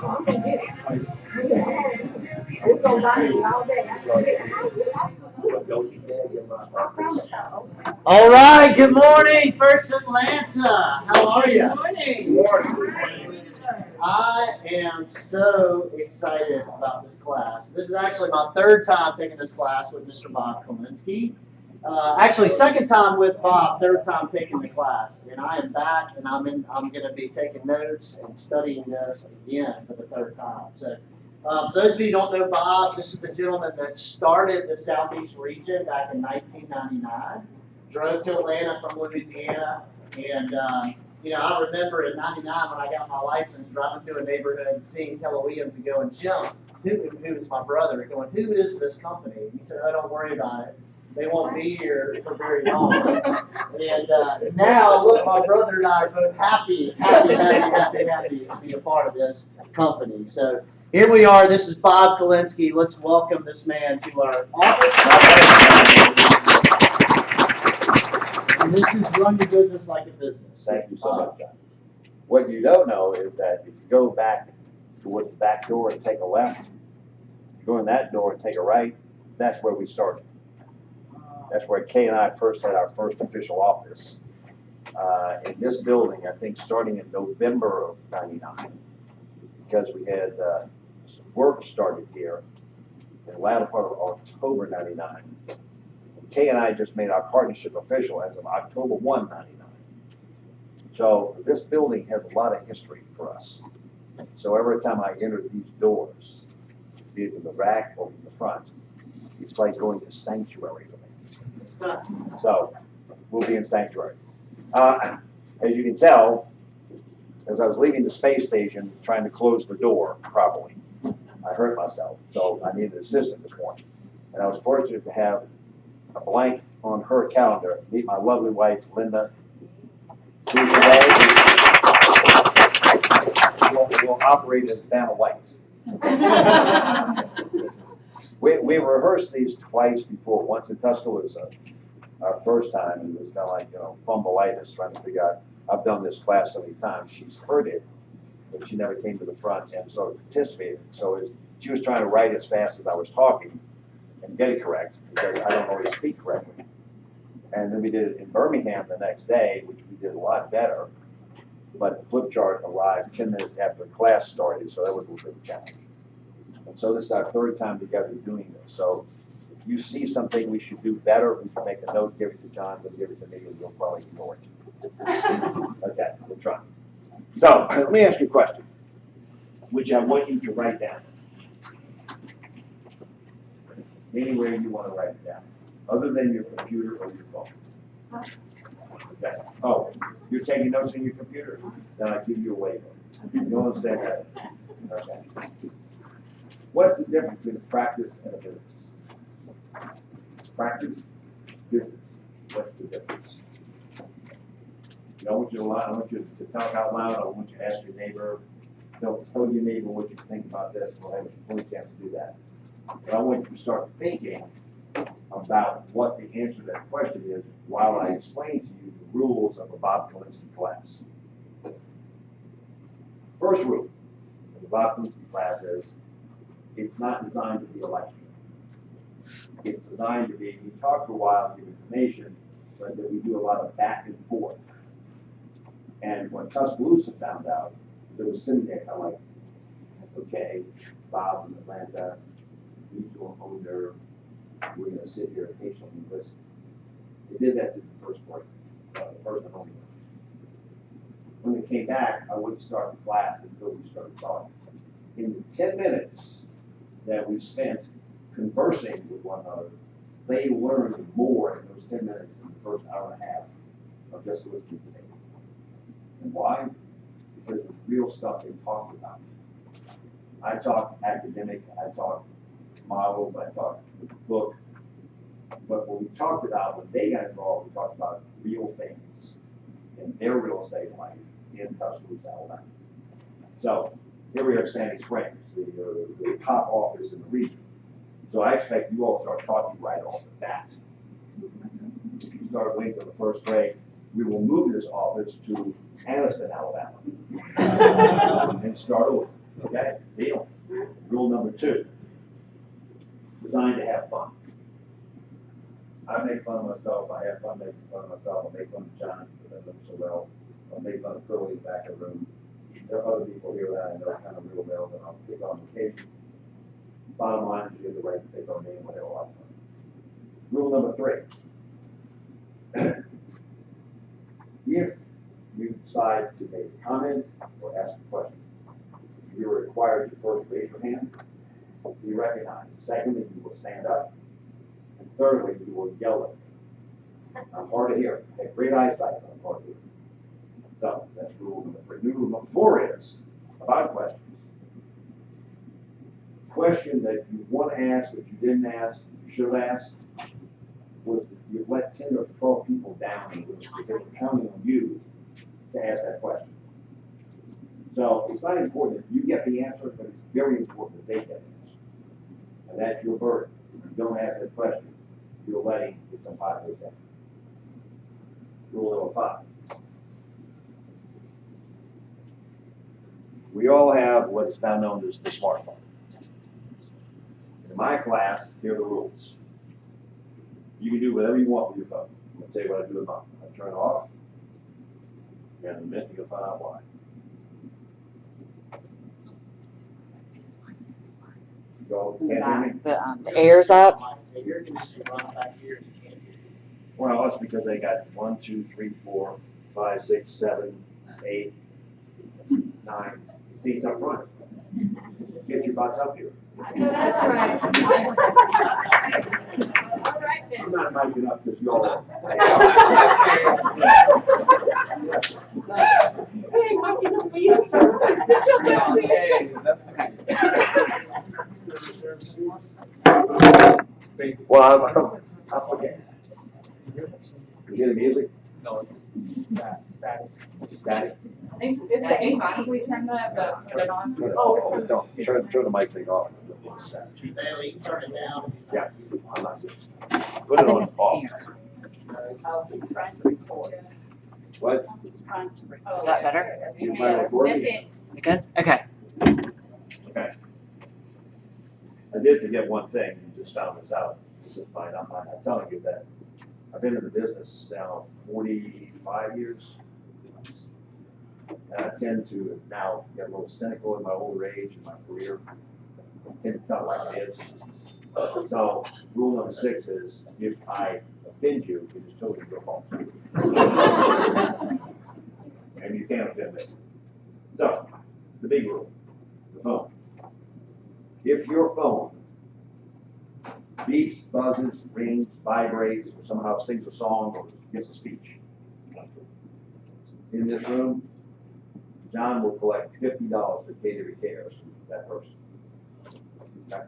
All right, good morning, First Atlanta. How are you? Good morning. I am so excited about this class. This is actually my third time taking this class with Mr. Bob Kilinski. Actually, second time with Bob, third time taking the class. And I am back, and I'm going to be taking notes and studying this again for the third time. So, for those of you who don't know Bob, this is the gentleman that started the Southeast region back in 1999. Drove to Atlanta from Louisiana, and I remember in '99 when I got my license, driving through a neighborhood and seeing Keller Williams and going, Jim, who is my brother, going, who is this company? And he said, oh, don't worry about it. They won't be here for very long. And now, look, my brother and I are both happy to be a part of this company. So here we are. This is Bob Kilinski. Let's welcome this man to our office. And this is run your business like a business. Thank you so much, John. What you don't know is that if you go back toward the back door and take a left, you go in that door and take a right, that's where we started. That's where Kay and I first had our first official office. In this building, I think starting in November of '99, because we had some work started here in the latter part of October '99. Kay and I just made our partnership official as of October 1, '99. So this building has a lot of history for us. So every time I enter these doors, be it in the back or in the front, it's like going to sanctuary for me. So we'll be in sanctuary. As you can tell, as I was leaving the space station trying to close the door properly, I hurt myself. So I needed an assistant this morning. And I was fortunate to have a blank on her calendar, meet my lovely wife, Linda, who today will operate as Vanna White. We rehearsed these twice before, once in Tuscaloosa, our first time, and it was kind of like, fumbleitis, trying to figure out, I've done this class so many times, she's heard it, but she never came to the front and sort of participated. So she was trying to write as fast as I was talking and get it correct, because I don't always speak correctly. And then we did it in Birmingham the next day, which we did a lot better, but the flip chart arrived 10 minutes after class started, so that was a little bit of a challenge. And so this is our third time together doing this. So if you see something we should do better, we can make a note, give it to John, we'll give it to me, and you'll probably ignore it. Okay, we'll try. So let me ask you a question, which I want you to write down. Anywhere you want to write it down, other than your computer or your phone. Okay. Oh, you're taking notes on your computer? Then I give you a waiver. You understand that? Okay. What's the difference between a practice and a business? Practice, business. What's the difference? I want you to lie. I want you to talk out loud. I want you to ask your neighbor. Don't tell your neighbor what you think about this. We'll have a full chance to do that. But I want you to start thinking about what the answer to that question is while I explain to you the rules of a Bob Kilinski class. First rule of the Bob Kilinski class is it's not designed to be a lecture. It's designed to be, we talk for a while, give information, but that we do a lot of back and forth. And when Tuscaloosa found out, there was sitting there kind of like, okay, Bob in Atlanta, mutual owner, we're going to sit here and patiently listen. They did that to the first part, the first and only one. When they came back, I wouldn't start the class until we started talking. In the 10 minutes that we spent conversing with one another, they learned more in those 10 minutes than the first hour and a half of just listening to me. And why? Because it was real stuff they talked about. I talked academic, I talked models, I talked book, but what we talked about when they got involved, we talked about real things in their real estate life in Tuscaloosa, Alabama. So here we are at Sandy Springs, the top office in the region. So I expect you all to start talking right off the bat. If you start waiting till the first grade, we will move this office to Anniston, Alabama, and start over. Okay, deal. Rule number 2, designed to have fun. I make fun of myself, I have fun making fun of myself, I make fun of John because I look so well, I make fun of Curly in the back of the room. There are other people here that I know kind of real well that I'll pick on occasion. Bottom line is you have the right to pick on me and we'll have a lot of fun. Rule number 3. If you decide to make a comment or ask a question, you're required to first raise your hand, be recognized. Secondly, you will stand up. And thirdly, you will yell at me. I'm hard to hear. I have great eyesight, but I'm hard to hear. So that's rule number 3. Rule number 4 is about questions. Question that you want to ask, that you didn't ask, you should have asked, was you let 10 or 12 people down because they were counting on you to ask that question. So it's not important that you get the answer, but it's very important that they get the answer. And that's your burden. If you don't ask that question, you're letting somebody down. Rule number 5. We all have what is now known as the smartphone. In my class, here are the rules. You can do whatever you want with your phone. I'm going to tell you what I do with mine. I turn it off, and in a minute you'll find out why. Go, can't hear me? The air's up. The air conditioning runs back here and you can't hear it. Well, that's because they got 1, 2, 3, 4, 5, 6, 7, 8, 9 seats up front. Get your butts up here. That's right. All right then. I'm not miking up because y'all. Hey, Mikey, no, please. Well, I'm okay. You hear the music? No, it's static. Static? It's the A button. We turn the on. Oh, don't. Turn the mic thing off. Bailey, you turn it down. Yeah, I'm not serious. Put it on off. Oh, he's trying to record. What? He's trying to record. Is that better? You trying to record That's me? it. You good? Okay. Okay. I did forget one thing, you just found this out. This is fine, I'm not telling you that. I've been in the business now 45 years. And I tend to now get a little cynical in my older age in my career. I tend to tell like it is. So rule number 6 is if I offend you, it is totally your fault. And you can't offend me. So, the big rule, the phone. If your phone beeps, buzzes, rings, vibrates, or somehow sings a song or gives a speech, in this room, John will collect $50 for cater repairs from that person. Okay?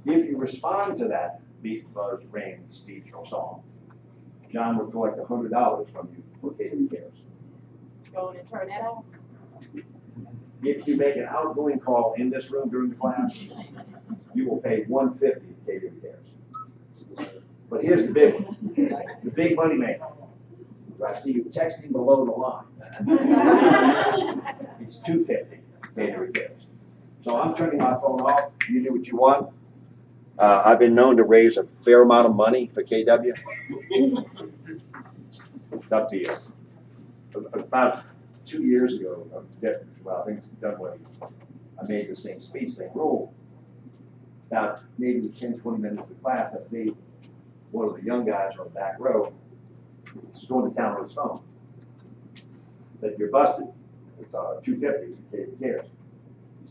If you respond to that beep, buzz, ring, speech, or song, John will collect $100 from you for cater repairs. Go and turn that off. If you make an outgoing call in this room during the class, you will pay $150 for cater repairs. But here's the big one, the big money maker. I see you texting below the line. It's $250 cater repairs. So I'm turning my phone off. You do what you want. I've been known to raise a fair amount of money for KW. It's up to you. About 2 years ago, well, I think it's done what I made the same speech, same rule. About maybe 10, 20 minutes of class, I see one of the young guys on the back row just going to town on his phone. Said, you're busted. It's $250, he cares.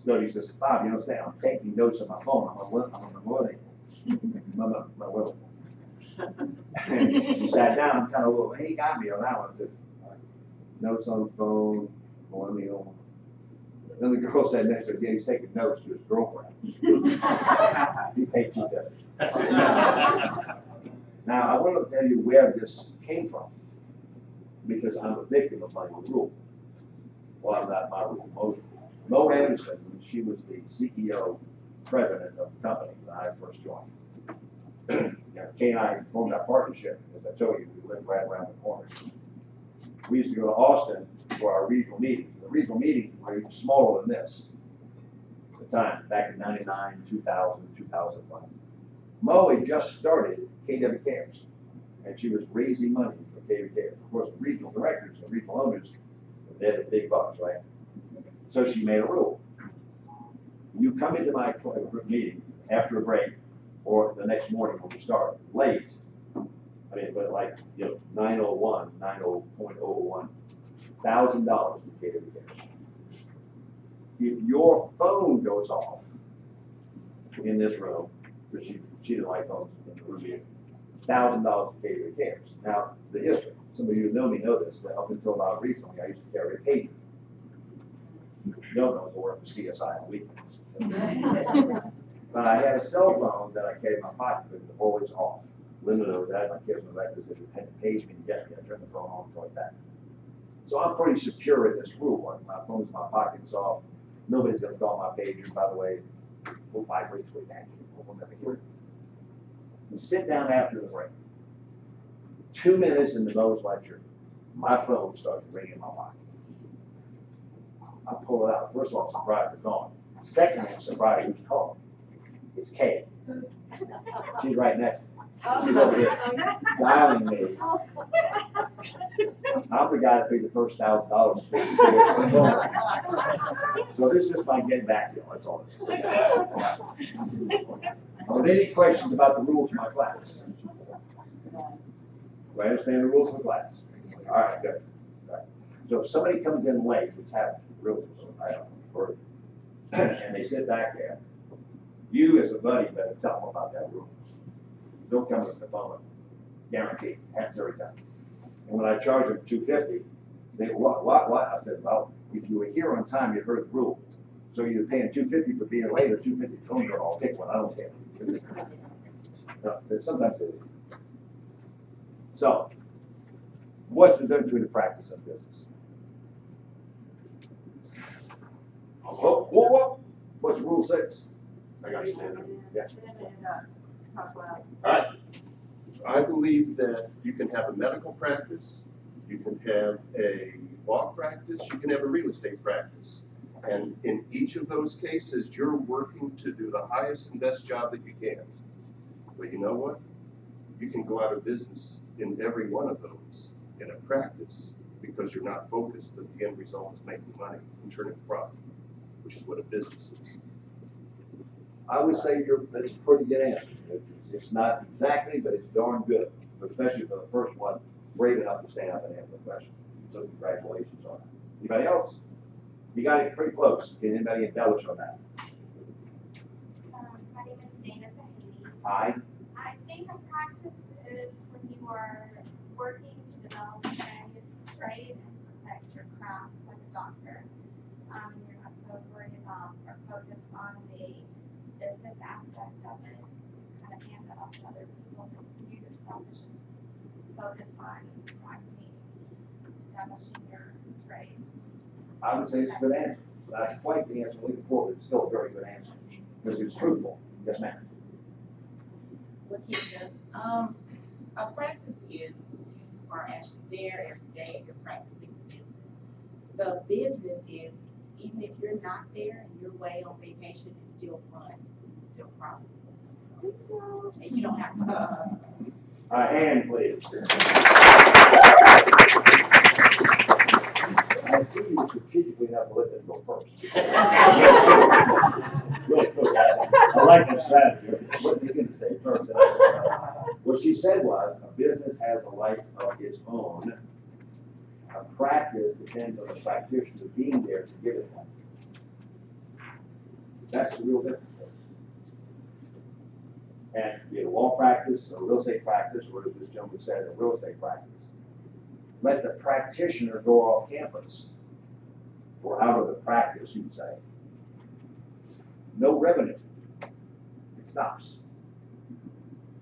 So he says, Bob, you understand, I'm taking notes on my phone. I'm on my willing. And he sat down, kind of a little, he got me on that one. I said, notes on the phone, on the own. Then the girl said next to him, yeah, he's taking notes to his girlfriend. He paid $250. Now, I want to tell you where this came from, because I'm a victim of my own rule. Well, I'm not my rule. Mo Anderson, she was the CEO, president of the company when I first joined. Kay and I formed that partnership. As I told you, we lived right around the corner. We used to go to Austin for our regional meetings. The regional meetings were even smaller than this. the time, back in 99, 2000, 2001. Mo had just started KW Cares, and she was raising money for KW Cares. Of course, the regional directors and regional owners, they're the big bucks, right? So she made a rule. You come into my meeting after a break, or the next morning when we start, late, I mean, but like, 9:01, 90.01, $1,000 in KW Cares. If your phone goes off in this room, because she didn't like phones in the room either, $1,000 in KW Cares. Now, the history, some of you who know me know this, that up until about recently, I used to carry a pager. You don't know, so work for CSI on weekends. But I had a cell phone that I carried in my pocket, but it was always off. Limited over that, my kids were records, if it had to page me to get me, I turned the phone on like that. So I'm pretty secure in this rule. My phone's in my pocket, it's off. Nobody's gonna call my pager, by the way, we'll vibrate way back. We'll never hear it. We sit down after the break. 2 minutes into Mo's lecture, my phone starts ringing in my pocket. I pull it out. First of all, I'm surprised it's gone. Second, I'm surprised who's calling. It's Kay. She's right next to me. She's over here dialing me. I'm the guy that paid the first $1,000. So this is my getting back deal. That's all it is. Are there any questions about the rules of my class? Do I understand the rules of the class? All right, good. All right. So if somebody comes in late, which happens, really, I don't know, and they sit back there, you as a buddy better tell them about that rule. Don't come with the phone, guaranteed, happens every time. And when I charge them $250, they what? I said, well, if you were here on time, you heard the rule. So you're paying $250 for being late or $250 phone bill. I'll pick one. I don't care. No, sometimes they do. So, what's the difference between the practice and business? Whoa. What's rule 6? I got to stand up. Yeah. All right. I believe that you can have a medical practice, you can have a law practice, you can have a real estate practice. And in each of those cases, you're working to do the highest and best job that you can. But you know what? You can go out of business in every one of those in a practice because you're not focused that the end result is making money and turning a profit, which is what a business is. I would say that's a pretty good answer. It's not exactly, but it's darn good, especially for the first one, brave enough to stand up and answer the question. So congratulations on that. Anybody else? You got it pretty close. Can anybody embellish on that? My name is Dana Zahidi. Hi. I think a practice is when you are working to develop a trade and perfect your craft like a doctor. You're not so worried about or focused on the business aspect of it, kind of hand that off to other people, but you yourself is just focused on practicing, establishing your trade. I would say it's a good answer. Not quite the answer looking for, but it's still a very good answer because it's truthful. Yes, ma'am. A practice is you are actually there every day and you're practicing the business. The business is, even if you're not there and you're away on vacation, it's still fun, it's still profitable. And you don't have to. Hand, please. I see you were strategically enough to let them go first. Really cool. I like that strategy. What are you going to say first? What she said was, a business has a life of its own. A practice depends on the practitioner being there to give it one. That's the real difference. And you know, law practice, or real estate practice, or as this gentleman said, a real estate practice. Let the practitioner go off campus, or out of the practice, you'd say. No revenue. It stops.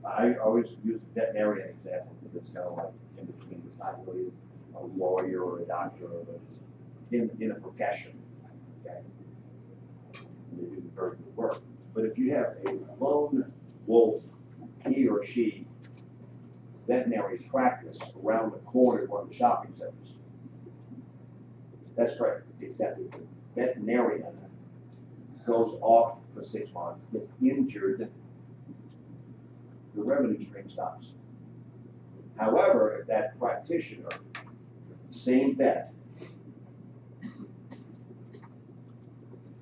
I always use the veterinarian example because it's kind of like in between. It's not really as a lawyer or a doctor, but it's in a profession. Okay, and they do very good work. But if you have a lone wolf, he or she, veterinary practice around the corner of one of the shopping centers, that's correct. Except the veterinarian goes off for 6 months, gets injured, the revenue stream stops. However, if that practitioner, same vet,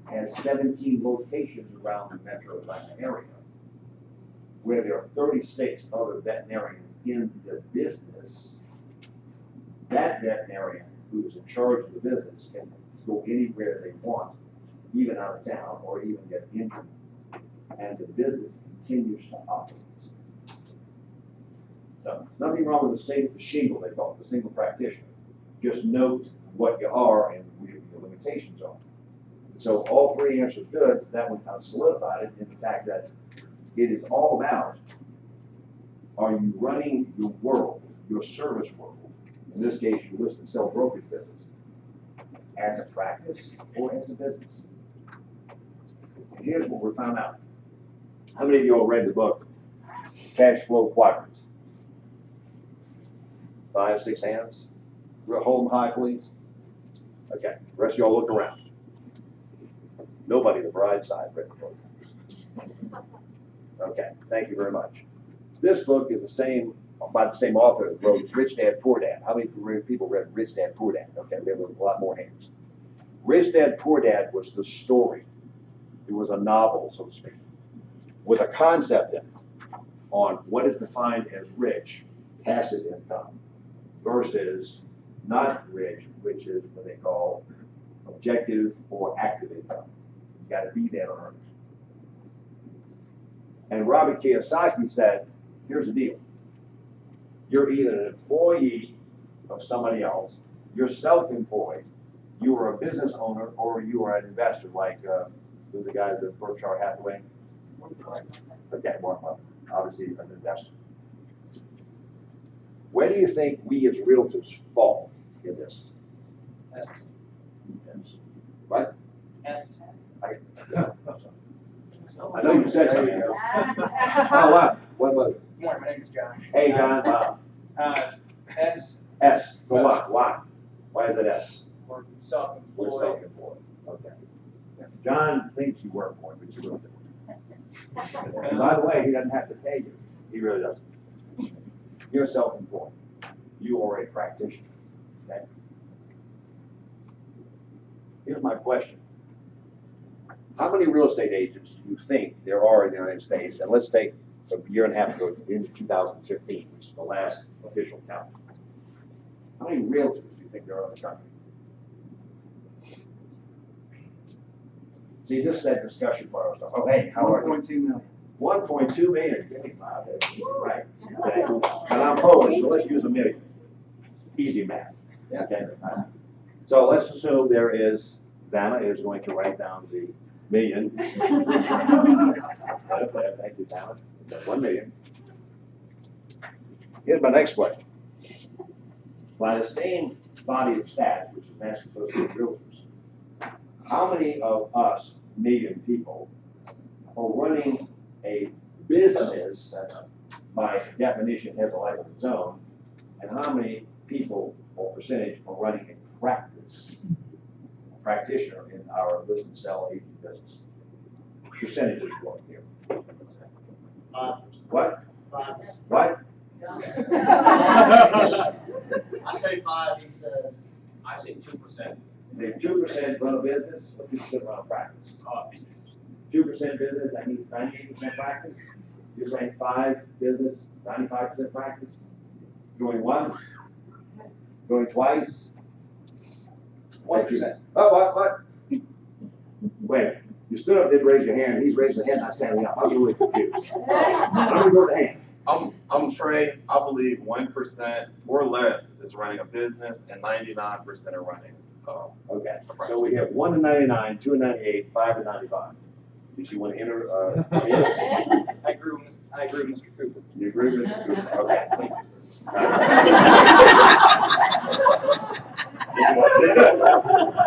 has 17 locations around the metro Atlanta area, where there are 36 other veterinarians in the business, that veterinarian who's in charge of the business can go anywhere they want, even out of town, or even get injured, and the business continues to operate. So, nothing wrong with the shingle, they call it the single practitioner. Just note what you are and what your limitations are. So all three answers good, that one kind of solidified it in the fact that it is all about, are you running your world, your service world, in this case, you list the self-brokerage business, as a practice or as a business? And here's what we found out. How many of you all read the book, Cash Flow Quadrants? 5, 6 hands? Hold them high, please. Okay, the rest of y'all look around. Nobody, the bride side, read the book. Okay, thank you very much. This book is the same, by the same author that wrote Rich Dad, Poor Dad. How many people read Rich Dad, Poor Dad? Okay, we have a lot more hands. Rich Dad, Poor Dad was the story. It was a novel, so to speak, with a concept in it on what is defined as rich, passive income, versus not rich, which is what they call objective or active income. You got to be there to earn it. And Robert Kiyosaki said, here's the deal. You're either an employee of somebody else, you're self-employed, you are a business owner, or you are an investor, like who's the guy at Berkshire Hathaway? Okay, Warren Buffett, obviously an investor. Where do you think we as realtors fall in this? S. What? S. I know you said something. Oh, wow. What was it? Good morning, my name is John. Hey, John. Wow. S, S. For what? Why? Why is it S? we're We're self-employed. self-employed. Okay. John thinks you work for him, but you really don't. And by the way, he doesn't have to pay you. He really doesn't. You're self-employed. You are a practitioner. Okay? Here's my question. How many real estate agents do you think there are in the United States? And let's take a year and a half ago, into 2015, which is the last official count. How many realtors do you think there are in the country? See, this is that discussion part. Oh, hey, how are you? 1.2 million. 1.2 million. Give me 5. Right. Okay. And I'm Polish, so let's use a million. Easy math. Okay. So let's assume there is, Vanna is going to write down the million. Thank you, Vanna. 1 million. Here's my next question. By the same body of stats, which is National Association of Realtors, how many of us million people are running a business that by definition has a life of its own, and how many people or percentage are running a practice, a practitioner in our list and sell agent business? Percentages going here. 5%. What? 5%. What? I say 5, he says. I say 2%. They 2% run a business, or 2% run a practice? 2% business, that means 98% practice. You're saying 5 business, 95% practice? Going once? Going twice? 1%. Oh, what? Wait, you stood up, didn't raise your hand, he's raised his hand, not standing up. I'm really confused. I'm gonna go with the hand. I'm Trey. I believe 1% or less is running a business, and 99% are running. Okay, so we have 1 to 99, 2 to 98, 5 to 95. Did you want to enter? I agree with Mr. Cooper. You agree with Mr. Cooper? Okay. Thank you, sir.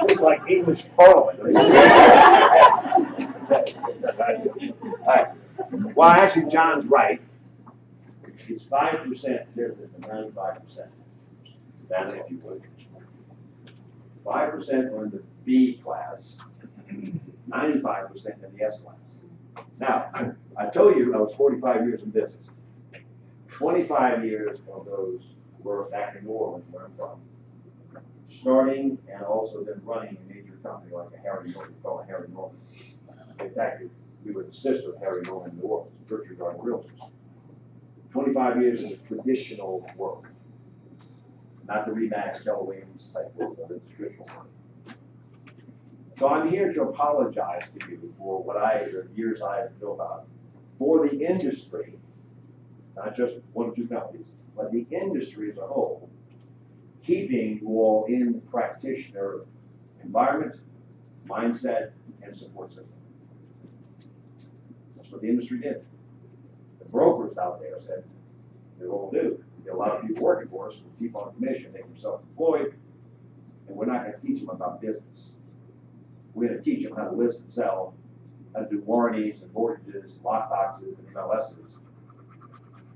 It's like English Parliament. All right. Well, actually, John's right. It's 5% business and 95%. That, if you would. 5% are in the B class, 95% in the S class. Now, I told you I was 45 years in business. 25 years of those were back in New Orleans, where I'm from. Starting and also then running a major company like a Harry Norman, called Harry Norman. In fact, we were the sister of Harry Norman in New Orleans, Church Garden Realtors. 25 years of traditional work. Not the Remax, Keller Williams type work, but the traditional work. So I'm here to apologize to you for what the years I know about, for the industry, not just one or two companies, but the industry as a whole, keeping you all in the practitioner environment, mindset, and support system. That's what the industry did. The brokers out there said, they will do. There are a lot of people working for us who keep on commission, make them self-employed, and we're not going to teach them about business. We're going to teach them how to list and sell, how to do warranties and mortgages, lock boxes, and MLSs.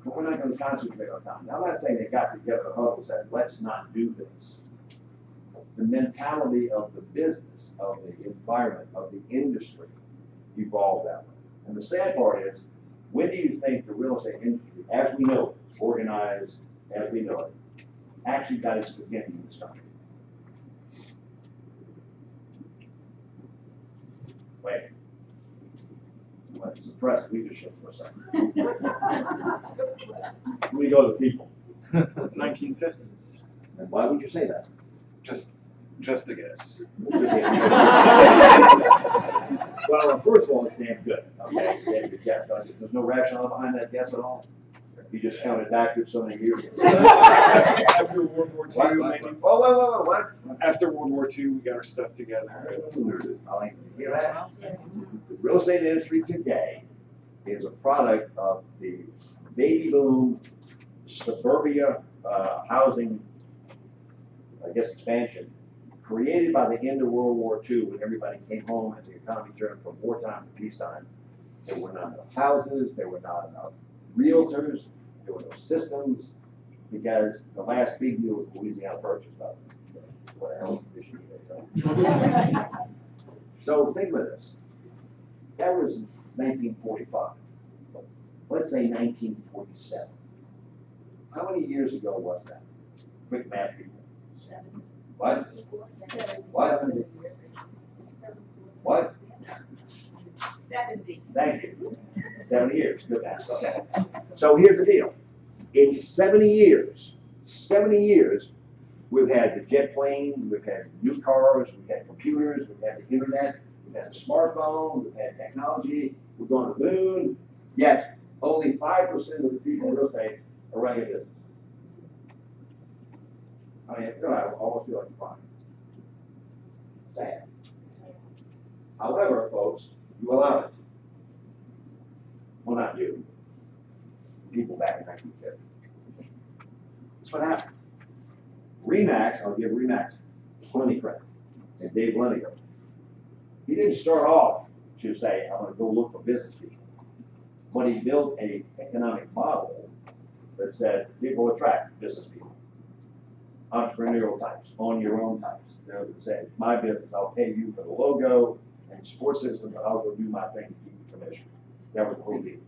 But we're not going to concentrate on time. Now, I'm not saying they got together a huddle and said, let's not do this. The mentality of the business, of the environment, of the industry evolved that way. And the sad part is, when do you think the real estate industry, as we know it, organized as we know it, actually got its beginning in this country? Wait. Let's suppress leadership for a second. We go to the people. 1950s. And why would you say that? Just a guess. Well, first of all, it's damn good. Okay, it's damn good guess. There's no rationale behind that guess at all. You just counted backwards so many years. After World War II, maybe. Oh, what? After World War II, we got our stuff together. I like to hear that. The real estate industry today is a product of the baby boom, suburbia housing, I guess, expansion, created by the end of World War II when everybody came home and the economy turned from wartime to peacetime. There were not enough houses, there were not enough realtors, there were no systems, because the last big deal was Louisiana Purchase. What the hell is this? So think of this. That was 1945. Let's say 1947. How many years ago was that? Quick math, people. What? What? What? 70. Thank you. 70 years. Good math. Okay. So here's the deal. In 70 years, we've had the jet plane, we've had new cars, we've had computers, we've had the internet, we've had the smartphone, we've had technology, we've gone to the moon, yet only 5% of the people in real estate are running a business. I mean, I almost feel like crying. Sad. However, folks, you allowed it. Well, not you. People back in 1950. That's what happened. Remax, I'll give Remax plenty credit, and Dave Leniger. He didn't start off to say, I'm going to go look for business people. But he built an economic model that said, people attract business people. Entrepreneurial types, on your own types. They're saying, my business, I'll pay you for the logo and support system, but I'll go do my thing to keep the commission. That was the whole deal.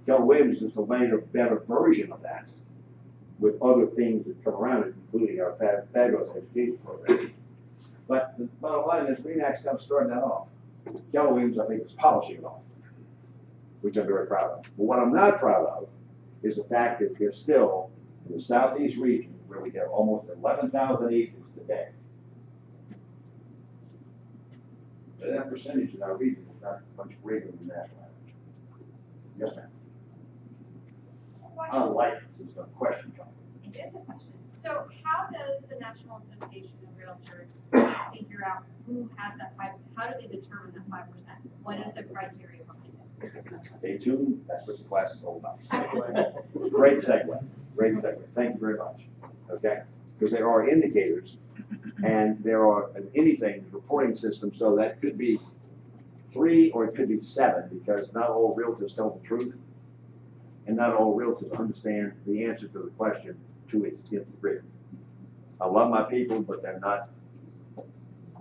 Keller Williams is the later, better version of that, with other things that come around it, including our fabulous education program. But the bottom line is, Remax kind of starting that off. Keller Williams, I think, is polishing it off, which I'm very proud of. But what I'm not proud of is the fact that we're still in the southeast region, where we have almost 11,000 agents today. So that percentage in our region is not much greater than the national average. Yes, ma'am. I don't like it, since the question comes. It is a question. So how does the National Association of Realtors figure out who has that 5%? How do they determine that 5%? What is the criteria behind it? Stay tuned, that's what the class is all about. Great segue, great segue. Thank you very much. Okay, because there are indicators, and there are anything reporting systems, so that could be 3 or it could be 7, because not all realtors tell the truth, and not all realtors understand the answer to the question to its nth degree. I love my people, but they're not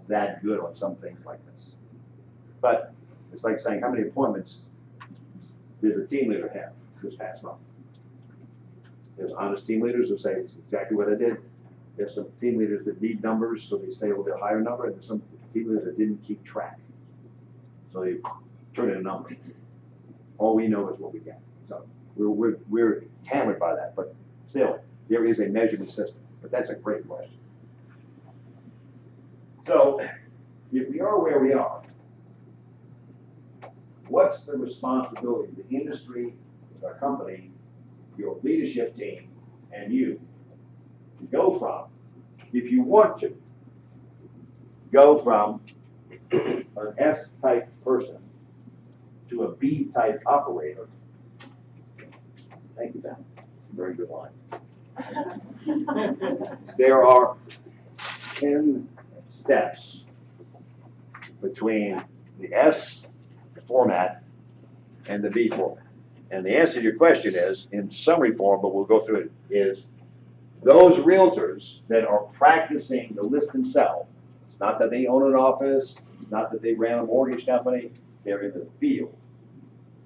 that good on some things like this. But it's like saying, how many appointments did the team leader have this past month? There's honest team leaders who say it's exactly what I did. There's some team leaders that need numbers, so they say a little bit higher number, and there's some team leaders that didn't keep track. So they turn in a number. All we know is what we get. So we're hammered by that, but still, there is a measurement system. But that's a great question. So, if we are where we are, what's the responsibility of the industry, our company, your leadership team, and you to go from, if you want to, go from an S-type person to a B-type operator? Thank you, Ben. It's a very good line. There are 10 steps between the S format and the B format. And the answer to your question is, in summary form, but we'll go through it, is those realtors that are practicing the list and sell. It's not that they own an office, it's not that they ran a mortgage company, they're in the field,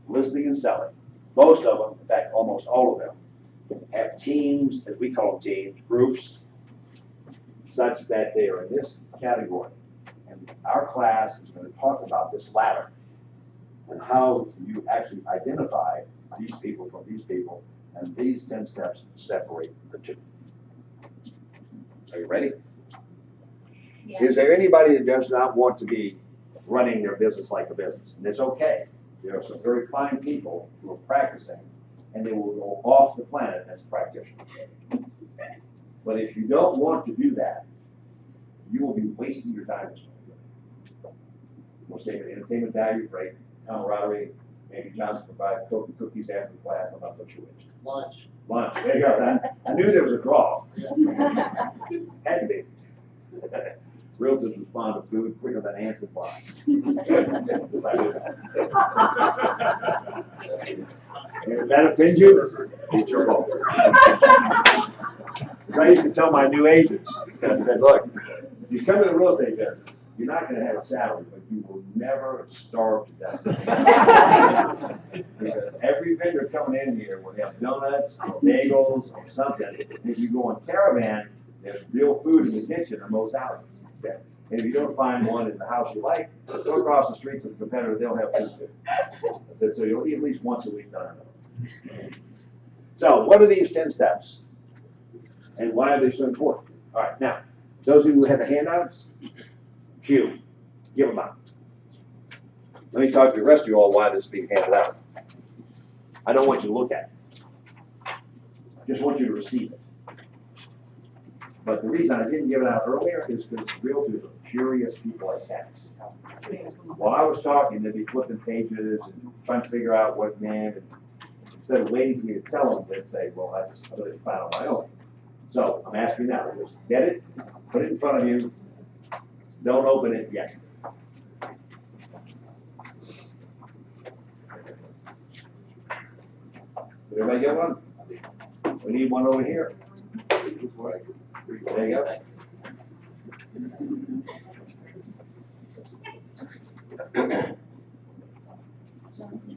listing and selling. Most of them, in fact, almost all of them, have teams, as we call them teams, groups, such that they are in this category. And our class is going to talk about this ladder and how you actually identify these people from these people, and these 10 steps separate the two. Are you ready? Yeah. Is there anybody that does not want to be running their business like a business? And it's okay. There are some very fine people who are practicing, and they will go off the planet as practitioners. But if you don't want to do that, you will be wasting your time. We'll say the entertainment value, great, camaraderie, maybe Johnson provide cookies after the class. I'm not sure which. Lunch. Lunch. There you go. I knew there was a draw. Had to be. Realtors respond to food quicker than ants and flies. Yes, I do that. If that offends you, it's your fault. I used to tell my new agents, I said, look, if you come to the real estate business, you're not going to have a salary, but you will never starve to death. Because every vendor coming in here will have donuts or bagels or something. If you go on Caravan, there's real food in the kitchen in most houses. Okay? And if you don't find one in the house you like, go across the street to the competitor, they'll have food too. I said, so you'll eat at least once a week. So what are these 10 steps? And why are they so important? All right, now, those of you who have the handouts, Q, give them out. Let me talk to the rest of you all why this is being handed out. I don't want you to look at it. I just want you to receive it. But the reason I didn't give it out earlier is because realtors are curious people like that. While I was talking, they'd be flipping pages and trying to figure out what it meant. And instead of waiting for me to tell them, they'd say, well, I just put it found on my own. So I'm asking you now, just get it, put it in front of you, don't open it yet. Did everybody get one? We need one over here. There you go.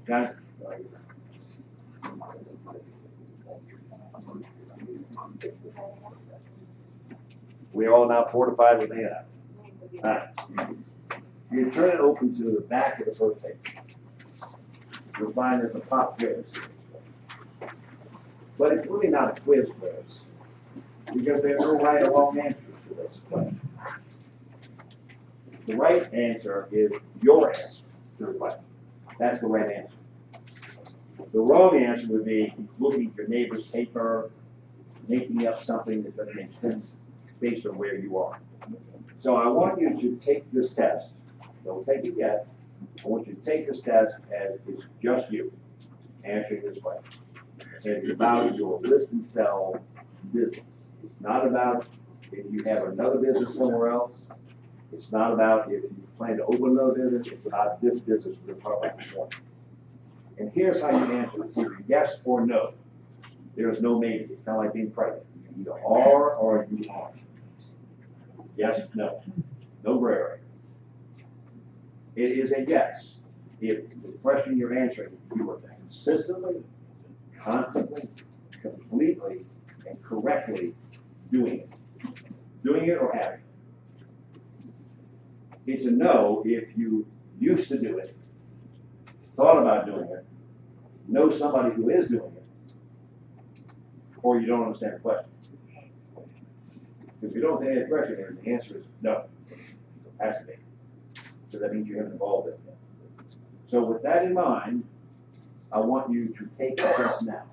Got it? We're all now fortified with the handout. All right. You turn it open to the back of the first page. You'll find there's a pop quiz. But it's really not a quiz, because there's no right or wrong answer to this question. The right answer is your answer to the question. That's the right answer. The wrong answer would be looking at your neighbor's paper, making up something that doesn't make sense based on where you are. So I want you to take this test. Don't take it yet. I want you to take this test as it's just you answering this question. It's about your list and sell business. It's not about if you have another business somewhere else. It's not about if you plan to open another business. It's about this business we're talking about this morning. And here's how you answer. It's either yes or no. There's no maybe. It's kind of like being pregnant. You either are or you aren't. Yes, no. No gray area. It is a yes. If the question you're answering, you are consistently, constantly, completely, and correctly doing it. Doing it or having it. It's a no if you used to do it, thought about doing it, know somebody who is doing it, or you don't understand the question. If you don't understand the question, the answer is no. Has to be. So that means you haven't involved it. So with that in mind, I want you to take the test now.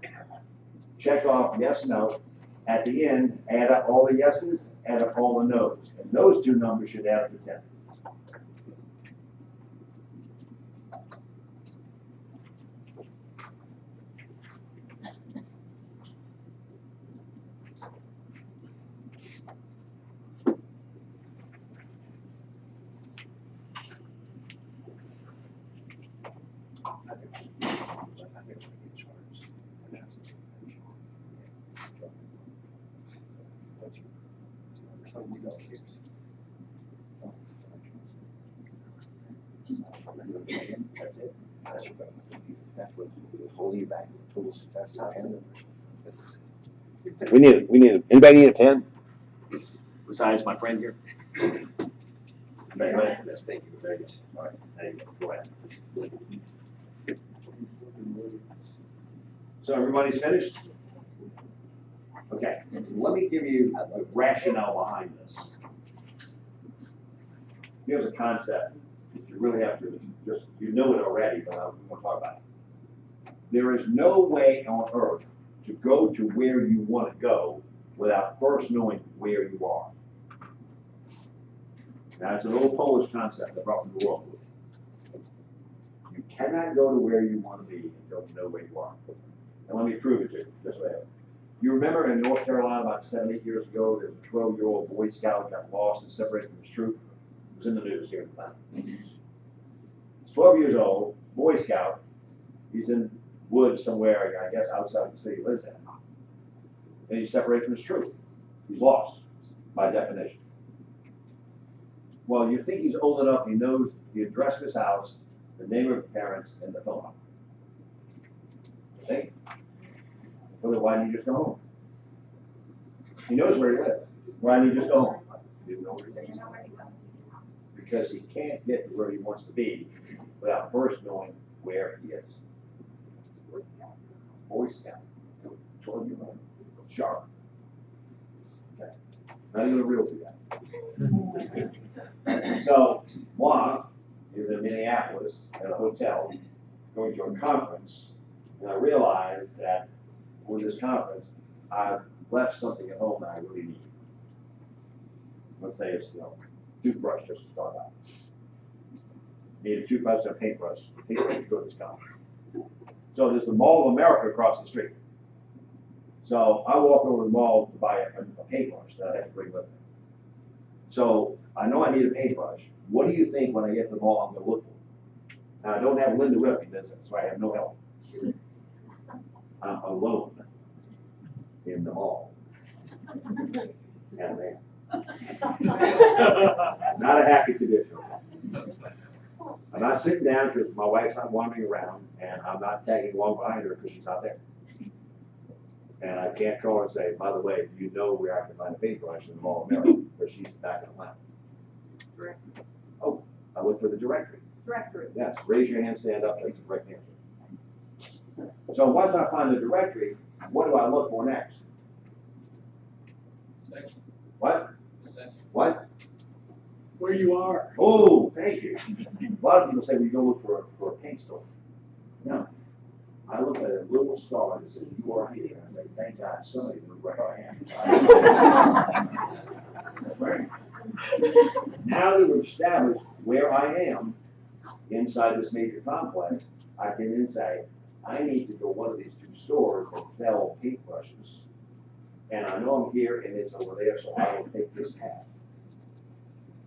Check off yes, no. At the end, add up all the yeses, add up all the nos. And those two numbers should add up to 10. That's it. That's what will hold you back to total success. We need, anybody need a pen? Besides my friend here? Thank you. Thank you. Very good. All right, there you go. Go ahead. So everybody's finished? Okay, let me give you a rationale behind this. Here's a concept that you really have to just, you know it already, but I'm going to talk about it. There is no way on earth to go to where you want to go without first knowing where you are. Now, it's an old Polish concept that brought from the world. You cannot go to where you want to be and don't know where you are. And let me prove it to you this way. You remember in North Carolina about 7, 8 years ago, there was a 12-year-old Boy Scout got lost and separated from his troop. It was in the news here in the town. He's 12 years old, Boy Scout. He's in woods somewhere, I guess, outside the city he lives in. And he's separated from his troop. He's lost, by definition. Well, you think he's old enough, he knows the address of his house, the name of his parents, and the phone number. You think? Well, why didn't you just go home? He knows where he lives. Why didn't he just go home? He didn't know where he lives. Because he can't get to where he wants to be without first knowing where he is. Boy Scout. 12-year-old. Sharp. Okay. Not even a realty guy. So, Juan is in Minneapolis at a hotel going to a conference, and I realized that with this conference, I've left something at home that I really need. Let's say it's, toothbrush just to start out. Need a toothbrush and a paintbrush to go to this conference. So there's the Mall of America across the street. So I walk over to the mall to buy a paintbrush that I have to bring with me. So I know I need a paintbrush. What do you think when I get to the mall I'm going to look for? Now I don't have Linda with me, so I have no help. I'm alone in the mall. And man. Not a happy condition. I'm not sitting down because my wife's not wandering around, and I'm not tagging along behind her because she's not there. And I can't call her and say, by the way, do you know where I can find a paintbrush in the Mall of America? Because she's back in Atlanta. Directory. Oh, I look for the directory. Directory. Yes, raise your hand, stand up, that's the correct answer. So once I find the directory, what do I look for next? Section. What? Section. What? Where you are. Oh, thank you. A lot of people say we go look for a paint store. No. I look at a little star that says you are here. I say, thank God somebody knew where I am. That's right. Now that we've established where I am inside this major complex, I can then say, I need to go to one of these 2 stores that sell paintbrushes. And I know I'm here and it's over there, so I will take this path.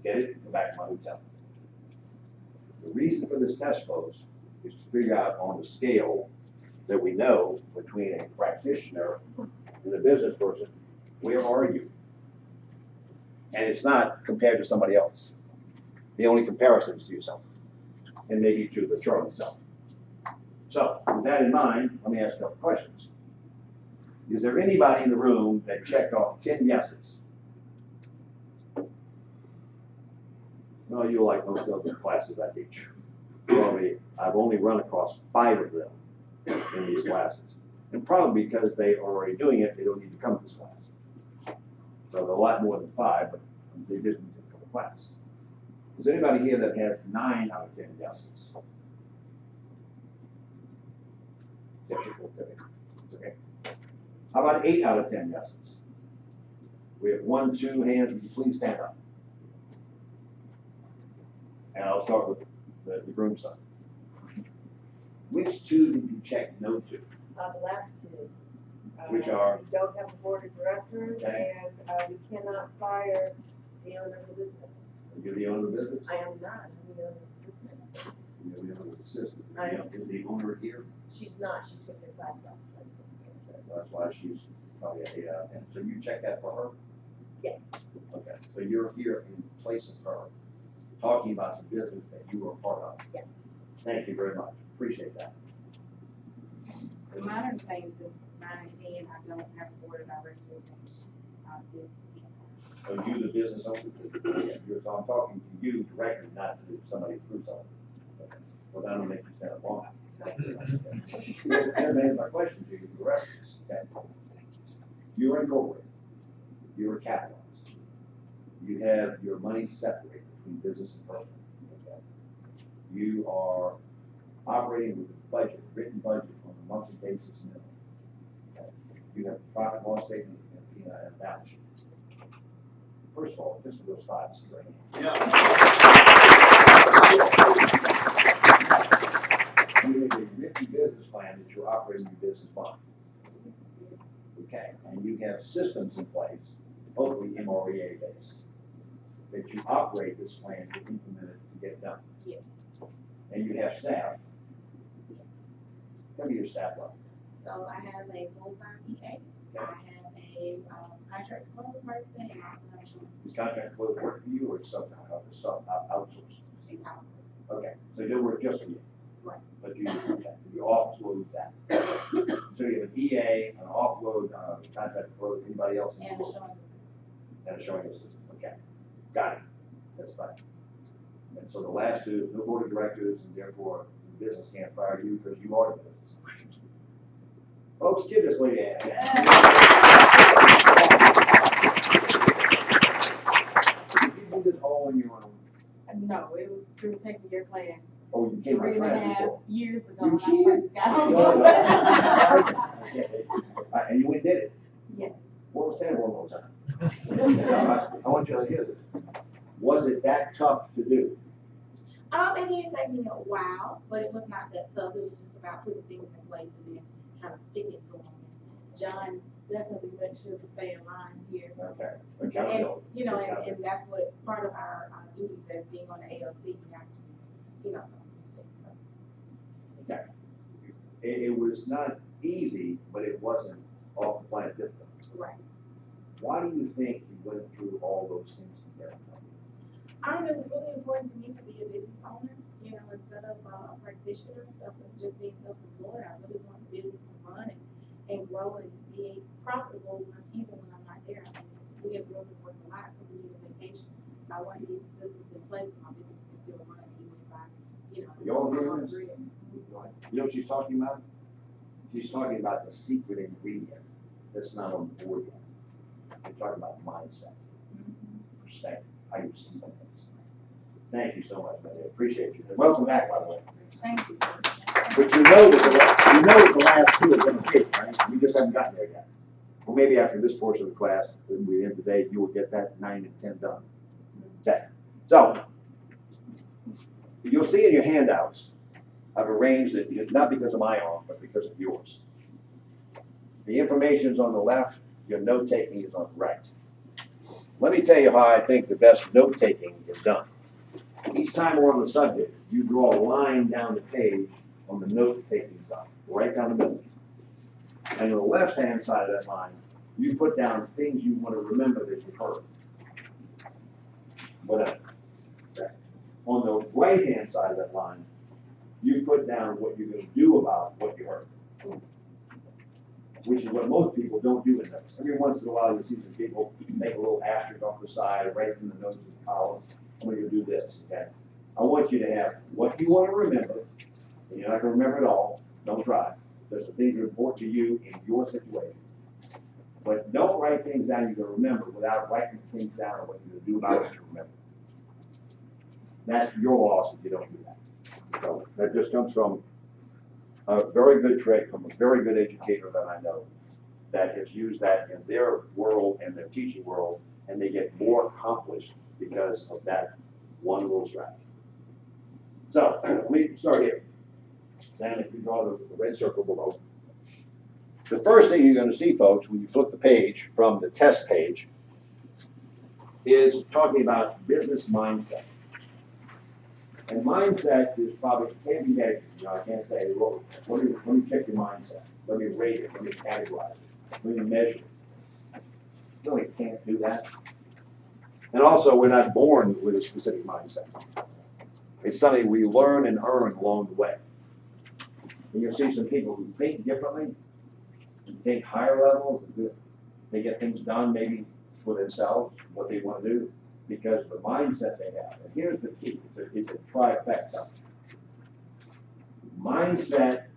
Get it? Go back to my hotel. The reason for this test, folks, is to figure out on the scale that we know between a practitioner and a business person, where are you? And it's not compared to somebody else. The only comparison is to yourself. and maybe to the chart itself. So, with that in mind, let me ask a couple questions. Is there anybody in the room that checked off 10 yeses? No, you like most of the classes I teach. Probably, I've only run across 5 of them in these classes. And probably because they are already doing it, they don't need to come to this class. So there are a lot more than 5, but they didn't need to come to class. Is there anybody here that has 9 out of 10 yeses? Okay. How about 8 out of 10 yeses? We have 1, 2 hands. Would you please stand up? And I'll start with the groom side. Which 2 did you check no to? The last 2. Which are? We don't have a board of directors, Okay. and we cannot fire the owner of the business. You're the owner of the business? I am not, I'm the owner's assistant. You're the owner's assistant. I am. Is the owner here? She's not, she took the class last time. That's why she's probably a 8 out of 10. So you check that for her? Yes. Okay. So you're here in place of her, talking about the business that you are part of. Yes. Thank you very much. Appreciate that. Mine are the same as 9 and 10. I don't have a board of directors. So you, the business owner, so I'm talking to you directly, not to somebody through someone. Okay. Well, that'll make you stand up long. That made my question to you, the rest of this, okay? You're incorporated. You're capitalized. You have your money separated between business and personal. Okay? You are operating with a budget, written budget on a monthly basis minimum. Okay? You have a profit and loss statement and a balance sheet. First of all, just for those 5, see right here. You have a written business plan that you're operating your business by. Okay, and you have systems in place, hopefully MREA based, that you operate this plan to implement it to get it done. Yeah. And you have staff. Tell me your staff level. So I have a full-time EA. I have a contract close person, and also have a short. Does contract close work for you or is sub outsourced? She's outsourced. Okay, so it don't work just for you. Right. But you offload that. So you have an EA, an offload, contract close, anybody else in the And a world? showing. And a showing assistant, okay. Got it, that's fine. And so the last 2 is no board of directors, and therefore the business can't fire you because you are the business. Folks, give this lady a hand. Did you do this all on your own? No, it was through taking your class. Oh, you came to 3.5 class before? years ago. You when I cheated? first got No, on. no. Okay. And you went and did it? Yes. Well, say it one more time. I want you to hear this. Was it that tough to do? It did take me a while, but it was not that tough. It was just about putting things in place and then kind of sticking to them. John definitely made sure to stay in line here. Okay. And, and that's what part of our duties as being on the ALC, you have to, some of these things. Okay. It was not easy, but it wasn't off the planet difficult. Right. Why do you think you went through all those things together? It was really important to me to be a business owner, instead of a practitioner, just being self-employed. I really want the business to run and grow and be profitable even when I'm not there. We as girls have worked a lot, so we need a vacation. So I want to get the systems in place so my business can still run even if I, Y'all hear on this? grid. You know what she's talking about? She's talking about the secret ingredient that's not on the board yet. She's talking about mindset, perspective, how you see things. Thank you so much, man. I appreciate you. And welcome back, by the way. Thank you. But you know that the last 2 are going to take, right? We just haven't gotten there yet. Well, maybe after this portion of the class, when we end today, you will get that 9 and 10 done. Okay. So, you'll see in your handouts, I've arranged it, not because of my arm, but because of yours. The information's on the left, your note-taking is on the right. Let me tell you how I think the best note-taking is done. Each time we're on the subject, you draw a line down the page on the note-taking side, right down the middle. And on the left-hand side of that line, you put down things you want to remember that you've heard. Whatever. Okay. On the right-hand side of that line, You put down what you're gonna do about what you heard. Which is what most people don't do in notes. Every once in a while, you see some people make a little asterisk off the side, right in the notes of the column, I'm gonna do this, okay? I want you to have what you wanna remember, and you're not gonna remember it all, don't try. There's some things that are important to you in your situation. But don't write things down you're gonna remember without writing things down on what you're gonna do about what you remember. That's your loss if you don't do that. So that just comes from a very good trick from a very good educator that I know that has used that in their world and their teaching world, and they get more accomplished because of that one little strategy. So we start here. And if you draw the red circle below, the first thing you're going to see, folks, when you flip the page from the test page, is talking about business mindset. And mindset is probably, can't be measured. You know, I can't say, well, let me check your mindset. Let me rate it. Let me categorize it. Let me measure it. Really can't do that. And also, we're not born with a specific mindset. It's something we learn and earn along the way. And you'll see some people who think differently, and think higher levels, and they get things done maybe for themselves, what they want to do, because of the mindset they have. And here's the key, it's a trifecta. Mindset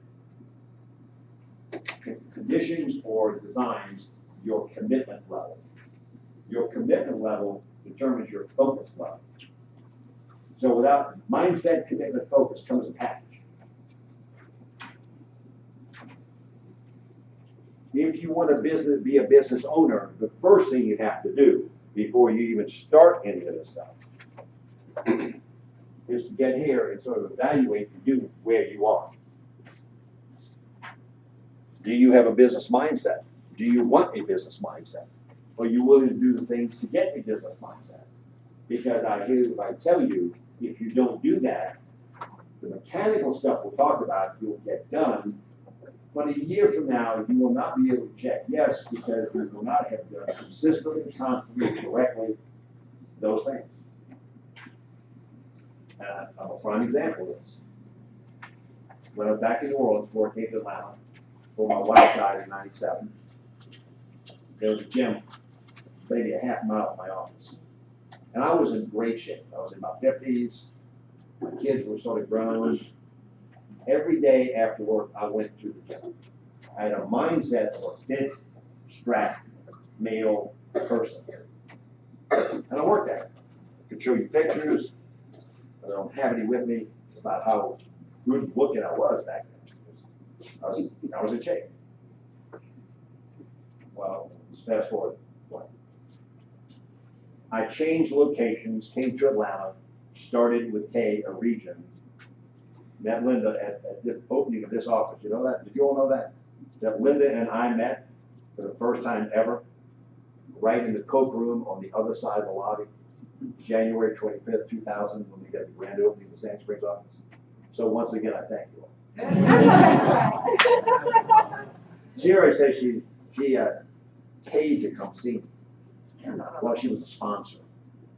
conditions or designs your commitment level. Your commitment level determines your focus level. So without mindset, commitment, focus comes a package. If you want to be a business owner, the first thing you have to do before you even start any of this stuff is to get here and sort of evaluate you where you are. Do you have a business mindset? Do you want a business mindset? Are you willing to do the things to get a business mindset? Because I tell you, if you don't do that, the mechanical stuff we'll talk about, you'll get done. But a year from now, you will not be able to check yes because you will not have done consistently, constantly, correctly those things. I'm a prime example of this. When I was back in New Orleans before I came to Atlanta, before my wife died in '97, there was a gym maybe a half mile from my office. And I was in great shape. I was in my 50s. My kids were sort of grown. Every day after work, I went to the gym. I had a mindset of a fit, strapped, male person. And I worked at it. I could show you pictures. I don't have any with me about how good looking I was back then. I was in shape. Well, let's fast forward. I changed locations, came to Atlanta, started with K, a region, met Linda at the opening of this office. You know that? Did you all know that? That Linda and I met for the first time ever, right in the Coke room on the other side of the lobby, January 25th, 2000, when we got the grand opening of the Sand Springs office. So once again, I thank you all. Sierra said she paid to come see me. Well, she was a sponsor.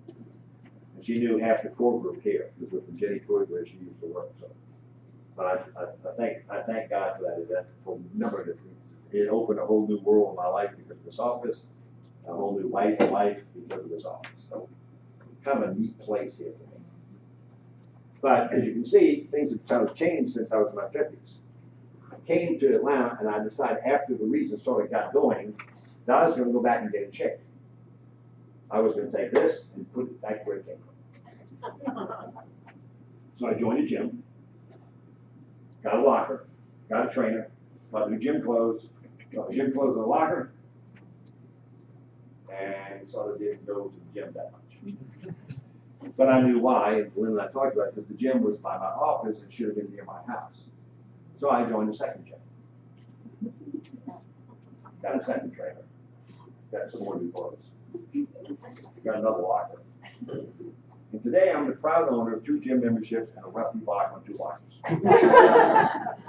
And she knew half the core group here, because with Jenny Troy, where she used to work. So, but I thank God for that event for a number of different reasons. It opened a whole new world in my life because of this office, a whole new life because of this office. So, kind of a neat place here for me. But as you can see, things have kind of changed since I was in my 50s. I came to Atlanta, and I decided after the region sort of got going, that I was going to go back and get in shape. I was going to take this and put it back where it came from. So I joined a gym, got a locker, got a trainer, got new gym clothes, got the gym clothes in the locker, and sort of didn't go to the gym that much. But I knew why, and Lynn and I talked about it, because the gym was by my office and should have been near my house. So I joined a second gym. Got a second trainer, got some more new clothes. Got another locker. And today I'm the proud owner of 2 gym memberships and a rusty block on 2 lockers. And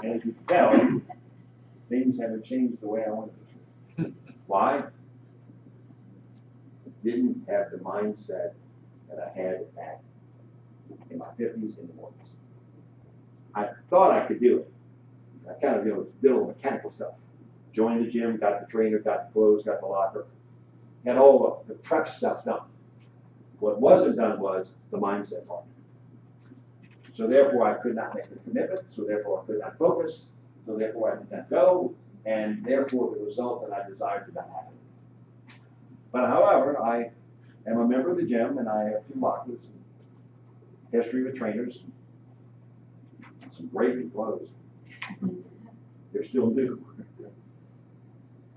as you can tell, things haven't changed the way I wanted them to. Why? I didn't have the mindset that I had back in my 50s and 40s. I thought I could do it. I kind of, did all the mechanical stuff. Joined the gym, got the trainer, got the clothes, got the locker, had all the prep stuff done. What wasn't done was the mindset part. So therefore, I could not make the commitment, so therefore I could not focus, so therefore I did not go, and therefore the result that I desired did not happen. But however, I am a member of the gym, and I have 2 lockers, history with trainers, some great new clothes. They're still new.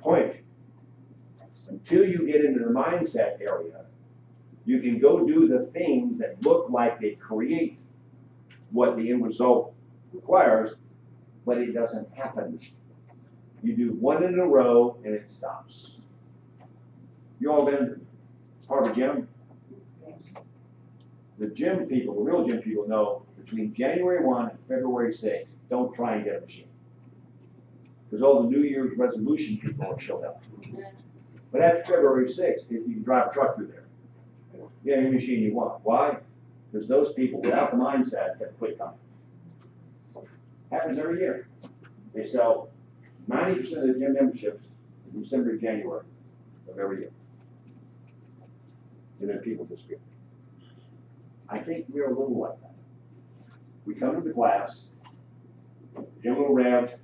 Point. Until you get into the mindset area, you can go do the things that look like they create what the end result requires, but it doesn't happen. You do one in a row and it stops. You all been part of a gym? The gym people, the real gym people know between January 1 and February 6, don't try and get a machine. Because all the New Year's resolution people are showed up. But after February 6th, if you can drive a truck through there, get any machine you want. Why? Because those people without the mindset have quit coming. Happens every year. They sell 90% of the gym memberships in December and January of every year. And then people disappear. I think we're a little like that. We come to the class, get a little revved, a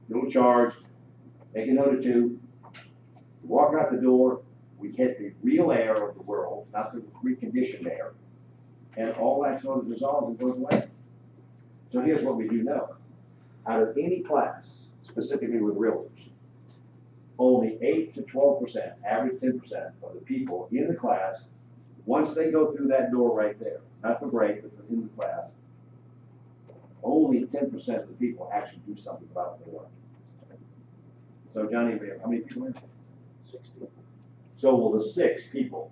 little charged, make a note or two, walk out the door, we hit the real air of the world, not the reconditioned air, and all that sort of dissolves and goes away. So here's what we do know. Out of any class, specifically with realtors, only 8 to 12%, average 10% of the people in the class, once they go through that door right there, not the break, but in the class, only 10% of the people actually do something about what they want. So Johnny, we have how many people in? 60. So will the 6 people,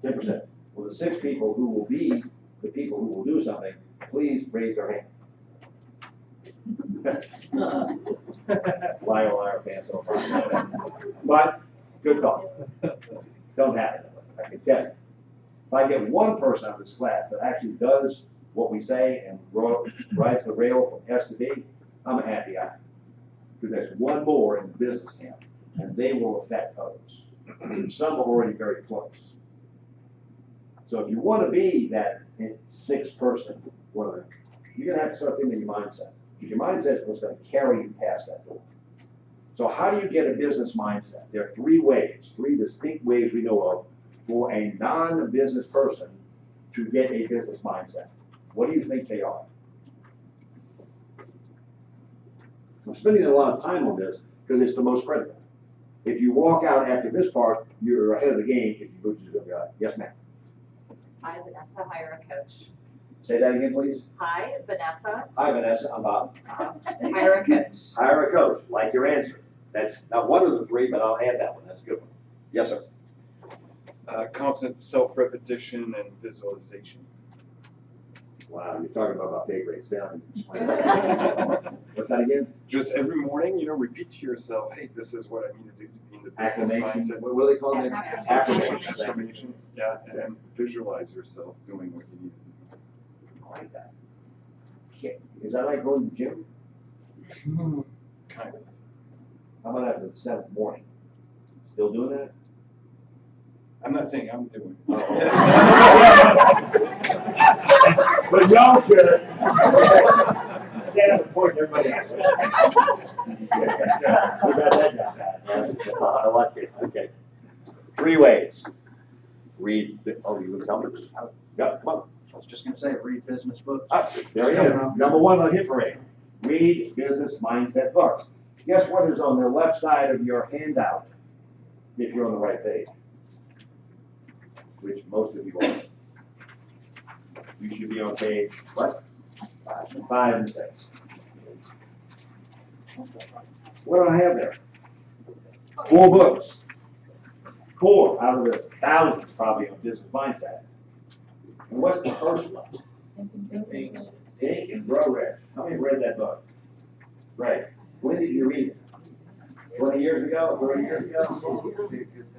10%, will the 6 people who will be the people who will do something, please raise their hand. Liar, liar, pants over. But, good call. Don't happen, I can tell you. If I get one person out of this class that actually does what we say and rides the rail from S to B, I'm a happy guy. Because there's one more in the business camp, and they will affect others. Some are already very close. So if you want to be that 6th person, you're going to have to start thinking of your mindset. Because your mindset is what's going to carry you past that door. So how do you get a business mindset? There are 3 ways, 3 distinct ways we know of for a non-business person to get a business mindset. What do you think they are? I'm spending a lot of time on this because it's the most critical. If you walk out after this part, you're ahead of the game if you go to the guy. Yes, ma'am. Hi, Vanessa. Hire a coach. Say that again, please. Hi, Vanessa. Hi, Vanessa. I'm Bob. Hire a coach. Hire a coach. Like your answer. That's not one of the 3, but I'll add that one. That's a good one. Yes, sir. Constant self-repetition and visualization. Wow, you're talking about my pay grades down. What's that again? Just every morning, repeat to yourself, hey, this is what I need to do to be in the business Acclamation. mindset. What do they call it? Affirmation. Affirmation. Yeah, and visualize yourself doing what you need to do. I like that. Okay. Is that like going to the gym? Kind of. How about after the 7th morning? Still doing that? I'm not saying I'm doing it. But y'all should. Stand up and point everybody out. We got that down. I like it. Okay. 3 ways. Read. Oh, you would tell me? Yep, come on. I was just gonna say, read business books. There it is. Number 1 on the hit parade. Read business mindset books. Guess what is on the left side of your handout if you're on the right page? Which most of you are. You should be on page, what? 5 and 6. What do I have there? 4 books. 4 out of the thousands probably on business mindset. And what's the first one? Think and Grow Rich. How many read that book? Right. When did you read it? 20 years ago? 30 years ago?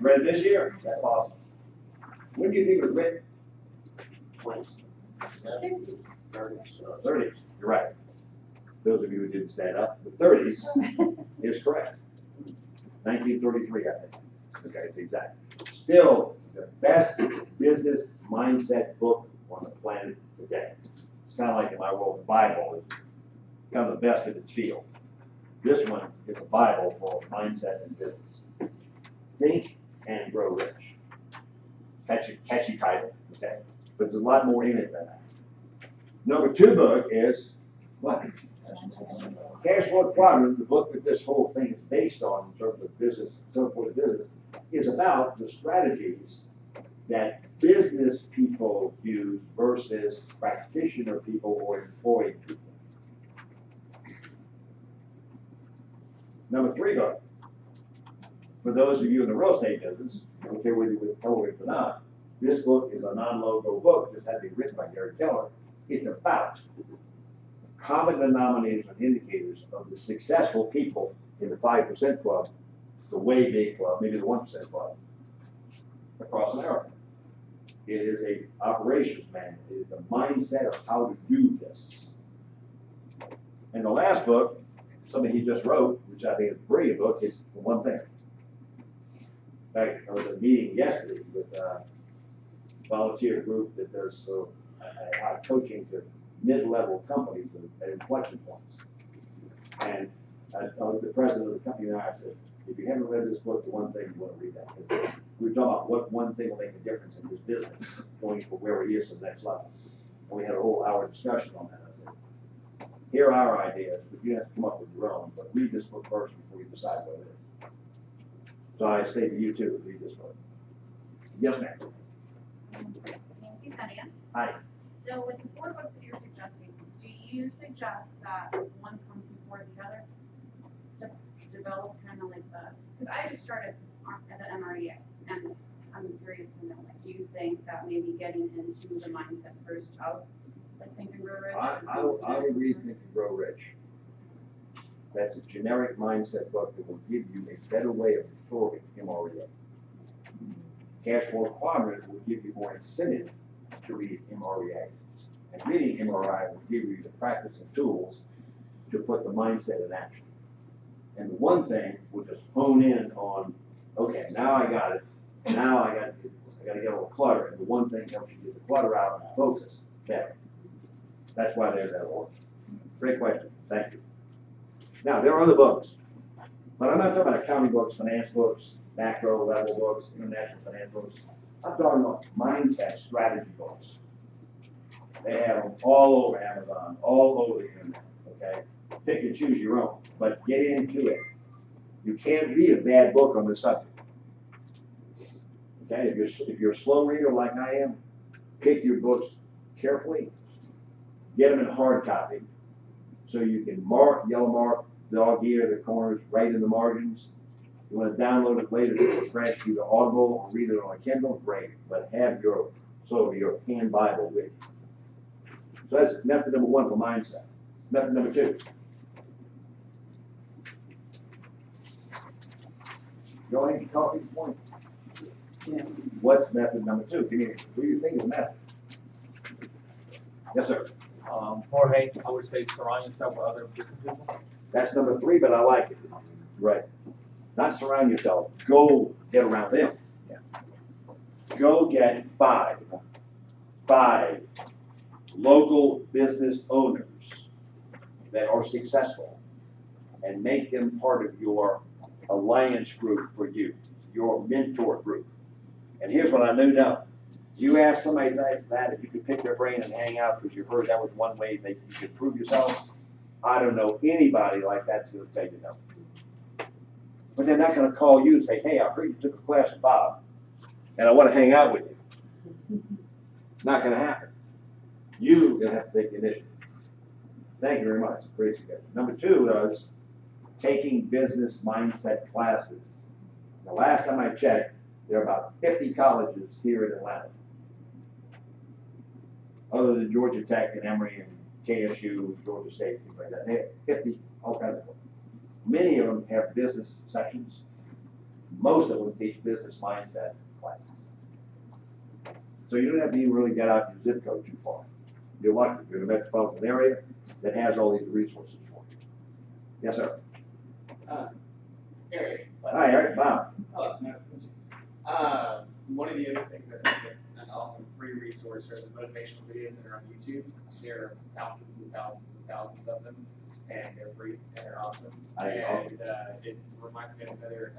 Read this year? That's awesome. When do you think it was written? 30s. You're right. those of you who didn't stand up, the 30s is correct. 1933, I think. Okay, it's exact. Still, the best business mindset book on the planet today. It's kind of like in my world, the Bible is kind of the best in its field. This one is a Bible for mindset and business. Think and Grow Rich. Catchy title, okay? But there's a lot more in it than that. Number 2 book is what? Cash Flow Quadrant, the book that this whole thing is based on in terms of business, so for the business, is about the strategies that business people use versus practitioner people or employee people. Number 3 book, for those of you in the real estate business, I don't care whether you tell it or not, this book is a non-logo book, just had to be written by Gary Keller. It's about common denominators and indicators of the successful people in the 5% club, the way big club, maybe the 1% club, across America. It is a operations manual. It is the mindset of how to do this. And the last book, something he just wrote, which I think is a brilliant book, is The One Thing. In fact, I was at a meeting yesterday with a volunteer group that does coaching to mid-level companies at inflection points. And the president of the company and I said, if you haven't read this book, The One Thing, you want to read that. Because we were talking about what one thing will make a difference in his business, going from where he is to the next level. And we had a whole hour discussion on that. I said, here are our ideas, but you have to come up with your own. But read this book first before you decide what it is. So I say to you too, read this book. Yes, ma'am. Nancy Sennia. Hi. So with the 4 books that you're suggesting, do you suggest that one comes before the other to develop kind of like the, because I just started at the MREA and I'm curious to know, like, do you think that maybe getting into the mindset first of like Think and Grow Rich? I would read Think and Grow Rich. That's a generic mindset book that will give you a better way of absorbing MREA. Cash Flow Quadrant will give you more incentive to read MREA. And reading MREA will give you the practice and tools to put the mindset in action. And the One Thing will just hone in on, okay, now I got it. Now I got to get all the clutter. And the One Thing helps you get the clutter out and focus better. That's why there's that order. Great question. Thank you. Now, there are other books, but I'm not talking about accounting books, finance books, macro level books, international finance books. I'm talking about mindset strategy books. They have them all over Amazon, all over the internet, okay? Pick and choose your own, but get into it. You can't read a bad book on this subject. Okay, if you're a slow reader like I am, pick your books carefully, get them in hard copy, so you can yellow mark, dog ear, the corners, right in the margins. You want to download it later to refresh, either Audible or read it on a Kindle, great, but have your hand Bible with you. So that's method number 1 for mindset. Method number 2. Go ahead and copy the point. Yeah. What's method number 2? What do you think is a method? Yes, sir. Jorge, I would say surround yourself with other business people. That's number 3, but I like it. Right. Not surround yourself. Go get around them. Yeah. Go get 5 local business owners that are successful and make them part of your alliance group for you, your mentor group. And here's what I do know. You ask somebody like that if you could pick their brain and hang out because you heard that was one way that you could prove yourself. I don't know anybody like that's going to say you no. But they're not going to call you and say, hey, I heard you took a class with Bob and I want to hang out with you. Not going to happen. You're going to have to take the initiative. Thank you very much. Great suggestion. Number 2 is taking business mindset classes. The last time I checked, there are about 50 colleges here in Atlanta. Other than Georgia Tech and Emory and KSU, Georgia State, things like that. They have 50, all kinds of them. Many of them have business sections. Most of them teach business mindset classes. So you don't have to even really get out your zip code too far. You're lucky. You're in a metropolitan area that has all these resources for you. Yes, sir. Eric. Hi, Eric, Bob. Hello, nice to meet you. One of the other things I think is an awesome free resource are the motivational videos that are on YouTube. There are thousands and thousands and thousands of them, and they're free and they're awesome. And it reminds me of another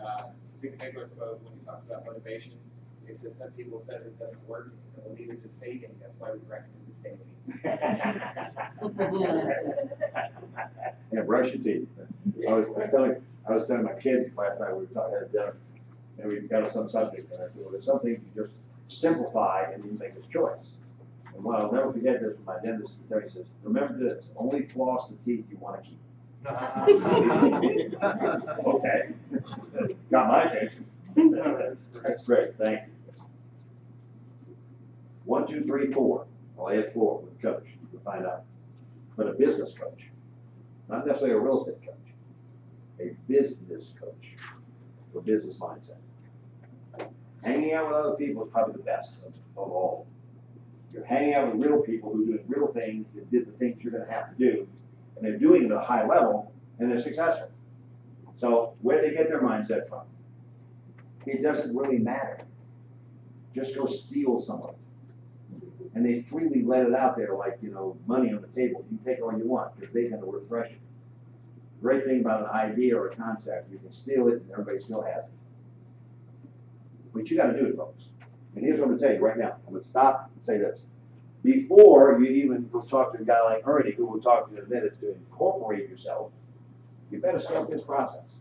Zig Ziglar quote when he talks about motivation. He said some people says it doesn't work, so we'll either just fading. That's why we recommend it daily. Yeah, brush your teeth. I was telling my kids last night, we were talking at dinner, and we got on some subject, and I said, well, there's something you just simplify and you make this choice. And well, I'll never forget this, my dentist, he says, remember this, only floss the teeth you want to keep. Okay, got my attention. That's great, thank you. 1, 2, 3, 4. I'll add 4 with coach, you'll find out. But a business coach, not necessarily a real estate coach, a business coach for business mindset. Hanging out with other people is probably the best of all. You're hanging out with real people who are doing real things that did the things you're going to have to do, and they're doing it at a high level, and they're successful. So where they get their mindset from, it doesn't really matter. Just go steal someone. And they freely let it out there like, money on the table. You can take all you want because they're going to refresh you. Great thing about an idea or a concept, you can steal it and everybody still has it. But you got to do it, folks. And here's what I'm going to tell you right now. I'm going to stop and say this. Before you even will talk to a guy like Ernie, who will talk to you in a minute, to incorporate yourself, you better start this process.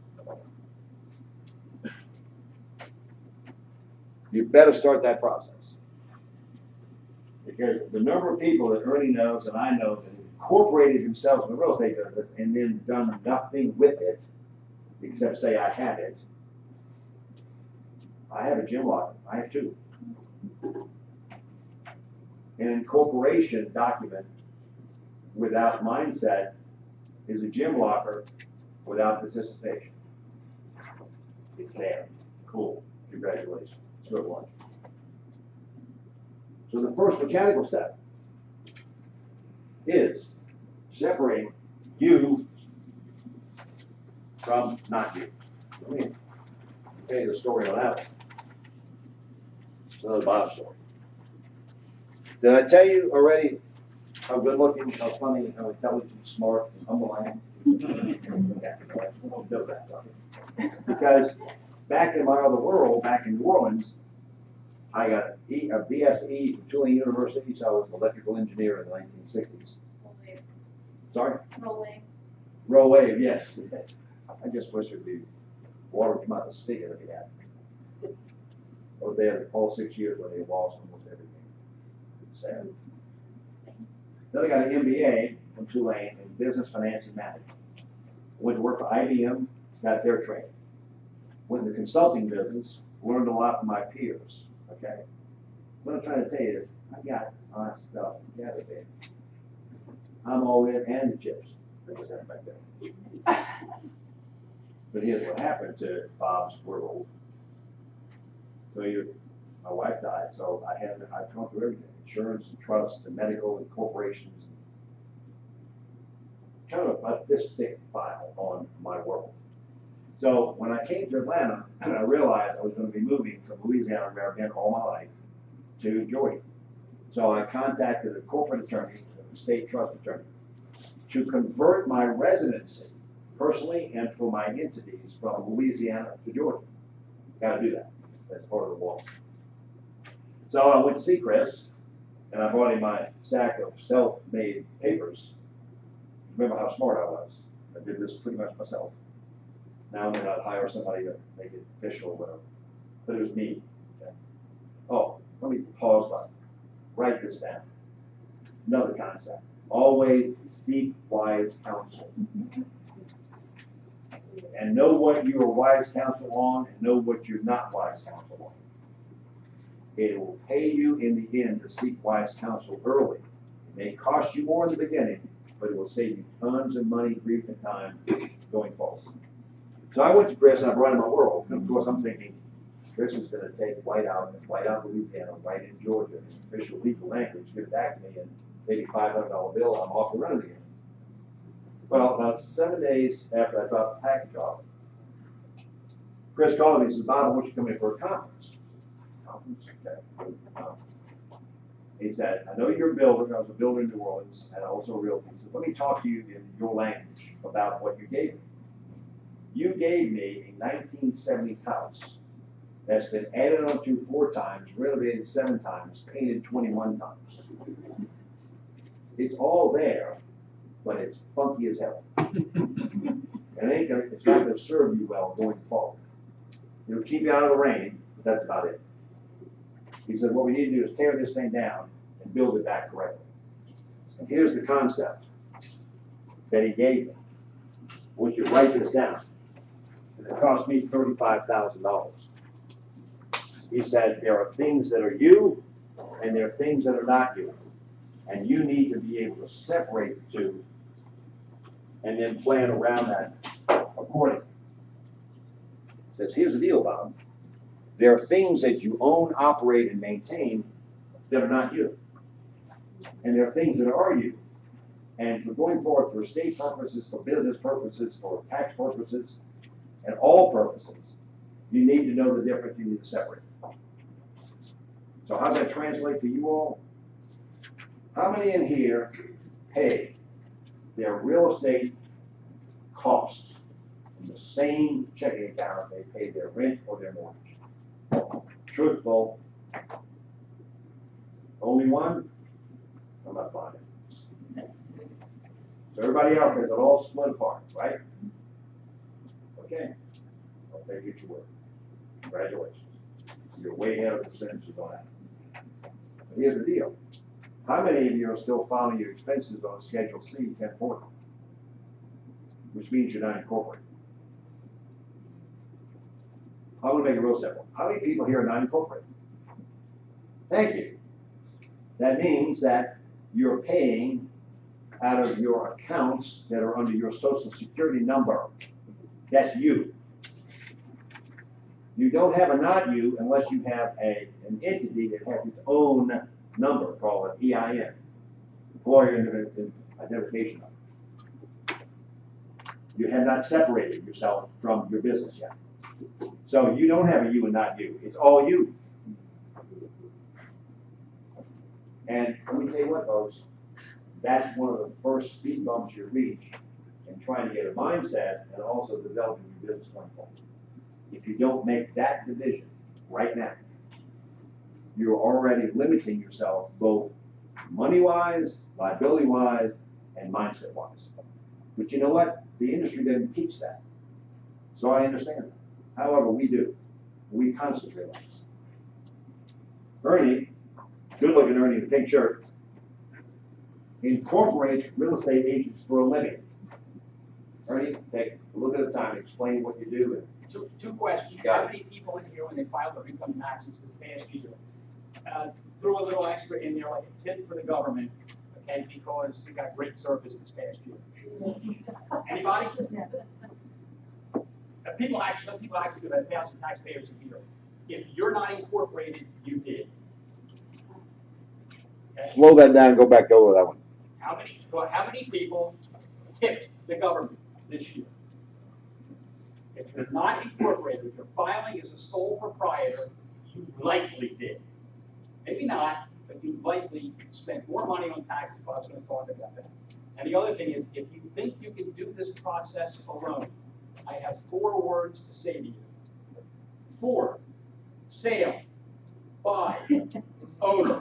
You better start that process. Because the number of people that Ernie knows and I know that incorporated themselves in the real estate business and then done nothing with it, except say I have it. I have a gym locker. I have 2. An incorporation document without mindset is a gym locker without participation. It's there. Cool. Congratulations. It's good one. So the first mechanical step is separating you from not you. Let me tell you the story on that one. It's another Bob story. Did I tell you already how good looking, how funny, how intelligent, smart, and humble I am? Okay, won't do that, okay? Because back in my other world, back in New Orleans, I got a BSE from Tulane University, so I was an electrical engineer in the 1960s. Sorry? Roll wave, yes. I just wish there'd be water come out of the spigot if you had. I was there all 6 years when they lost almost everything. It's sad. Then I got an MBA from Tulane in business, finance, and management. Went to work for IBM, got their training. Went in the consulting business, learned a lot from my peers. Okay? What I'm trying to tell you is, I got my stuff together, baby. I'm all in and the chips. Back there. But here's what happened to Bob's world. So my wife died, so I've gone through everything. Insurance and trust and medical and corporations. Kind of about this thick file on my world. So when I came to Atlanta, I realized I was going to be moving from Louisiana, where I've been all my life, to Georgia. So I contacted a corporate attorney, a state trust attorney, to convert my residency, personally and for my entities, from Louisiana to Georgia. Got to do that. That's part of the law. So I went to see Chris, and I brought him my stack of self-made papers. Remember how smart I was. I did this pretty much myself. Now then I'd hire somebody to make it official or whatever. But it was me. Okay? Oh, let me pause button. Write this down. Another concept. Always seek wise counsel. And know what you are wise counsel on and know what you're not wise counsel on. It will pay you in the end to seek wise counsel early. It may cost you more in the beginning, but it will save you tons of money, grief, and time going forward. So I went to Chris and I brought him my world. And of course I'm thinking, Chris is going to take Whiteout, Louisiana, right in Georgia, in official legal language, give it back to me, and maybe $500 bill, I'm off and running again. Well, about 7 days after I dropped the package off, Chris called me and says, Bob, I want you to come in for a conference. Conference? Okay. He said, I know you're a builder. I was a builder in New Orleans and also a realtor. He said, let me talk to you in your language about what you gave me. You gave me a 1970s house that's been added onto 4 times, renovated 7 times, painted 21 times. It's all there, but it's funky as hell. And it's not gonna serve you well going forward. It'll keep you out of the rain, but that's about it. He said, what we need to do is tear this thing down and build it back correctly. And here's the concept that he gave me. I want you to write this down. And it cost me $35,000. He said, there are things that are you, and there are things that are not you. And you need to be able to separate the two and then plan around that accordingly. He says, here's the deal, Bob. There are things that you own, operate, and maintain that are not you. And there are things that are you. And for going forward for estate purposes, for business purposes, for tax purposes, and all purposes, you need to know the difference, you need to separate. So how does that translate to you all? How many in here pay their real estate costs in the same checking account they pay their rent or their mortgage? Truthful. Only one? I'm not buying it. So everybody else has it all split apart, right? Okay. I'll take you to work. Congratulations. You're way ahead of the sentences on that. But here's the deal. How many of you are still filing your expenses on Schedule C 1040? Which means you're not incorporated. I'm going to make it real simple. How many people here are not incorporated? Thank you. That means that you're paying out of your accounts that are under your Social Security number. That's you. You don't have a not you unless you have an entity that has its own number called an EIN, Employer Identification Number. You have not separated yourself from your business yet. So you don't have a you and not you. It's all you. And let me tell you what, folks, that's one of the first speed bumps you reach in trying to get a mindset and also developing your business going forward. If you don't make that division right now, you're already limiting yourself both money-wise, liability-wise, and mindset-wise. But you know what? The industry doesn't teach that. So I understand that. However, we do. We concentrate on this. Ernie, good-looking Ernie in the pink shirt, incorporates real estate agents for a living. Ernie, take a little bit of time to explain what you do. Two questions. How many people in here, when they filed their income taxes this past year, threw a little extra in there, like a tip for the government, okay, because we got great service this past year? Anybody? People actually do that, 1,000 taxpayers a year. If you're not incorporated, you did. Okay? Slow that down, go back over that one. How many people tipped the government this year? If you're not incorporated, if you're filing as a sole proprietor, you likely did. Maybe not, but you likely spent more money on taxes. Bob's going to talk about that. And the other thing is, if you think you can do this process alone, I have 4 words to say to you. 4, sale, buy, owner.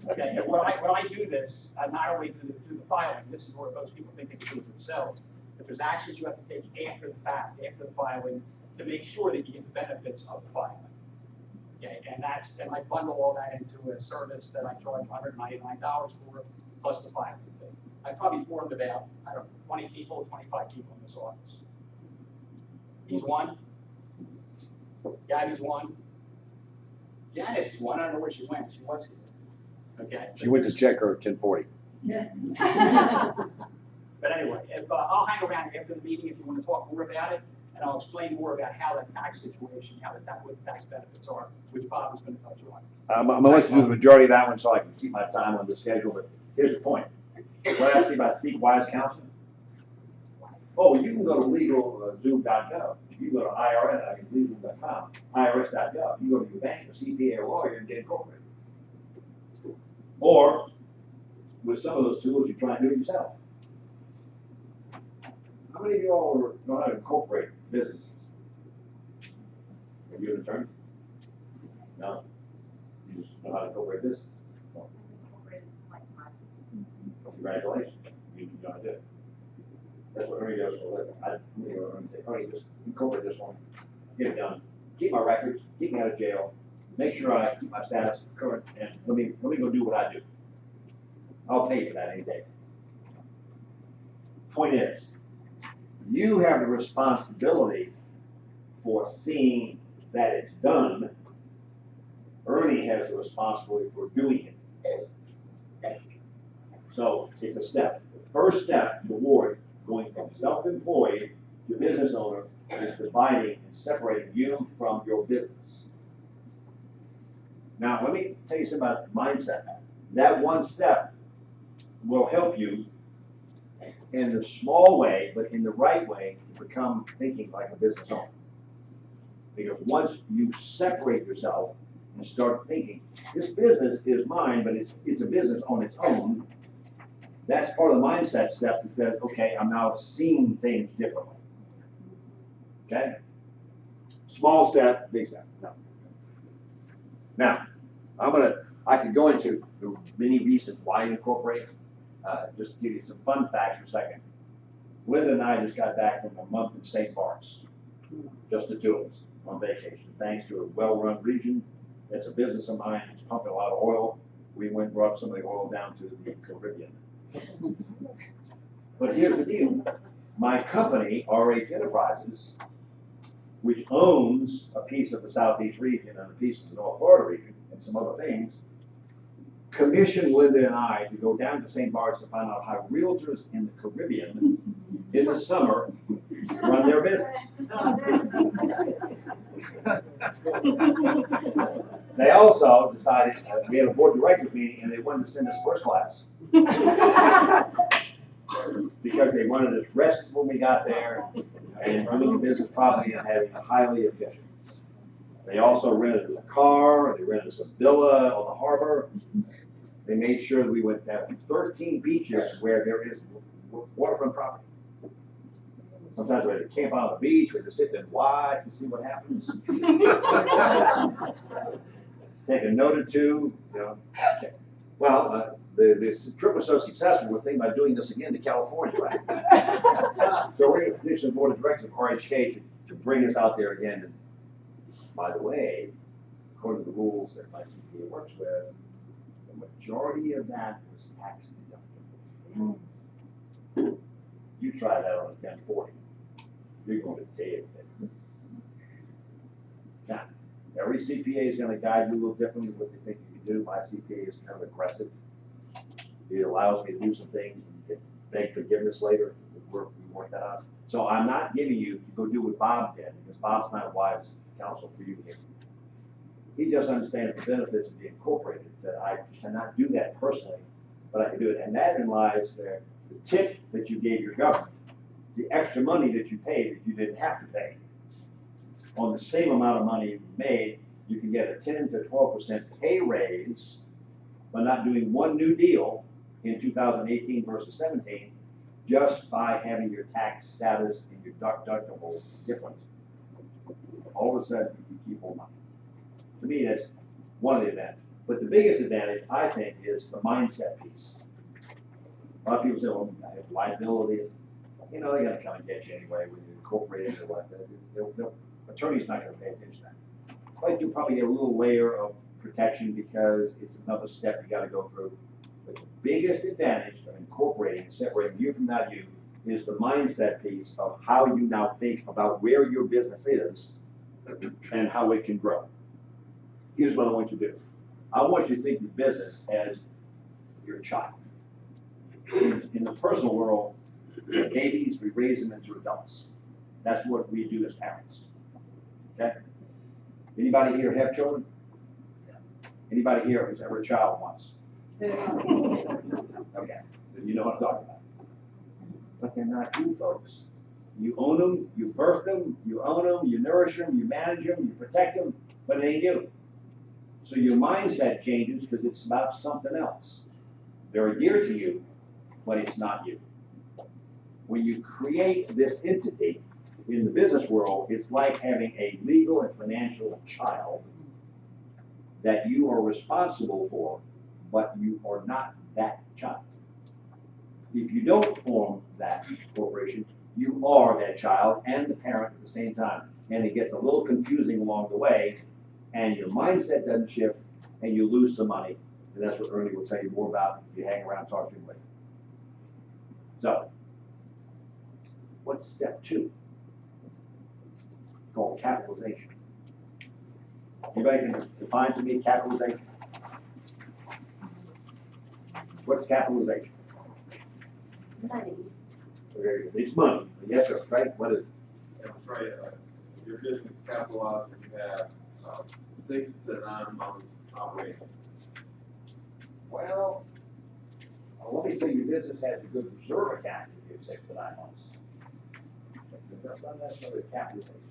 Okay, and when I do this, I not only do the filing, this is where most people think they can do it themselves, but there's actions you have to take after the fact, after the filing, to make sure that you get the benefits of the filing. Okay, and I bundle all that into a service that I charge $199 for, plus the filing fee. I probably formed about, 20 people, 25 people in this office. He's one. Gabby's one. Janice is one. I don't know where she went. She was here. Okay. She went to check her 1040. But anyway, I'll hang around after the meeting if you want to talk more about it, and I'll explain more about how the tax situation, what the tax benefits are, which Bob is going to touch on. I'm going to let you do the majority of that one so I can keep my time on the schedule, but here's the point. What I asked you about seek wise counsel? Oh, you can go to legalzoom.gov. You can go to legalzoom.com, irs.gov. You go to your bank, a CPA, or lawyer, and get incorporated. Or, with some of those tools, you try and do it yourself. How many of you all know how to incorporate businesses? Are you an attorney? No? You just know how to incorporate business? No. Congratulations, you know how to do it. That's what Ernie does for a living. I say, Ernie, just incorporate this one, get it done, keep my records, keep me out of jail, make sure I keep my status current, and let me go do what I do. I'll pay for that any day. Point is, you have the responsibility for seeing that it's done. Ernie has the responsibility for doing it. So it's a step. The first step towards going from self-employed to business owner is dividing and separating you from your business. Now, let me tell you something about mindset. That one step will help you in a small way, but in the right way, to become thinking like a business owner. Because once you separate yourself and start thinking, this business is mine, but it's a business on its own, that's part of the mindset step that says, okay, I'm now seeing things differently. Okay? Small step, big step. No. Now, I could go into the many reasons why you incorporate. Just to give you some fun facts for a second. Linda and I just got back from a month in St. Bart's, just the two of us on vacation, thanks to a well-run region. That's a business of mine. It's pumping a lot of oil. We went and brought some of the oil down to the Caribbean. But here's the deal. My company, RH Enterprises, which owns a piece of the Southeast region and a piece of the North Florida region and some other things, commissioned Linda and I to go down to St. Bart's to find out how realtors in the Caribbean in the summer run their business. They also decided, we had a board of directors meeting, and they wanted to send us first class. Because they wanted us rest when we got there and running the business properly and having a highly efficient. They also rented us a car, they rented us a villa on the harbor. They made sure that we went down 13 beaches where there is waterfront property. Sometimes we had to camp out on the beach, we had to sit there and watch and see what happens. Take a note or two, you know. Okay. Well, this trip was so successful, we're thinking about doing this again to California, right? So we're going to petition the board of directors of RHK to bring us out there again. And by the way, according to the rules that my CPA works with, the majority of that was tax deductible. You try that on a 1040, you're going to jail. Now, every CPA is going to guide you a little differently with what they think you can do. My CPA is kind of aggressive. It allows me to do some things and get beg forgiveness later. We work that out. So I'm not giving you to go do what Bob did, because Bob's not a wise counsel for you here. He just understands the benefits of being incorporated, that I cannot do that personally, but I can do it. And that lies there, the tip that you gave your government, the extra money that you paid that you didn't have to pay. On the same amount of money you made, you can get a 10 to 12% pay raise by not doing one new deal in 2018 versus 17, just by having your tax status and your deductible different. All of a sudden, you can keep more money. To me, that's one of the advantages. But the biggest advantage, I think, is the mindset piece. A lot of people say, well, I have liabilities. You know, they're going to come and get you anyway when you incorporate it or whatever. Attorney's not going to pay attention to that. But you probably get a little layer of protection because it's another step you got to go through. But the biggest advantage of incorporating and separating you from that you is the mindset piece of how you now think about where your business is and how it can grow. Here's what I want you to do. I want you to think of your business as your child. In the personal world, babies, we raise them into adults. That's what we do as parents. Okay? Anybody here have children? Anybody here who's ever a child once? Okay, then you know what I'm talking about. But they're not you folks. You own them, you birth them, you own them, you nourish them, you manage them, you protect them, but it ain't you. So your mindset changes because it's about something else. They're dear to you, but it's not you. When you create this entity in the business world, it's like having a legal and financial child that you are responsible for, but you are not that child. If you don't form that corporation, you are that child and the parent at the same time. And it gets a little confusing along the way, and your mindset doesn't shift, and you lose some money. And that's what Ernie will tell you more about if you hang around and talk to him later. So, what's step 2? Called capitalization. Anybody can define to me capitalization? What's capitalization? Money. It's money. Yes, sir, right? What is it? That's right. Your business is capitalized when you have 6 to 9 months operating. Well, let me say your business has a good reserve account if you have 6 to 9 months. That's not necessarily capitalization.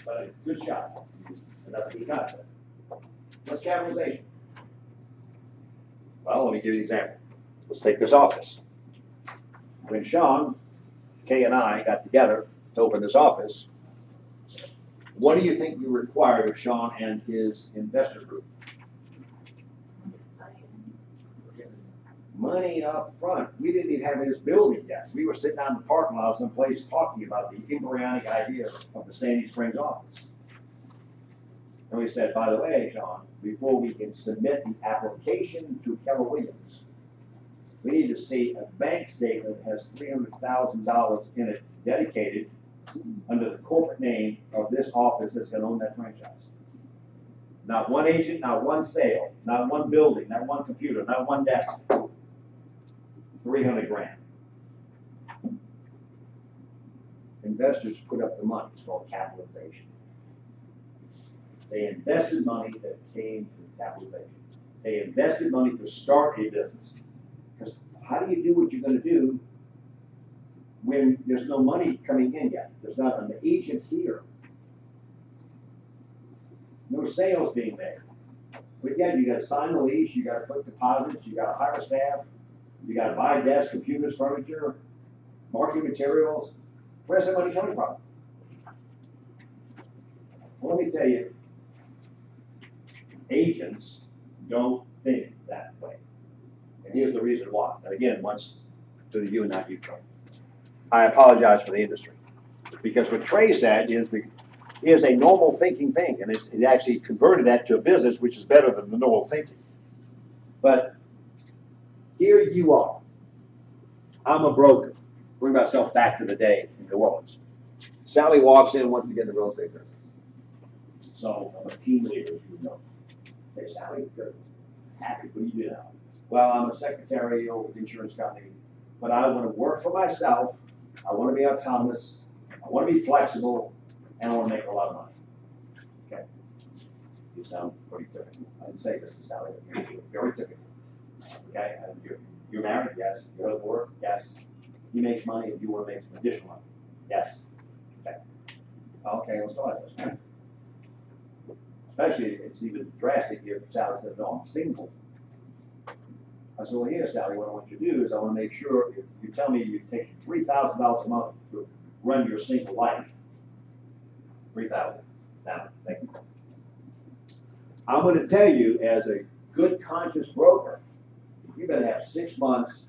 But a good shot. Another key concept. What's capitalization? Well, let me give you an example. Let's take this office. When Sean, Kay, and I got together to open this office, what do you think we required of Sean and his investor group? Money up front. We didn't even have his building yet. We were sitting out in the parking lot someplace talking about the embryonic idea of the Sandy Springs office. And we said, by the way, Sean, before we can submit the application to Keller Williams, we need to see a bank statement that has $300,000 in it dedicated under the corporate name of this office that's going to own that franchise. Not one agent, not one sale, not one building, not one computer, not one desk. 300 grand. Investors put up the money. It's called capitalization. They invested money that came from capitalization. They invested money to start a business. Because how do you do what you're going to do when there's no money coming in yet? There's not an agent here. No sales being made. But yeah, you got to sign the lease, you got to put deposits, you got to hire staff, you got to buy desks, computers, furniture, marketing materials. Where's that money coming from? Well, let me tell you, agents don't think that way. And here's the reason why. And again, once to the you and not you, Trey. I apologize for the industry. Because what Trey said is a normal thinking thing, and it actually converted that to a business, which is better than the normal thinking. But here you are. I'm a broker. Bring myself back to the day in New Orleans. Sally walks in, wants to get in the real estate business. So I'm a team leader, as you know. Say, Sally, good. Happy, what do you do now? Well, I'm a secretary over the insurance company, but I want to work for myself. I want to be autonomous. I want to be flexible, and I want to make a lot of money. Okay. You sound pretty typical. I didn't say this to Sally, but you're very typical. Okay. You're married? Yes. You go to work? Yes. He makes money if you want to make some additional money. Yes. Okay. Okay, let's go at this. Especially, it's even drastic if Sally says, no, I'm single. I said, well, here, Sally, what I want you to do is I want to make sure if you tell me you take $3,000 a month to run your single life, $3,000. Now, thank you. I'm going to tell you, as a good conscious broker, you better have 6 months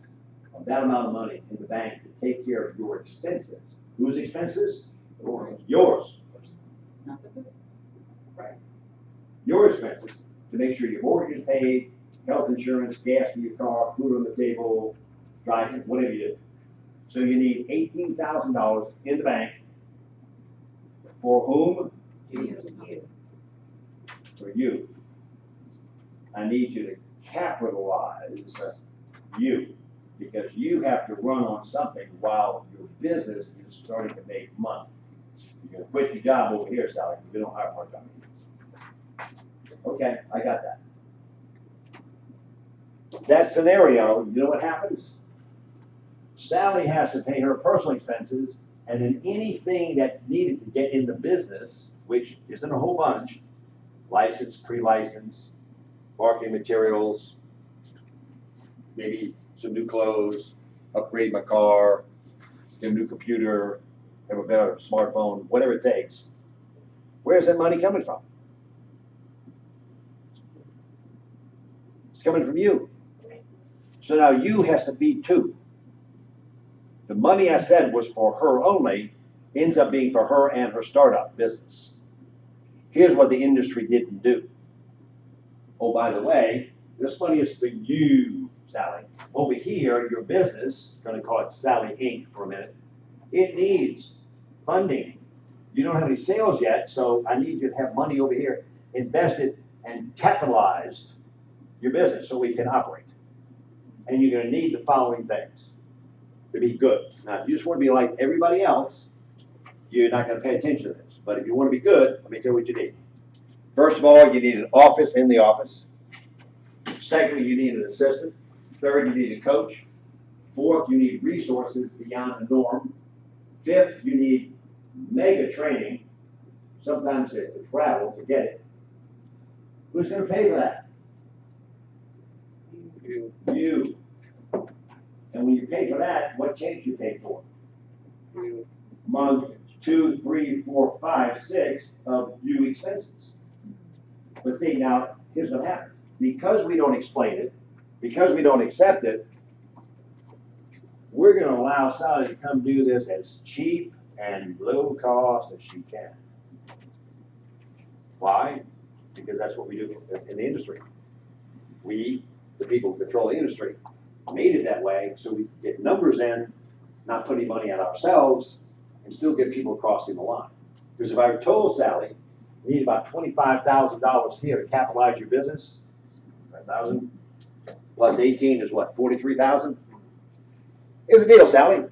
of that amount of money in the bank to take care of your expenses. Whose expenses? Yours. Right. Your expenses to make sure your mortgage is paid, health insurance, gas for your car, food on the table, driving, whatever you do. So you need $18,000 in the bank. For whom? You. For you. I need you to capitalize you, because you have to run on something while your business is starting to make money. You're going to quit your job over here, Sally, because we don't hire part-time. Okay, I got that. that scenario, you know what happens? Sally has to pay her personal expenses, and then anything that's needed to get in the business, which isn't a whole bunch, license, pre-license, marketing materials, maybe some new clothes, upgrade my car, get a new computer, have a better smartphone, whatever it takes. Where's that money coming from? It's coming from you. So now you has to feed too. The money I said was for her only, ends up being for her and her startup business. Here's what the industry didn't do. Oh, by the way, this money is for you, Sally. Over here, your business, going to call it Sally Inc. for a minute, it needs funding. You don't have any sales yet, so I need you to have money over here invested and capitalized your business so we can operate. And you're going to need the following things to be good. Now, if you just want to be like everybody else, you're not going to pay attention to this. But if you want to be good, let me tell you what you need. First of all, you need an office in the office. Secondly, you need an assistant. Third, you need a coach. Fourth, you need resources beyond the norm. Fifth, you need mega training. Sometimes you have to travel to get it. Who's going to pay for that? You. And when you pay for that, what can't you pay for? Month 2, 3, 4, 5, 6 of you expenses. But see, now, here's what happens. Because we don't explain it, because we don't accept it, we're going to allow Sally to come do this as cheap and low cost as she can. Why? Because that's what we do in the industry. We, the people who control the industry, made it that way so we could get numbers in, not putting money out ourselves, and still get people crossing the line. Because if I told Sally, you need about $25,000 here to capitalize your business, 5,000 plus 18 is what, 43,000? Here's the deal, Sally.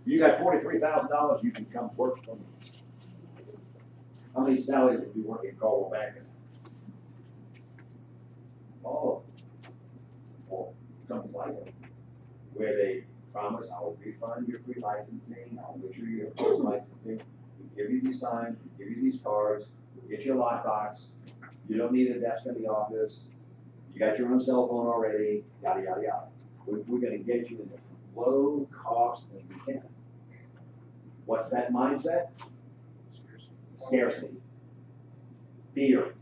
You got $43,000, you can come work for me. How many Sallys would be working at Caldwell Bank? All of them. Or companies like it, where they promise, I will refund your free licensing, I'll make sure you have post licensing, we give you these signs, we give you these cards, we get your lockbox, you don't need a desk in the office, you got your own cell phone already, yada, yada, yada. We're gonna get you in as low cost as we can. What's that mindset? Scarcity. Fear.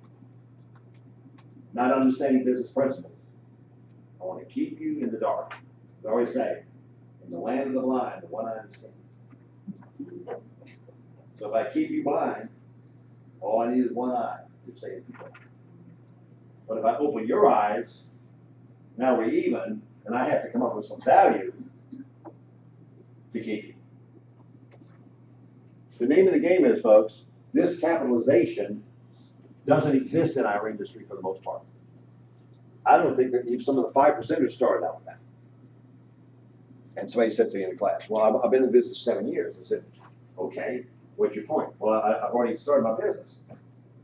Not understanding business principles. I want to keep you in the dark. As I always say, in the land of the blind, the one-eyed understand. So if I keep you blind, all I need is one eye to save people. But if I open your eyes, now we're even, and I have to come up with some value to keep you. The name of the game is, folks, this capitalization doesn't exist in our industry for the most part. I don't think that even some of the 5%ers started out with that. And somebody said to me in the class, well, I've been in the business 7 years. I said, okay, what's your point? Well, I've already started my business. I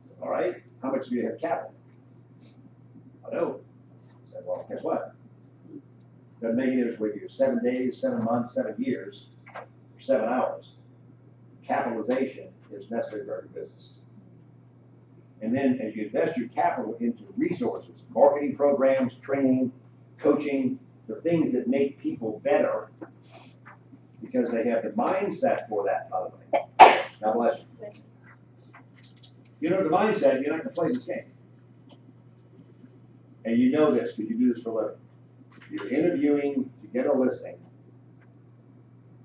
said, all right, how much do you have capital? I know. I said, well, guess what? Doesn't make any difference whether you're 7 days, 7 months, 7 years, or 7 hours. Capitalization is necessary for every business. And then as you invest your capital into resources, marketing programs, training, coaching, the things that make people better, because they have the mindset for that, by the way. God bless you. You know the mindset, you're not going to play this game. And you know this because you do this for a living. You're interviewing to get a listing,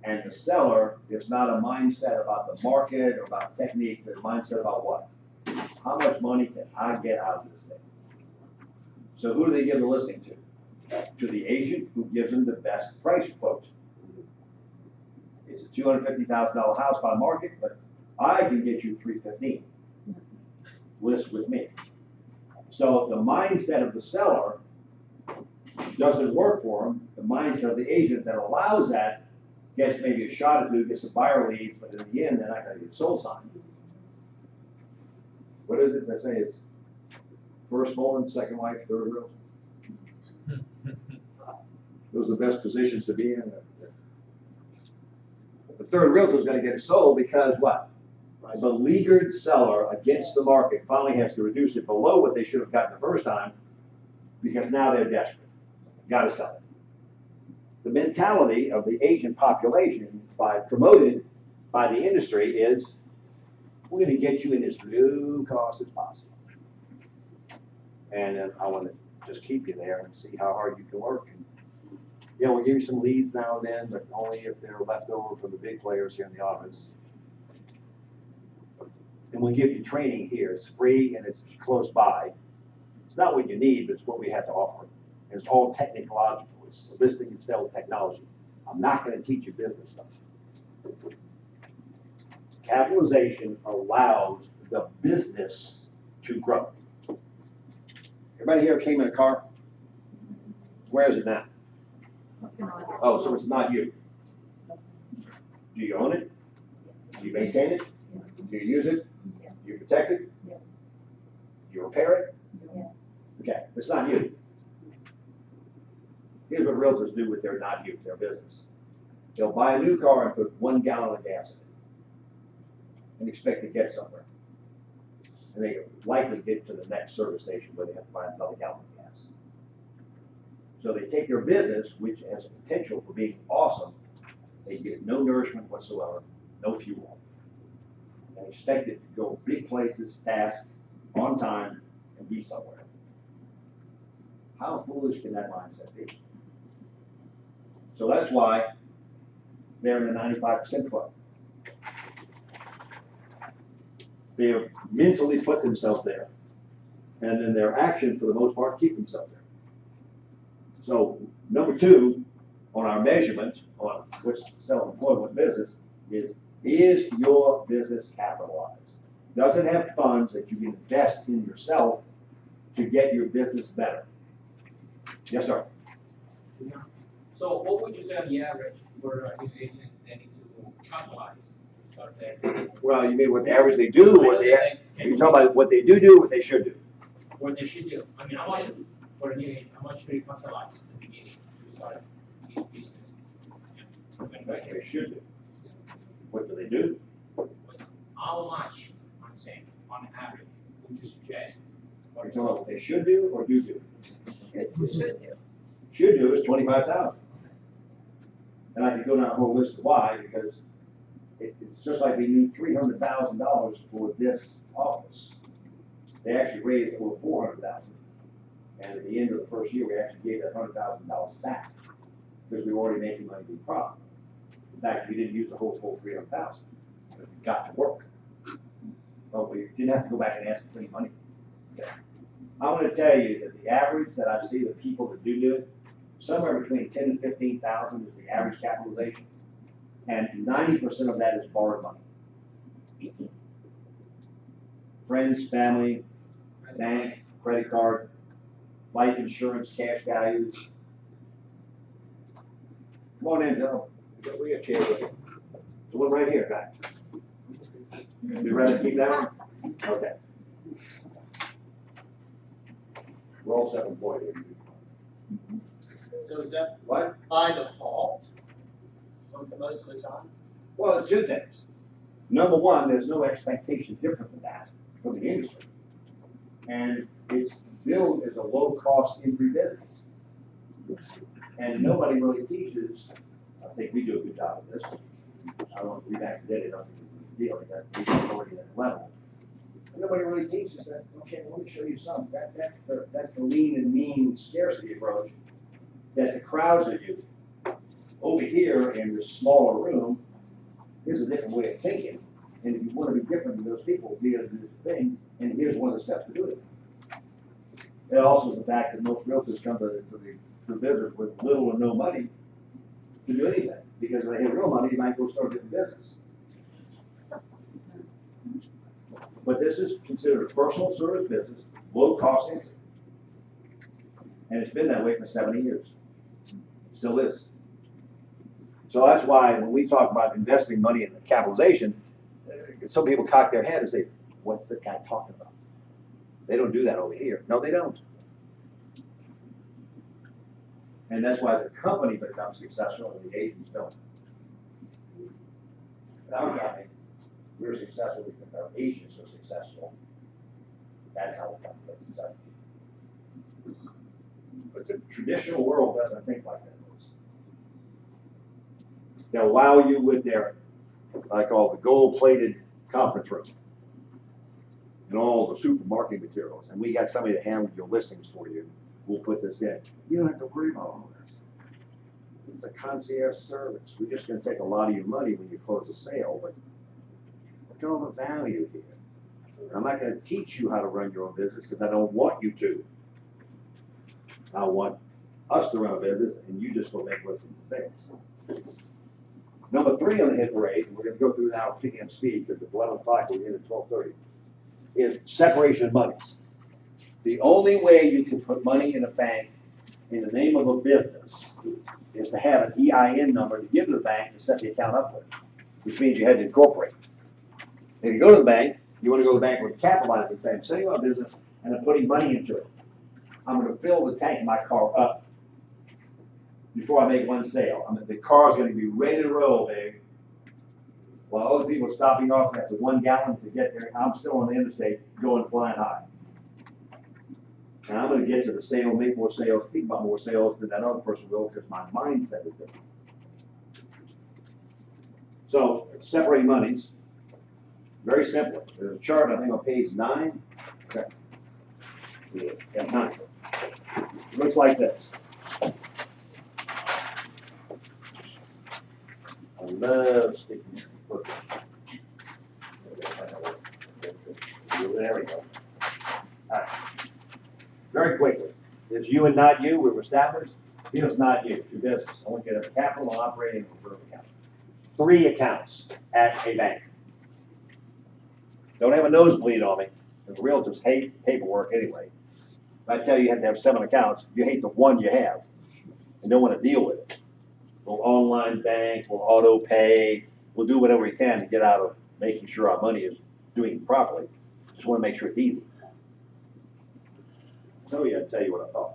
and the seller is not a mindset about the market or about technique, but a mindset about what? How much money can I get out of this thing? So who do they give the listing to? To the agent who gives them the best price quote. It's a $250,000 house by market, but I can get you $315. List with me. So the mindset of the seller doesn't work for them. The mindset of the agent that allows that gets maybe a shot or two, gets a buyer leads, but in the end, they're not going to get sold sign. What is it they say? It's first born, second wife, third real. Those are the best positions to be in. The third realtor is gonna get it sold because what? The beleaguered seller against the market finally has to reduce it below what they should have gotten the first time because now they're desperate. Gotta sell it. The mentality of the agent population promoted by the industry is, we're gonna get you in as low cost as possible. And then I wanna just keep you there and see how hard you can work. And, yeah, we'll give you some leads now and then, but only if they're left over from the big players here in the office. And we'll give you training here. It's free and it's close by. It's not what you need, but it's what we have to offer. And it's all technological. It's listing and sell technology. I'm not going to teach you business stuff. Capitalization allows the business to grow. Everybody here came in a car? Where is it now? Oh, so it's not you. Do you own it? Do you maintain it? Do you use it? Do you protect it? Do you repair it? Okay, it's not you. Here's what realtors do with their not you, their business. They'll buy a new car and put 1 gallon of gas in it and expect to get somewhere. And they likely get to the next service station where they have to buy another gallon of gas. So they take their business, which has potential for being awesome, they get no nourishment whatsoever, no fuel, and expect it to go big places, fast, on time, and be somewhere. How foolish can that mindset be? So that's why they're in the 95% club. They have mentally put themselves there, and then their action, for the most part, keep themselves there. So number 2 on our measurement on what's self-employment business is your business capitalized? Does it have funds that you can invest in yourself to get your business better? Yes, sir. So what would you say on the average for a new agent they need to capitalize to start there? Well, you mean what the average they do, what they, you're talking about what they do, what they should do. What they should do. I mean, how much for a new agent, how much should you capitalize at the beginning to start his business? What they should do. What do they do? How much, I'm saying, on average, would you suggest? Are you talking about what they should do or do do? Should do. Should do is 25,000. And I could go down a whole list of why, because it's just like we need $300,000 for this office. They actually raised over 400,000. And at the end of the first year, we actually gave that $100,000 back because we were already making money being profitable. In fact, we didn't use the whole full 300,000, but we got to work. But we didn't have to go back and ask for any money. Okay. I want to tell you that the average that I see the people that do it, somewhere between 10 and 15,000 is the average capitalization, and 90% of that is borrowed money. Friends, family, bank, credit card, life insurance, cash values. Come on in, Bill. We got chairs right here. The one right here, guy. You rather keep that one? Okay. We're all self-employed here. So is that What? by default? Most of the time? Well, it's 2 things. Number 1, there's no expectation different than that from the industry. And it's billed as a low-cost entry business. And nobody really teaches, I think we do a good job of this. I don't want to be back today, I don't think it's a deal, we're already at the level. And nobody really teaches that, okay, let me show you something. That's the lean and mean scarcity approach that the crowds are using. Over here in this smaller room, here's a different way of thinking. And if you want to be different than those people, be able to do things, and here's one of the steps to do it. And also the fact that most realtors come to the business with little or no money to do anything. Because if they have real money, you might go start a different business. But this is considered a personal service business, low cost entry. And it's been that way for 70 years. Still is. So that's why when we talk about investing money in the capitalization, some people cock their head and say, what's the guy talking about? They don't do that over here. No, they don't. And that's why the company becomes successful and the agents don't. In our company, we're successful because our agents are successful. That's how the company gets successful. But the traditional world doesn't think like that. They'll wow you with their, I call it the gold-plated conference room. And all the supermarket materials. And we got somebody to handle your listings for you. We'll put this in. You don't have to worry about all this. It's a concierge service. We're just gonna take a lot of your money when you close the sale, but look at all the value here. I'm not gonna teach you how to run your own business because I don't want you to. I want us to run a business and you just go make listings and sales. Number 3 on the hit parade, and we're gonna go through now picking up speed because it's 11:05, we're in at 12:30, is separation of monies. The only way you can put money in a bank in the name of a business is to have an EIN number to give to the bank to set the account up with, which means you had to incorporate. If you go to the bank, you want to go to the bank with capitalizing, say, I'm setting up a business and I'm putting money into it. I'm going to fill the tank of my car up before I make one sale. The car's going to be ready to roll, baby. While other people are stopping off after 1 gallon to get there, I'm still on the interstate going flying high. And I'm going to get to the sale, make more sales, think about more sales than that other person will because my mindset is different. So, separate monies. Very simple. There's a chart, I think, on page 9. Okay. Yeah, 9. It looks like this. I love sticking here. Look. There we go. All right. Very quickly. It's you and not you. We've established. Here's not you. It's your business. I want you to have a capital, operating, and reserve account. 3 accounts at a bank. Don't have a nosebleed on me, because realtors hate paperwork anyway. If I tell you you have to have 7 accounts, you hate the one you have and don't want to deal with it. We'll online bank, we'll auto pay, we'll do whatever we can to get out of making sure our money is doing it properly. Just want to make sure it's easy. So yeah, I'll tell you what I thought.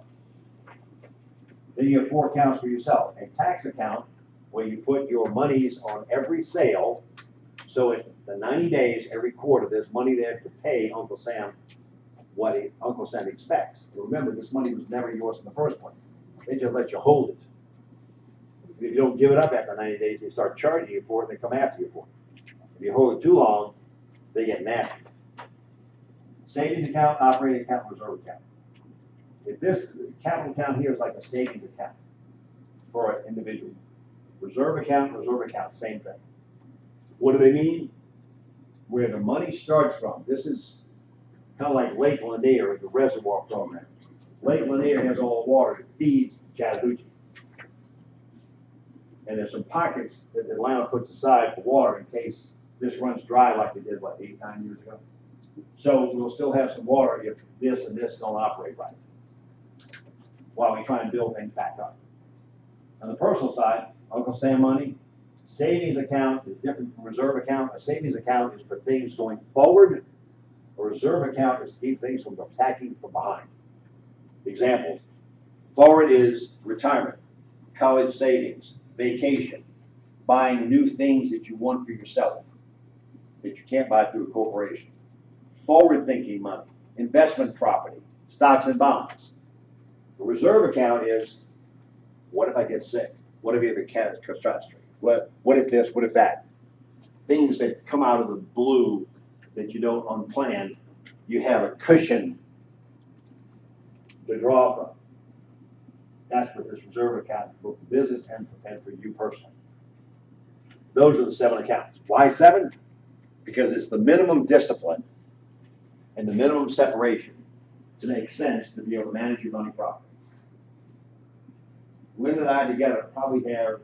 Then you have 4 accounts for yourself. A tax account where you put your monies on every sale. So in the 90 days, every quarter, there's money there to pay Uncle Sam what Uncle Sam expects. Remember, this money was never yours in the first place. They just let you hold it. If you don't give it up after 90 days, they start charging you for it and they come after you for it. If you hold it too long, they get nasty. Savings account, operating account, reserve account. If this capital account here is like a savings account for an individual. Reserve account, same thing. What do they mean? Where the money starts from. This is kind of like Lake Lanier, the reservoir program. Lake Lanier has all the water that feeds Chattahoochee. And there's some pockets that Atlanta puts aside for water in case this runs dry like they did, what, 8, 9 years ago? So we'll still have some water if this and this don't operate right, while we try and build things back up. On the personal side, Uncle Sam money, savings account is different from reserve account. A savings account is for things going forward. A reserve account is to keep things from attacking from behind. Examples. Forward is retirement, college savings, vacation, buying new things that you want for yourself that you can't buy through a corporation. Forward-thinking money, investment property, stocks and bonds. A reserve account is, what if I get sick? What if you have a catastrophe? What if this, what if that? Things that come out of the blue that you don't unplanned, you have a cushion to draw from. That's what this reserve account is, both for business and for you personally. Those are the 7 accounts. Why 7? Because it's the minimum discipline and the minimum separation to make sense to be able to manage your money properly. Lynn and I together probably have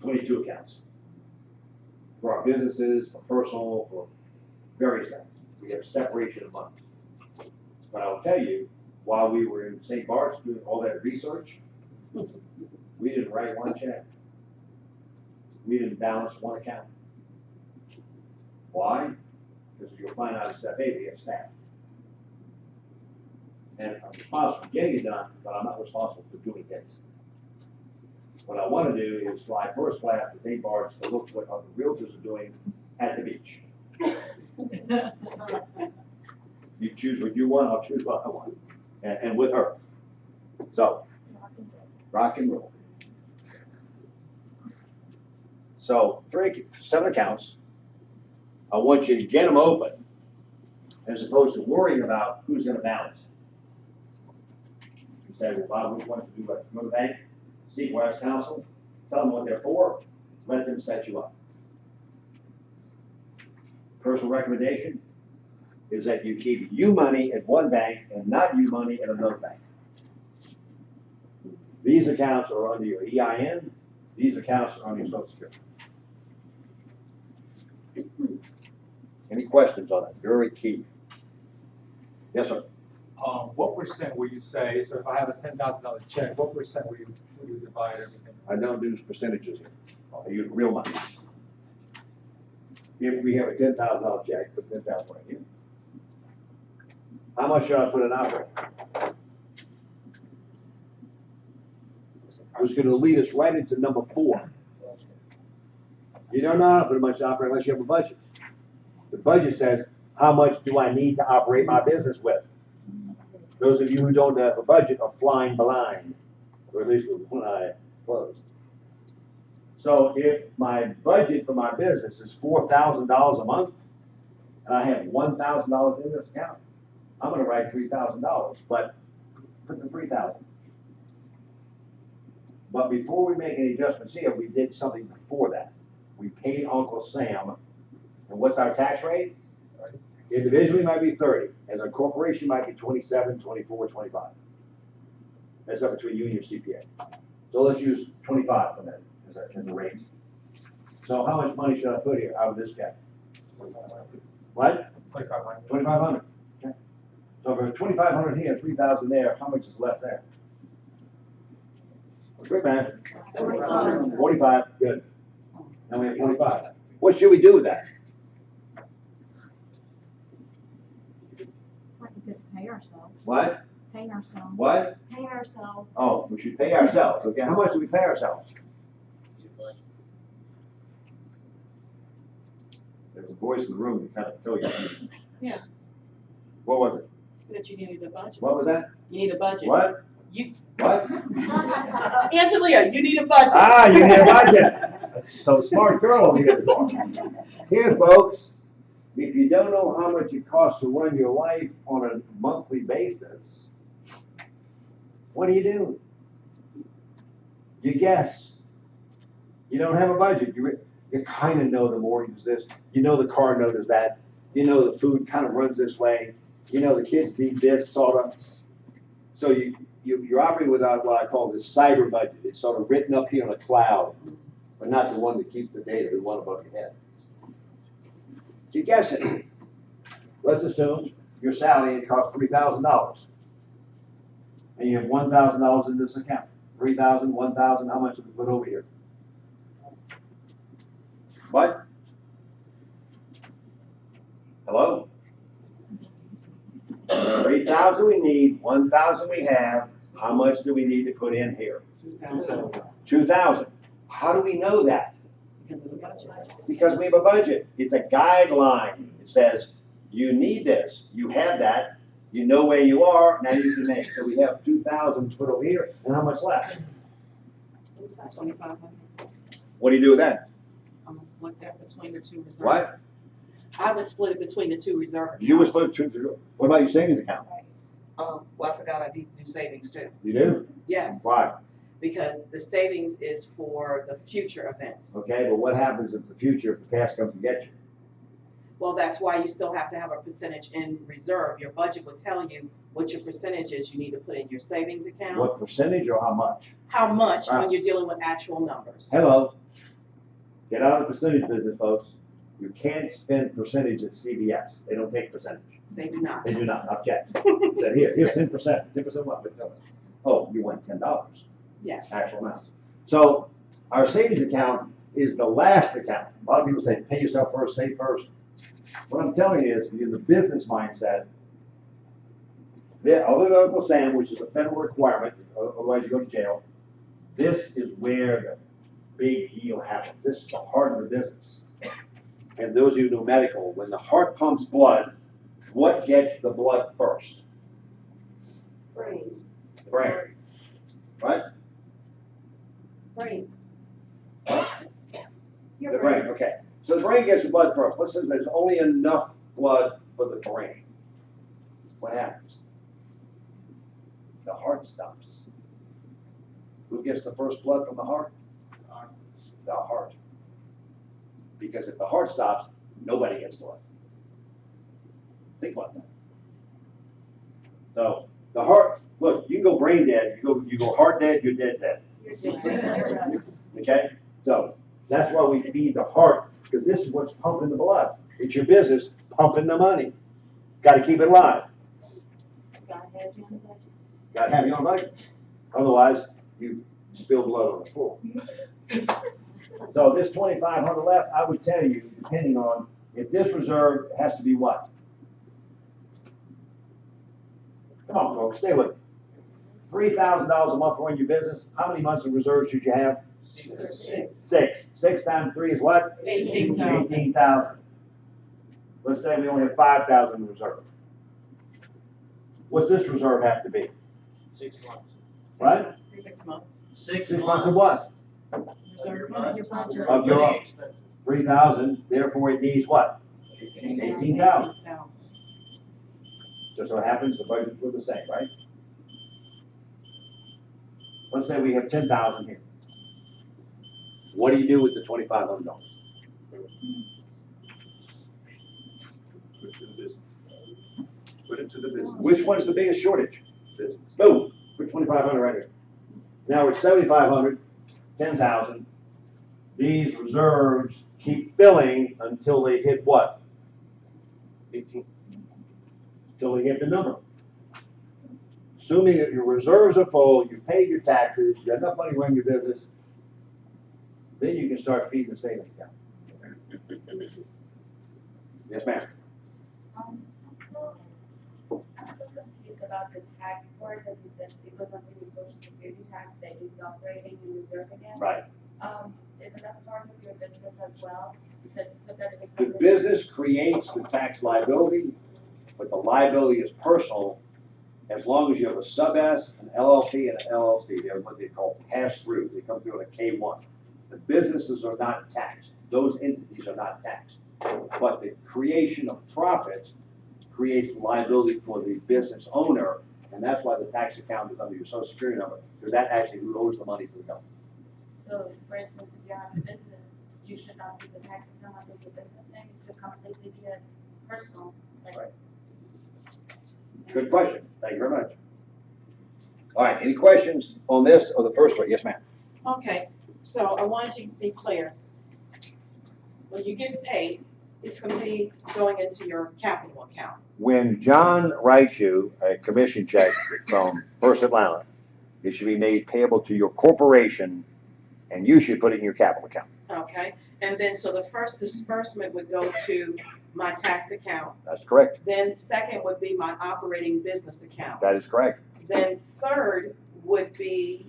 22 accounts for our businesses, for personal, for various things. We have separation of money. But I'll tell you, while we were in St. Bart's doing all that research, we didn't write 1 check. We didn't balance 1 account. Why? Because you'll find out in step 8, we have staff. And I'm responsible for getting it done, but I'm not responsible for doing things. What I wanna do is fly first class to St. Bart's to look what other realtors are doing at the beach. You choose what you want, I'll choose what I want, and with her. So, rock and roll. So, 7 accounts. I want you to get them open, as opposed to worrying about who's gonna balance. You say, well, Bob, which one to do what? Go to the bank, seek wise counsel, tell them what they're for, let them set you up. Personal recommendation is that you keep you money at one bank and not you money at another bank. These accounts are under your EIN, these accounts are under your Social Security. Any questions on that? Very key. Yes, sir. What percent would you say, so if I have a $10,000 check, what percent would you divide everything? I don't do percentages here. I use real money. If we have a $10,000 check, put 10,000 right here. How much should I put in operating? Which is going to lead us right into number 4. You don't know how to put much operating unless you have a budget. The budget says, how much do I need to operate my business with? Those of you who don't have a budget are flying blind, or at least with one eye closed. So if my budget for my business is $4,000 a month, and I have $1,000 in this account, I'm going to write $3,000, but put the $3,000. But before we make any adjustments here, we did something before that. We paid Uncle Sam, and what's our tax rate? Individually might be 30, as a corporation might be 27, 24, 25. That's up between you and your CPA. So let's use 25 for that as a rate. So how much money should I put here out of this check? What? 2,500. 2,500. Okay. So for 2,500 here, 3,000 there, how much is left there? Quick math. 45. Good. Now we have 45. What should we do with that? We could pay ourselves. What? Pay ourselves. What? Pay ourselves. Oh, we should pay ourselves. Okay, how much do we pay ourselves? There's a voice in the room that kind of tell you. Yeah. What was it? That you needed a budget. What was that? You need a budget. What? You. What? Angelia, you need a budget. Ah, you need a budget. So smart girl over here. Here, folks, if you don't know how much it costs to run your life on a monthly basis, what do? You guess. You don't have a budget. You kind of know the mortgage is this. You know the car note is that. You know the food kind of runs this way. You know the kids need this sort of. So you're operating without what I call this cyber budget. It's sort of written up here on a cloud, but not the one that keeps the data, the one above your head. You guess it. Let's assume your salary costs $3,000. And you have $1,000 in this account. 3,000, 1,000, how much do we put over here? What? Hello? 3,000 we need, 1,000 we have. How much do we need to put in here? 2,000. 2,000. How do we know that? Because of the budget. Because we have a budget. It's a guideline. It says, you need this. You have that. You know where you are. Now you can make. So we have 2,000 to put over here. And how much left? 2,500. What do you do with that? I'm gonna split that between the 2 reserves. What? I would split it between the 2 reserves. You would split 2. What about your savings account? Well, I forgot I need to do savings too. You do? Yes. Why? Because the savings is for the future events. Okay, but what happens if the future, if the past comes to get you? Well, that's why you still have to have a percentage in reserve. Your budget will tell you what your percentage is you need to put in your savings account. What percentage or how much? How much when you're dealing with actual numbers. Hello. Get out of the percentage business, folks. You can't spend percentage at CVS. They don't take percentage. They do not. They do not. I've checked. Said here's 10%. 10% what? Oh, you want $10. Yes. Actual amount. So our savings account is the last account. A lot of people say, pay yourself first, save first. What I'm telling you is, in the business mindset, other than Uncle Sam, which is a federal requirement, otherwise you go to jail, This is where the big deal happens. This is the heart of the business. And those of you who know medical, when the heart pumps blood, what gets the blood first? Brain. The brain. Right? Brain. The brain, okay. So the brain gets the blood first. Let's say there's only enough blood for the brain. What happens? The heart stops. Who gets the first blood from the heart? The heart. Because if the heart stops, nobody gets blood. Think about that. So the heart, look, you can go brain dead, you go heart dead, you're dead dead. Okay? So that's why we feed the heart, because this is what's pumping the blood. It's your business pumping the money. Got to keep it alive. Got to have you on budget. Otherwise, you spill blood on the floor. So this 2,500 left, I would tell you, depending on if this reserve has to be what? Come on, folks, stay with me. $3,000 a month to run your business. How many months of reserves should you have? 6. 6 times 3 is what? 18,000. 18,000. Let's say we only have 5,000 in reserve. What's this reserve have to be? 6 months. What? 6 months. 6 6 months of what? Of your expenses. 3,000. Therefore, it needs what? 18,000. Just so happens the budgets were the same, right? Let's say we have 10,000 here. What do you do with the $2,500? Put it to the business. Put it to the business. Which one's the biggest shortage? Business. Boom, put 2,500 right here. Now we're at 7,500, 10,000. These reserves keep filling until they hit what? 18. Until they hit the number. Assuming that your reserves are full, you paid your taxes, you got enough money to run your business, then you can start feeding the savings account. Yes, ma'am. I'm still confused about the tax part, because you said it goes up to Social Security tax, savings, operating, and reserve again. Right. Isn't that part of your business as well? You said put that in a The separate- business creates the tax liability, but the liability is personal as long as you have a sub-S, an LLP, and an LLC. They're what they call pass-through. They come through on a K-1. The businesses are not taxed. Those entities are not taxed. But the creation of profit creates liability for the business owner, and that's why the tax account is under your Social Security number, because that actually who owes the money to the government. So, for instance, if you have a business, you should not do the tax account under your business name, it should completely be a personal, like. Right. Good question. Thank you very much. All right, any questions on this or the first one? Yes, ma'am. Okay, so I wanted to be clear. When you get paid, it's gonna be going into your capital account. When John writes you a commission check from First Atlanta, it should be made payable to your corporation, and you should put it in your capital account. Okay, and then so the first disbursement would go to my tax account. That's correct. Then second would be my operating business account. That is correct. Then third would be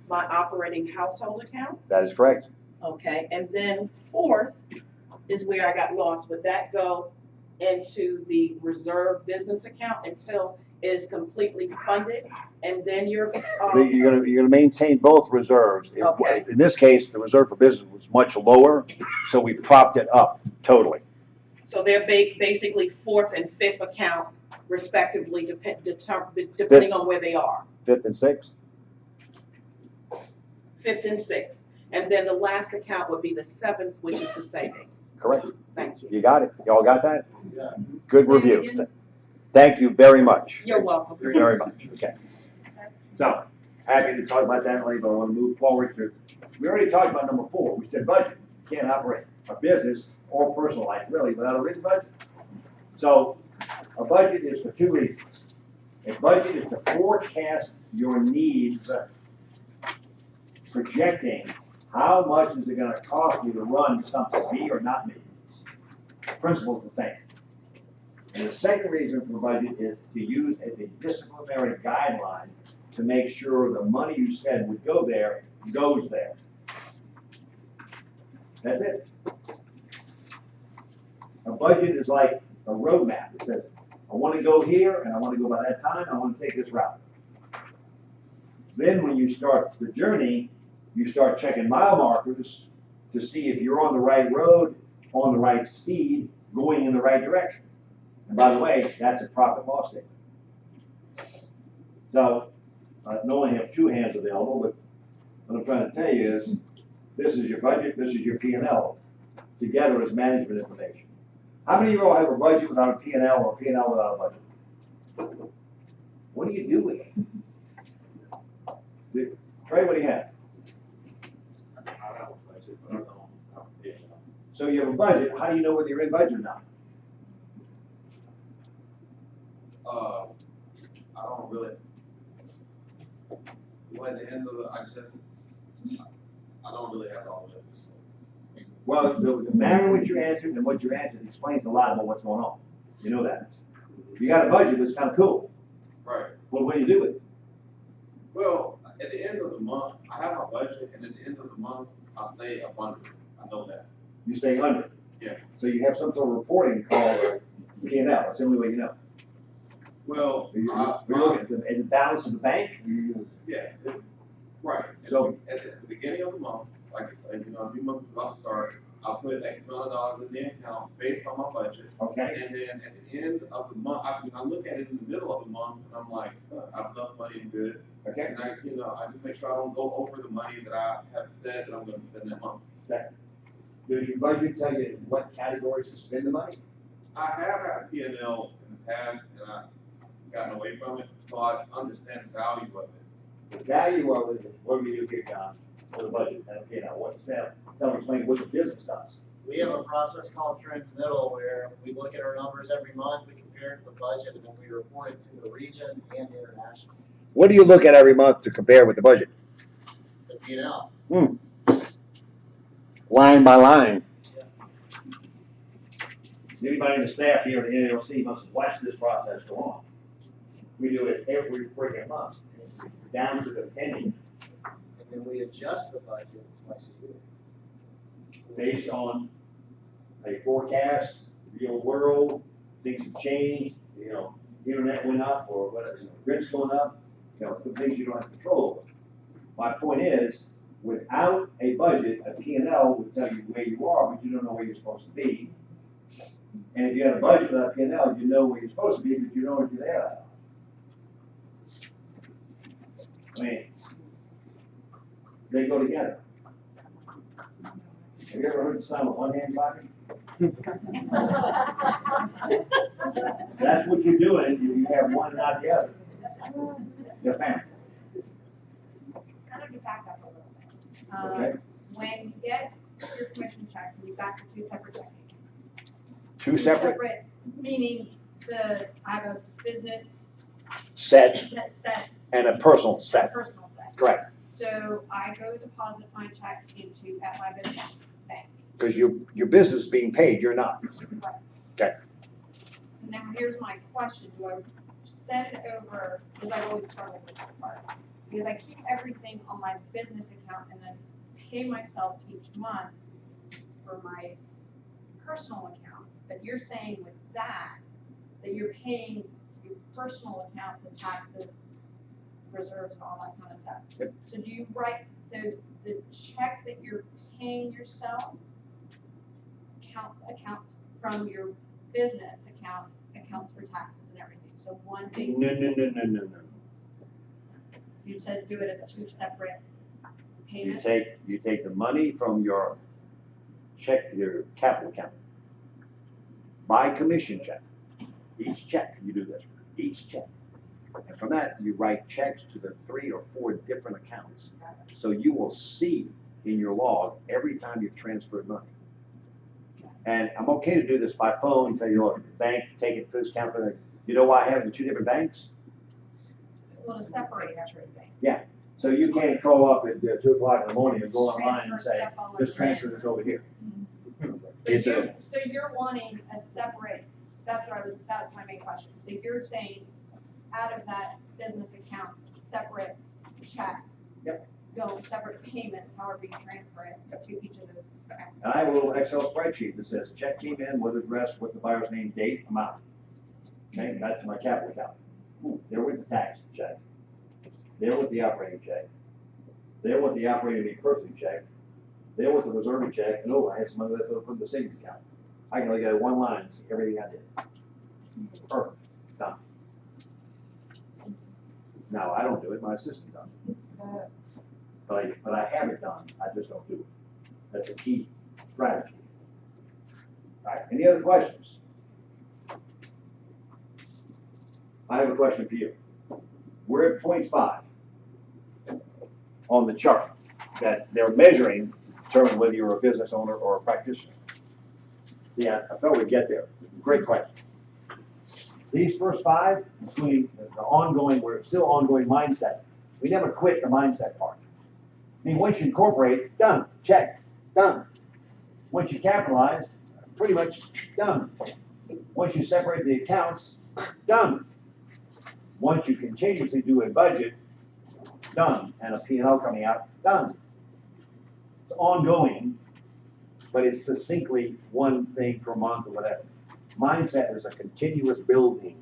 my operating household account. That is correct. Okay, and then fourth is where I got lost. Would that go into the reserve business account until it is completely funded? And then you're You're gonna maintain both reserves. Okay. In this case, the reserve for business was much lower, so we propped it up totally. so they're basically fourth and fifth account respectively, depending on where they are. Fifth and sixth? Fifth and sixth. And then the last account would be the seventh, which is the savings. Correct. Thank you. You got it? Y'all got that? Yeah. Good Say it review. again. Thank you very much. You're welcome. Very much. Okay. So, happy to talk about that later, but I want to move forward to, we already talked about number 4. We said budget. You can't operate a business or personal life really without a written budget. So, a budget is for 2 reasons. A budget is to forecast your needs, projecting how much is it going to cost me to run something, me or not me. The principle is the same. And the second reason for the budget is to use as a disciplinary guideline to make sure the money you spend would go there goes there. That's it. A budget is like a roadmap. It says, I want to go here and I want to go by that time, I want to take this route. Then when you start the journey, you start checking mile markers to see if you're on the right road, on the right speed, going in the right direction. And by the way, that's a profit loss statement. So, I only have two hands available, but what I'm trying to tell you is, this is your budget, this is your P&L, together as management information. How many of you all have a budget without a P&L or a P&L without a budget? What do you do with it? Trey, what do you have? I have a budget, but I don't have a P&L. So you have a budget, how do you know whether you're in budget or not? I don't really, well, at the end of the, I don't really have all of it. Well, the manner in which you answered and what you answered explains a lot about what's going on. You know that. You got a budget, it's kind of cool. Right. Well, what do you do with it? Well, at the end of the month, I have my budget, and at the end of the month, I stay up under it. I know that. You stay under. Yeah. So you have some sort of reporting called P&L, that's the only way you know. Well, You look at the balance of the bank. Right. So At the beginning of the month, like, you know, a new month is about to start, I'll put X amount of dollars in the account based on my budget. Okay. And then at the end of the month, I look at it in the middle of the month, and I'm like, I have enough money and good. Okay. And I just make sure I don't go over the money that I have said that I'm gonna spend that month. Okay. Does your budget tell you what categories to spend the money? I have had a P&L in the past, and I've gotten away from it, so I understand the value of it. The value of it is what we do here, John, for the budget and a P&L. What's that? Tell me, explain what the business does. We have a process called transmittal where we look at our numbers every month, we compare it to the budget, and then we report it to the region and international, What do you look at every month to compare with the budget? the P&L. Line by line. Anybody in the staff here at the NLC must have watched this process go on. We do it every freaking month, down to the penny, And then we adjust the budget twice a year. based on a forecast, real world, things have changed, you know, internet went up or whatever, you know, rent's going up, you know, some things you don't have control over. My point is, without a budget, a P&L would tell you where you are, but you don't know where you're supposed to be. And if you had a budget without a P&L, you know where you're supposed to be, but you don't know if you're there. I mean, they go together. Have you ever heard the sound of one hand clapping? That's what you're doing, you have one and not the other. Your family. Kind of to back up a little bit. Okay. When you get your commission check, you've got your two separate checking accounts. Two separate? Meaning I have a business Set set. and a personal set. Personal set. Correct. So I go deposit my checks into my business bank. Because your business is being paid, you're not. Right. Okay. So now here's my question, do I send over, because I've always struggled with this part, because I keep everything on my business account and then pay myself each month for my personal account, but you're saying with that you're paying your personal account the taxes, reserves, and all that kind of stuff. Yep. So do you write, so the check that you're paying yourself accounts from your business account, accounts for taxes and everything, so one big. No. You said do it as two separate You payments? take the money from your check, your capital account. By commission check. Each check, you do this, each check. And from that, you write checks to the 3 or 4 different accounts. So you will see in your log every time you've transferred money. And I'm okay to do this by phone, tell you, look, bank, take it to this account. You know why I have it in 2 different banks? So to separate everything. Yeah. So you can't call up at 2 o'clock in the morning and go online and say, just transfer this over here. It's a, So you're wanting a separate, that's my main question. So you're saying out of that business account, separate checks. Yep. go separate payments, however you transfer it to each of those. And I have a little Excel spreadsheet that says check came in with address, with the buyer's name, date, amount. Okay, that's my capital account. There with the tax check. There with the operating check. There with the operating and purchasing check. There with the reserving check, and I had some money left over from the savings account. I can look at one line and see everything I did. Perfect, done. Now, I don't do it, my assistant does it. But I have it done, I just don't do it. That's a key strategy. All right, any other questions? I have a question for you. We're at point 5 on the chart that they're measuring to determine whether you're a business owner or a practitioner. See, I thought we'd get there. Great question. These first 5, including the ongoing, we're still ongoing mindset. We never quit the mindset part. I mean, once you incorporate, done, check, done. Once you capitalize, pretty much done. Once you separate the accounts, done. Once you continuously do a budget, done, and a P&L coming out, done. It's ongoing, but it's succinctly one thing per month or whatever. Mindset is a continuous building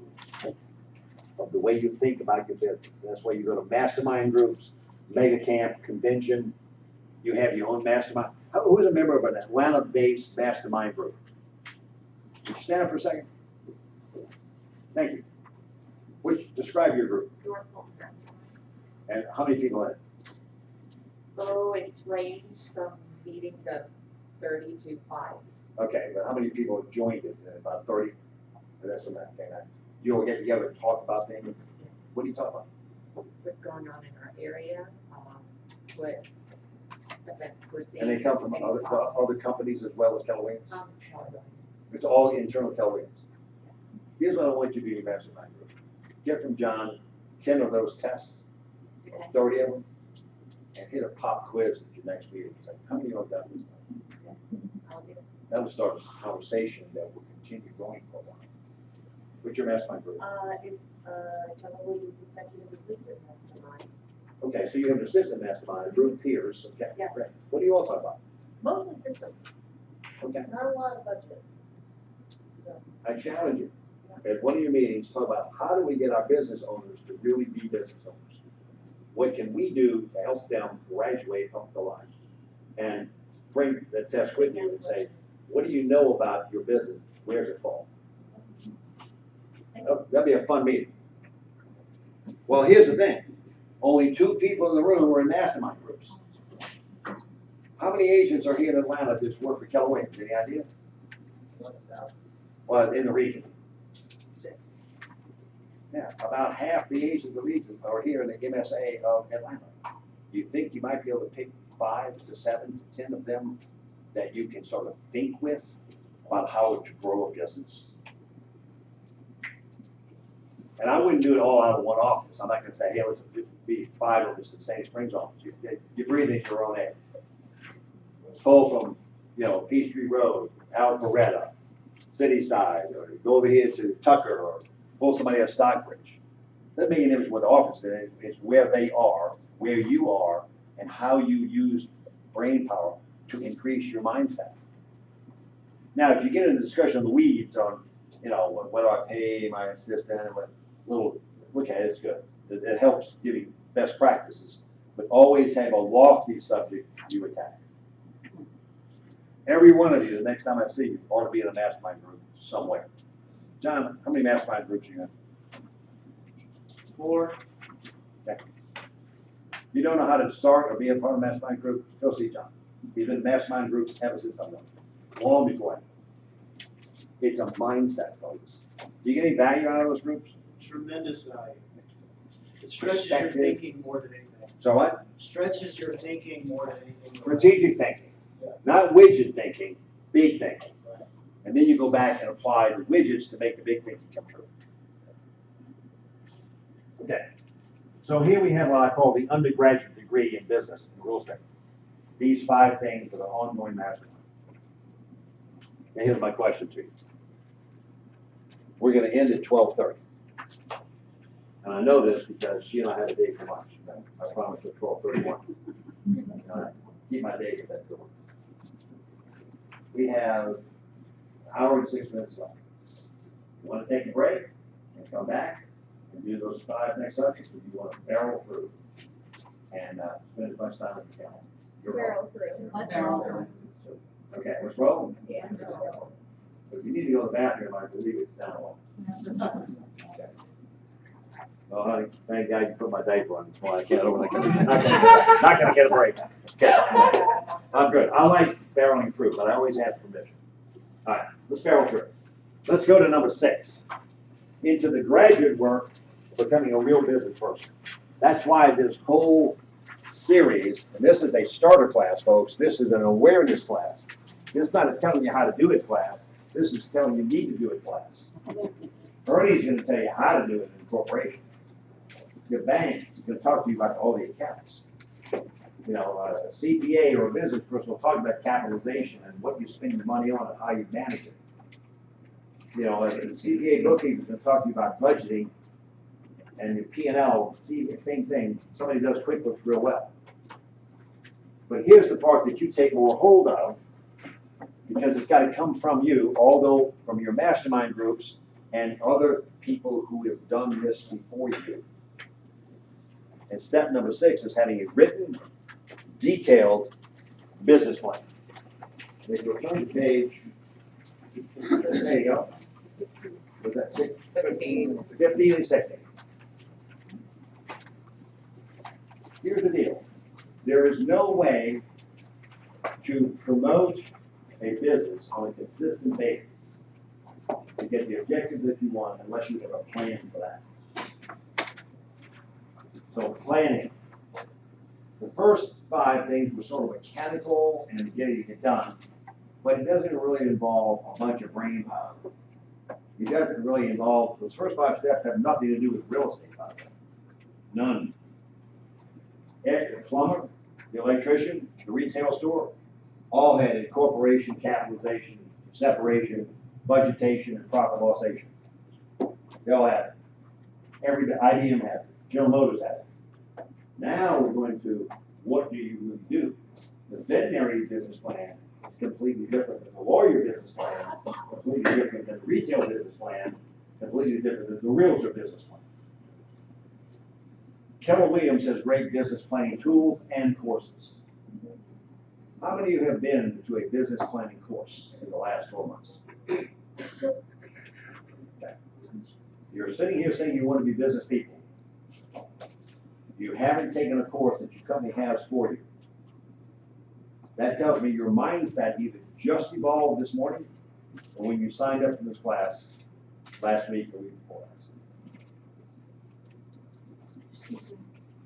of the way you think about your business. That's why you go to mastermind groups, mega camp, convention. You have your own mastermind. Who's a member of an Atlanta-based mastermind group? Would you stand up for a second? Thank you. Describe your group. And how many people in it? Oh, it's ranged from meetings of 30 to 5. Okay, but how many people have joined it? About 30? That's the math. Okay, you all get together and talk about things? What do you talk about? What's going on in our area, what events we're seeing. And they come from other companies as well as Keller Williams? Keller Williams. It's all internal Keller Williams. Here's what I want you to do in your mastermind group. Get from John 10 of those tests, 30 of them, and hit a pop quiz at your next meeting. Say, how many of you have done this? That'll start a conversation that will continue going for a while. What's your mastermind group? It's Keller Williams Executive Assistant Mastermind. Okay, so you have an assistant mastermind, a group of peers. Okay, Yes. great. What do you all talk about? Mostly systems, Okay. not a lot of budget. So, I challenge you. At one of your meetings, talk about how do we get our business owners to really be business owners? What can we do to help them graduate up the line? And bring the test with you and say, what do you know about your business? Where does it fall? That'd be a fun meeting. Well, here's the thing. Only 2 people in the room are in mastermind groups. How many agents are here in Atlanta that work for Keller Williams? Any idea? Well, in the region. 6. Yeah, about half the agents in the region are here in the MSA of Atlanta. You think you might be able to pick 5 to 7 to 10 of them that you can sort of think with about how to grow a business? And I wouldn't do it all out of one office. I'm not going to say, hey, let's be 5 of us in Sandy Springs office. You breathe into your own air. Pull from, Peachtree Road, Alpharetta, City Side, or go over here to Tucker, or pull somebody at Stockbridge. Doesn't make any difference what the office is. It's where they are, where you are, and how you use brain power to increase your mindset. Now, if you get into the discussion of the weeds on, what do I pay my assistant, okay, it's good. It helps giving best practices, but always have a lofty subject you attack. Every one of you, the next time I see you, ought to be in a mastermind group somewhere. John, how many mastermind groups do you have? 4. Okay. You don't know how to start or be a part of a mastermind group? Go see John. He's been in mastermind groups ever since I'm long before him. It's a mindset, folks. Do you get any value out of those groups? Tremendous value. It stretches your Perspective. thinking more than anything. So what? Stretches your thinking more than anything. Strategic thinking. Not widget thinking, big thinking. And then you go back and apply the widgets to make the big thinking come true. Okay. So here we have what I call the undergraduate degree in business and real estate. These 5 things are the ongoing mastermind. And here's my question to you. We're going to end at 12:30. And I know this because she and I had a date for lunch. I promised her 12:31. Keep my date at that door. We have an hour and 6 minutes left. You want to take a break and come back and do those 5 next subjects, or do you want to barrel through and spend as much time as you can? Barrel through. Let's roll through. Okay, let's roll. Yeah. If you need to go to the bathroom, I believe it's down a lot. Okay. Well, honey, thank God you put my diaper on. Well, I can't not gonna get a break. Okay. I'm good. I like barreling through, but I always ask permission. All right, let's barrel through. Let's go to number 6. Into the graduate work, becoming a real business person. That's why this whole series, and this is a starter class, folks. This is an awareness class. This is not a telling you how to do it class. This is telling you need to do it class. Ernie's going to tell you how to do it in corporation. Your bank is going to talk to you about all the accounts. You know, a CPA or a business person will talk about capitalization and what you spend your money on and how you manage it. You know, a CPA bookkeeper is going to talk to you about budgeting and your P&L. Same thing. Somebody does QuickBooks real well. But here's the part that you take more hold of, because it's got to come from you, although from your mastermind groups and other people who have done this before you. And step number 6 is having a written, detailed business plan. And if you'll turn to page, there you go. Was that 15 and 16. Here's the deal. There is no way to promote a business on a consistent basis to get the objectives that you want unless you have a plan for that. So planning. The first 5 things were sort of mechanical and getting it done, but it doesn't really involve a bunch of brain power. It doesn't really involve, those first 5 steps have nothing to do with real estate, by the way. None. The plumber, the electrician, the retail store, all had incorporation, capitalization, separation, budgetation, and profit lossation. They all have it. IBM has it. General Motors has it. Now we're going to, what do you really do? The veterinary business plan is completely different than the lawyer business plan, completely different than the retail business plan, completely different than the realtor business plan. Keller Williams has great business planning tools and courses. How many of you have been to a business planning course in the last 12 months? Okay. You're sitting here saying you want to be business people. You haven't taken a course that your company has for you. That tells me your mindset either just evolved this morning or when you signed up for this class last week or week before last.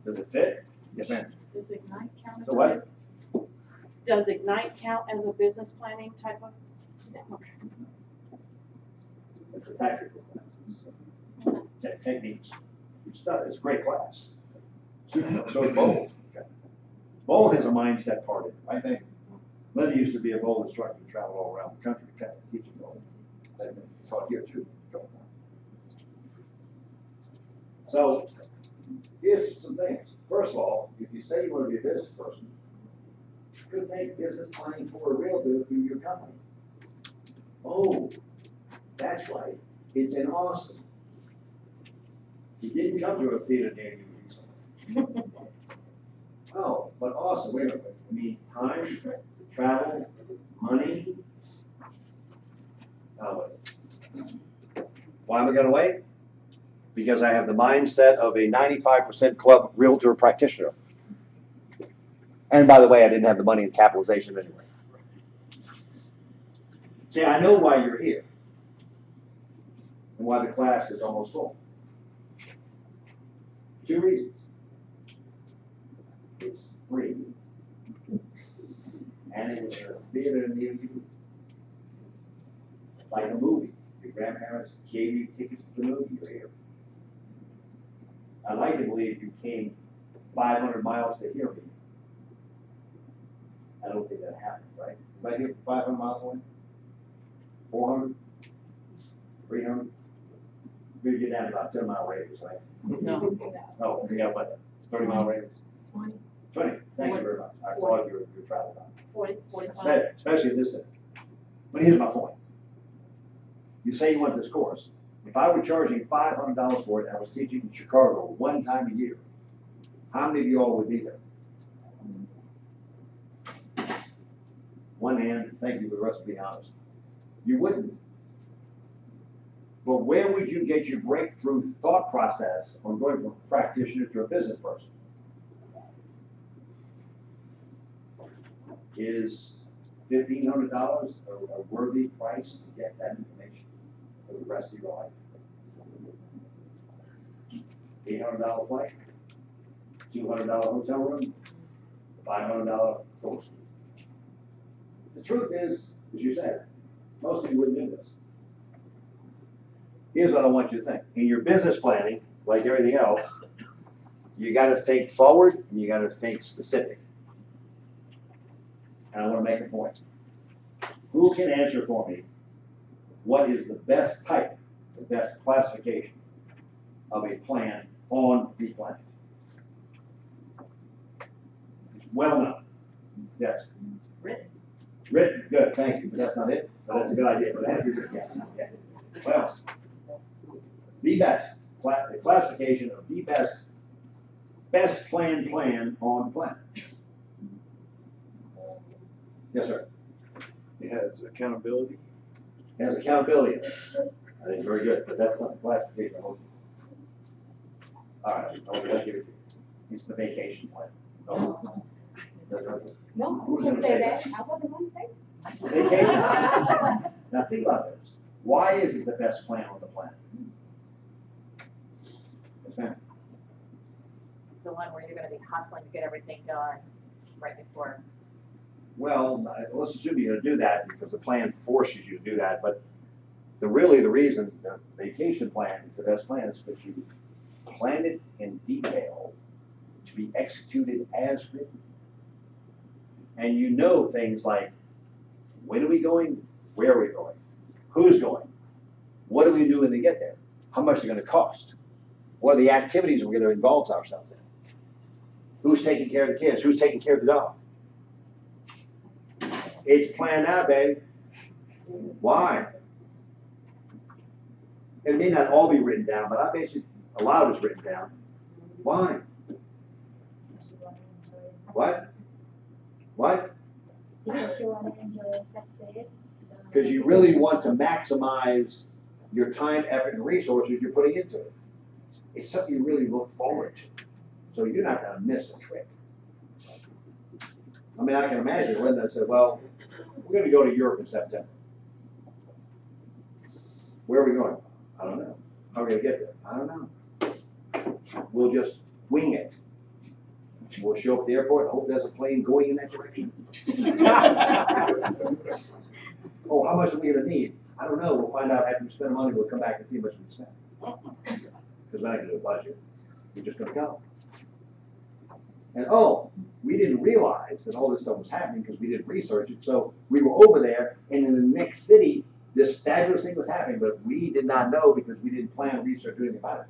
Does it fit? Yes, ma'am. Does Ignite count as So what? Does Ignite count as a business planning type of? Okay. It's a tactical class. Techniques. It's a great class. So is Bowl. Okay. Bowl has a mindset part in it, right? Thank you. Linda used to be a bowl instructor and travel all around the country teaching bowl. They've been taught here too. So here's some things. First of all, if you say you want to be a business person, you could take business planning for a realtor through your company. Oh, that's right. It's in Austin. You didn't come to a theater near you recently. Oh, but Austin, wait a minute. It means time, travel, money. Oh, wait. Why am I going to wait? Because I have the mindset of a 95% club realtor practitioner. And by the way, I didn't have the money in capitalization anyway. See, I know why you're here and why the class is almost full. 2 reasons. It's free, and it was a theater near you. It's like a movie. Your grandparents gave you tickets to the movie, you're here. I'd like to believe you came 500 miles to hear me. I don't think that happened, right? Am I here 500 miles away? 400? 300? We get down to about 10-mile radius, right? No. Oh, we got what, 30-mile radius? 20. 20, thank you very much. I applaud your travel time. 40, 45. Especially in this city. But here's my point. You say you want this course. If I were charging $500 for it and I was teaching in Chicago one time a year, how many of you all would be there? One hand, thank you, but the rest being honest. You wouldn't. But where would you get your breakthrough thought process on going from a practitioner to a business person? Is $1,500 a worthy price to get that information for the rest of your life? $800 flight, $200 hotel room, $500 course. The truth is, as you said, most of you wouldn't do this. Here's what I want you to think. In your business planning, like everything else, you got to think forward and you got to think specific. And I want to make a point. Who can answer for me what is the best type, the best classification of a plan on the planet? Well known. Yes. Written. Written, good, thank you, but that's not it. But that's a good idea, but it has to be written. Yeah. Well, the best, the classification of the best plan on the planet. Yes, sir. It has accountability. It has accountability. I think very good, but that's not the classification. All right, I'll give it to you. It's the vacation plan. No. No, I was Who's gonna gonna say say that, I wasn't gonna say. Vacation. Now think about this. Why is it the best plan on the planet? Yes, ma'am. It's the one where you're gonna be hustling to get everything done right before. Well, let's assume you're gonna do that because the plan forces you to do that, but the reason the vacation plan is the best plan is because you plan it in detail to be executed as written. And you know things like, when are we going? Where are we going? Who's going? What do we do when they get there? How much is it gonna cost? What are the activities we're gonna involve ourselves in? Who's taking care of the kids? Who's taking care of the dog? It's planned out, babe. Why? It may not all be written down, but I bet you a lot of it's written down. Why? What? What? Because you want to enjoy and succeed. Because you really want to maximize your time, effort, and resources you're putting into it. It's something you really look forward to. So you're not gonna miss a trick. I mean, I can imagine Linda said, well, we're gonna go to Europe in September. Where are we going? I don't know. How are we gonna get there? I don't know. We'll just wing it. We'll show up at the airport, hope there's a plane going in that direction. Oh, how much are we gonna need? I don't know. We'll find out after we spend the money. We'll come back and see how much we spent. Because we're not gonna do a budget. We're just gonna go. And oh, we didn't realize that all this stuff was happening because we didn't research it. So we were over there, and in the next city, this fabulous thing was happening, but we did not know because we didn't plan, research, do anything about it.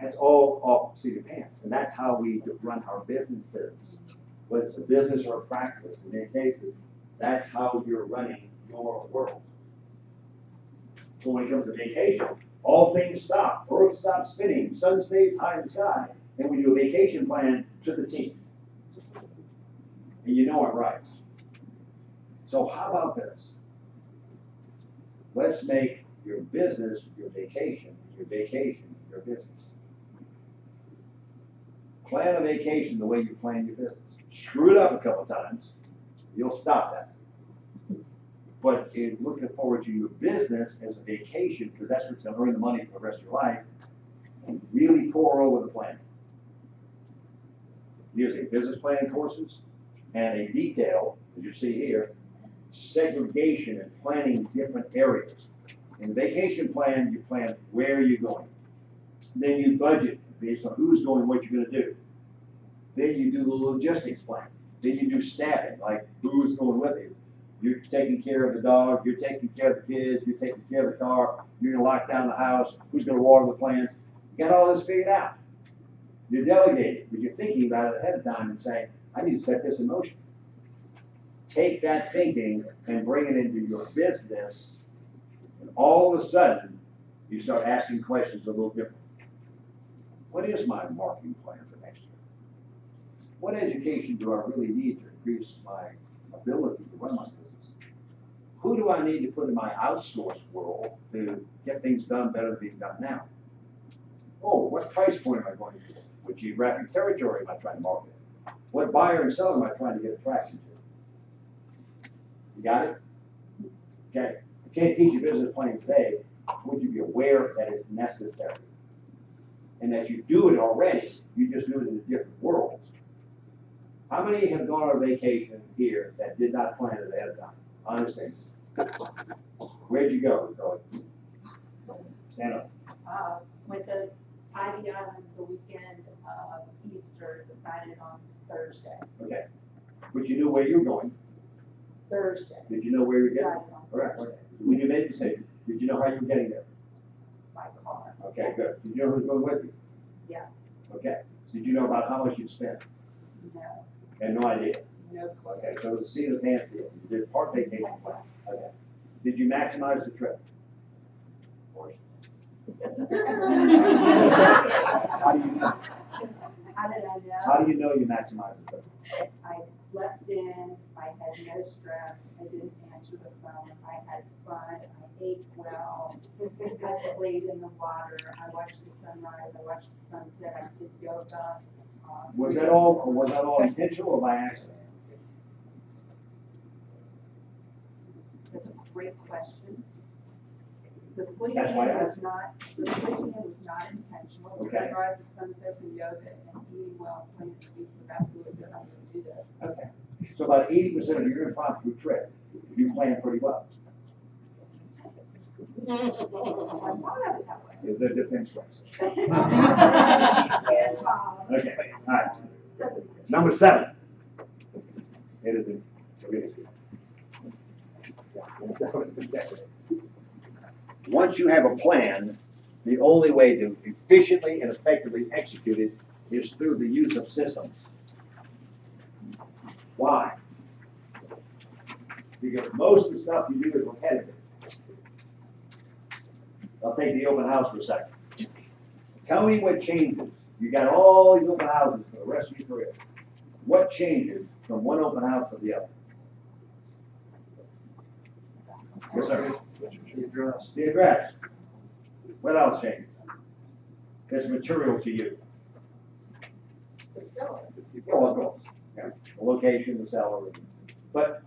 That's all off the seat of pants, and that's how we run our businesses. Whether it's a business or a practice, in many cases, that's how you're running your world. So when it comes to vacation, all things stop. Earth stops spinning. Sun stays high in the sky. And we do a vacation plan to the team. And you know I'm right. So how about this? Let's make your business your vacation your business. Plan a vacation the way you plan your business. Screw it up a couple times, you'll stop that. But in looking forward to your business as a vacation, because that's what's going to earn the money for the rest of your life, really pour over the plan. Using business plan courses and a detail, as you see here, segregation and planning different areas. In the vacation plan, you plan where you're going. Then you budget based on who's going, what you're going to do. Then you do the logistics plan. Then you do staffing, like who's going with you. You're taking care of the dog, you're taking care of the kids, you're taking care of the car, you're gonna lock down the house, who's gonna water the plants. You got all this figured out. You're delegating, but you're thinking about it ahead of time and saying, I need to set this in motion. Take that thinking and bring it into your business, and all of a sudden, you start asking questions a little different. What is my marketing plan for next year? What education do I really need to increase my ability to run my business? Who do I need to put in my outsourced world to get things done better than being done now? Oh, what price point am I going to? What geographic territory am I trying to market? What buyer and seller am I trying to get attraction to? You got it? Okay. I can't teach you business planning today. Would you be aware that it's necessary? And that you do it already, you just do it in a different world. How many have gone on vacation here that did not plan it ahead of time? Honestly. Where'd you go? Stand up. Went to Tiny Island the weekend of Easter, decided on Thursday. Okay. But you knew where you were going. Thursday. Did you know where you were getting? Decided on Correct. Thursday. When you made the decision, did you know how you were getting there? By car. Okay, good. Did you know who was going with you? Yes. Okay. Did you know about how much you'd spend? No. Had no idea. No clue. Okay, so it was a seat of the pants deal. You did part vacation plan. Okay. Did you maximize the trip? How do you know? How did I know? How do you know you maximized the trip? I slept in, I had no stress, I didn't answer the phone, I had fun, I ate well, I played in the water, I watched the sunrise, I watched the sunset, I did yoga. Was that all intentional or by accident? That's a great question. The sleeping That's why I was asked. the sleeping was not intentional. The Okay. sunrise, the sunsets, and yoga, and eating well, playing the week was absolutely good. I'm going to do this. Okay. So about 80% of your impromptu trip, you planned pretty well. I thought of it that way. Is that different? Okay, all right. Number 7. It is in. Once you have a plan, the only way to efficiently and effectively execute it is through the use of systems. Why? Because most of the stuff you do is repetitive. I'll take the open house for a second. Tell me what changes. You got all these open houses for the rest of your career. What changes from one open house to the other? Yes, sir. The address. What else changes? That's material to you. Oh, of course. Yeah. The location, the seller. But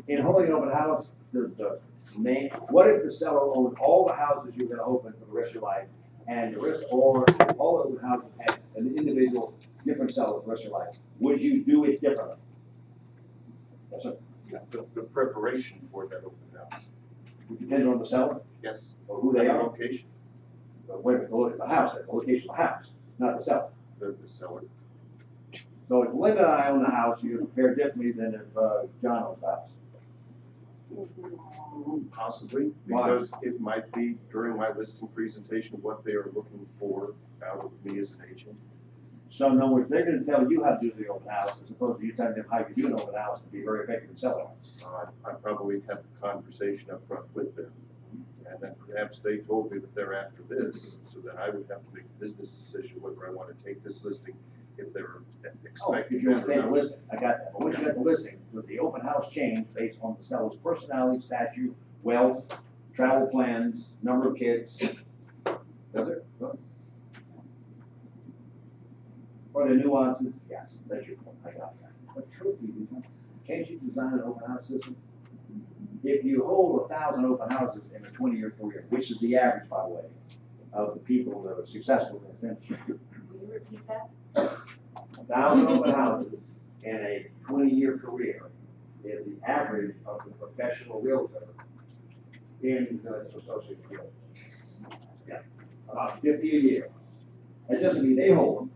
in holding an open house, there's the main. What if the seller owned all the houses you're going to open for the rest of your life, and the rest, or all of the houses had an individual different seller for the rest of your life? Would you do it differently? Yes, sir. Yeah, the preparation for that open house. It depends on the seller Yes. or who they The are. location, But wait a minute, the house, the location of the house, not the seller. the seller. So if Linda and I own the house, you prepare differently than if John owns the house. Possibly, because it might be during my listing presentation what they are looking for out of me as an agent. So in other words, they're gonna tell you how to do the open house as opposed to you telling them how you do an open house and be very effective in selling it. I probably have a conversation up front with them. And then perhaps they told me that they're after this, so that I would have to make a business decision whether I want to take this listing if they're Oh, expecting. if you want to it or take the not. listing, I got that. But once you got the listing, does the open house change based on the seller's personality, statute, wealth, travel plans, number of kids? Does it? No. Or the nuances? Yes, that's your point. I got that. But truthfully, can't you design an open house system? If you hold 1,000 open houses in a 20-year career, which is the average, by the way, of the people that are successful in this industry. Will you repeat that? 1,000 open houses in a 20-year career is the average of the professional realtor in the associated realtor. Yeah, about 50 a year. That doesn't mean they hold them.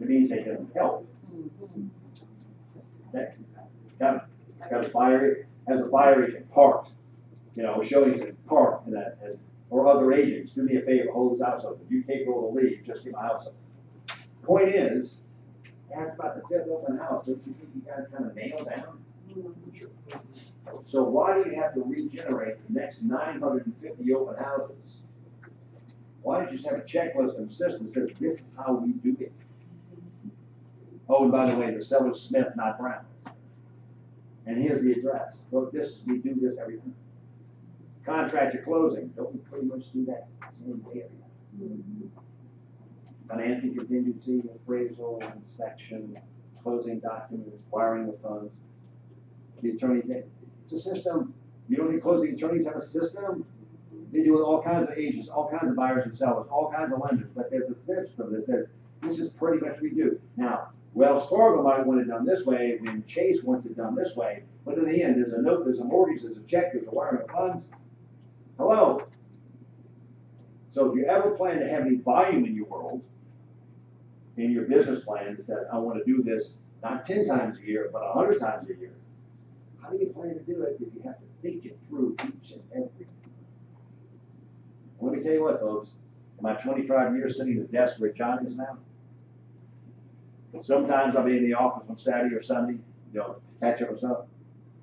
It means they can help. Okay. Got a buyer. as a buyer agent parked, you know, showing you parked in that, or other agents, do me a favor, hold this house open. You can't go to leave, just get my house open. Point is, after about the fifth open house, don't you think you got to kind of nail down? So why do you have to regenerate the next 950 open houses? Why don't you just have a checklist and a system that says this is how we do it? Oh, and by the way, the seller's Smith, not Brown. And here's the address. Look, we do this every time. Contract to closing, don't we pretty much do that same way every time? Financing contingency, appraisal, inspection, closing documents, wiring of funds. The attorney, it's a system. You don't need closing attorneys have a system. They do with all kinds of agents, all kinds of buyers and sellers, all kinds of lenders, but there's a system that says, this is pretty much what we do. Now, Wells Fargo might want it done this way, when Chase wants it done this way, but in the end, there's a note, there's a mortgage, there's a check, there's a wiring of funds. Hello? So if you ever plan to have any volume in your world, in your business plan that says, I want to do this not 10 times a year, but 100 times a year, how do you plan to do it if you have to think it through each and every? Let me tell you what, folks, in my 25 years sitting at the desk where John is now, sometimes I'll be in the office on Saturday or Sunday, you know, catch up with something,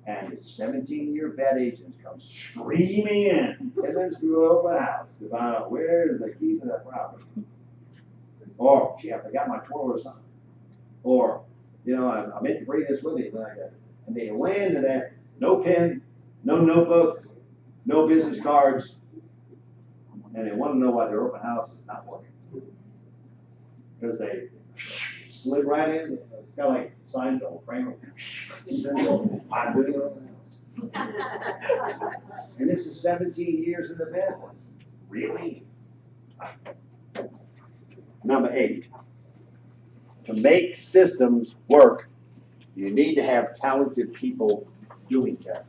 and 17-year bad agents come screaming in, 10 minutes through the open house to find out where is the key to that property. Or, gee, I forgot my toilet or something. Or, you know, I meant to bring this with me, but I got it. And they land in there, no pen, no notebook, no business cards, and they want to know why their open house is not working. Because they slid right in, it's kind of like Seinfeld, Kramer. I'm doing it open house. And this is 17 years in the business. Really? Number 8. To make systems work, you need to have talented people doing that.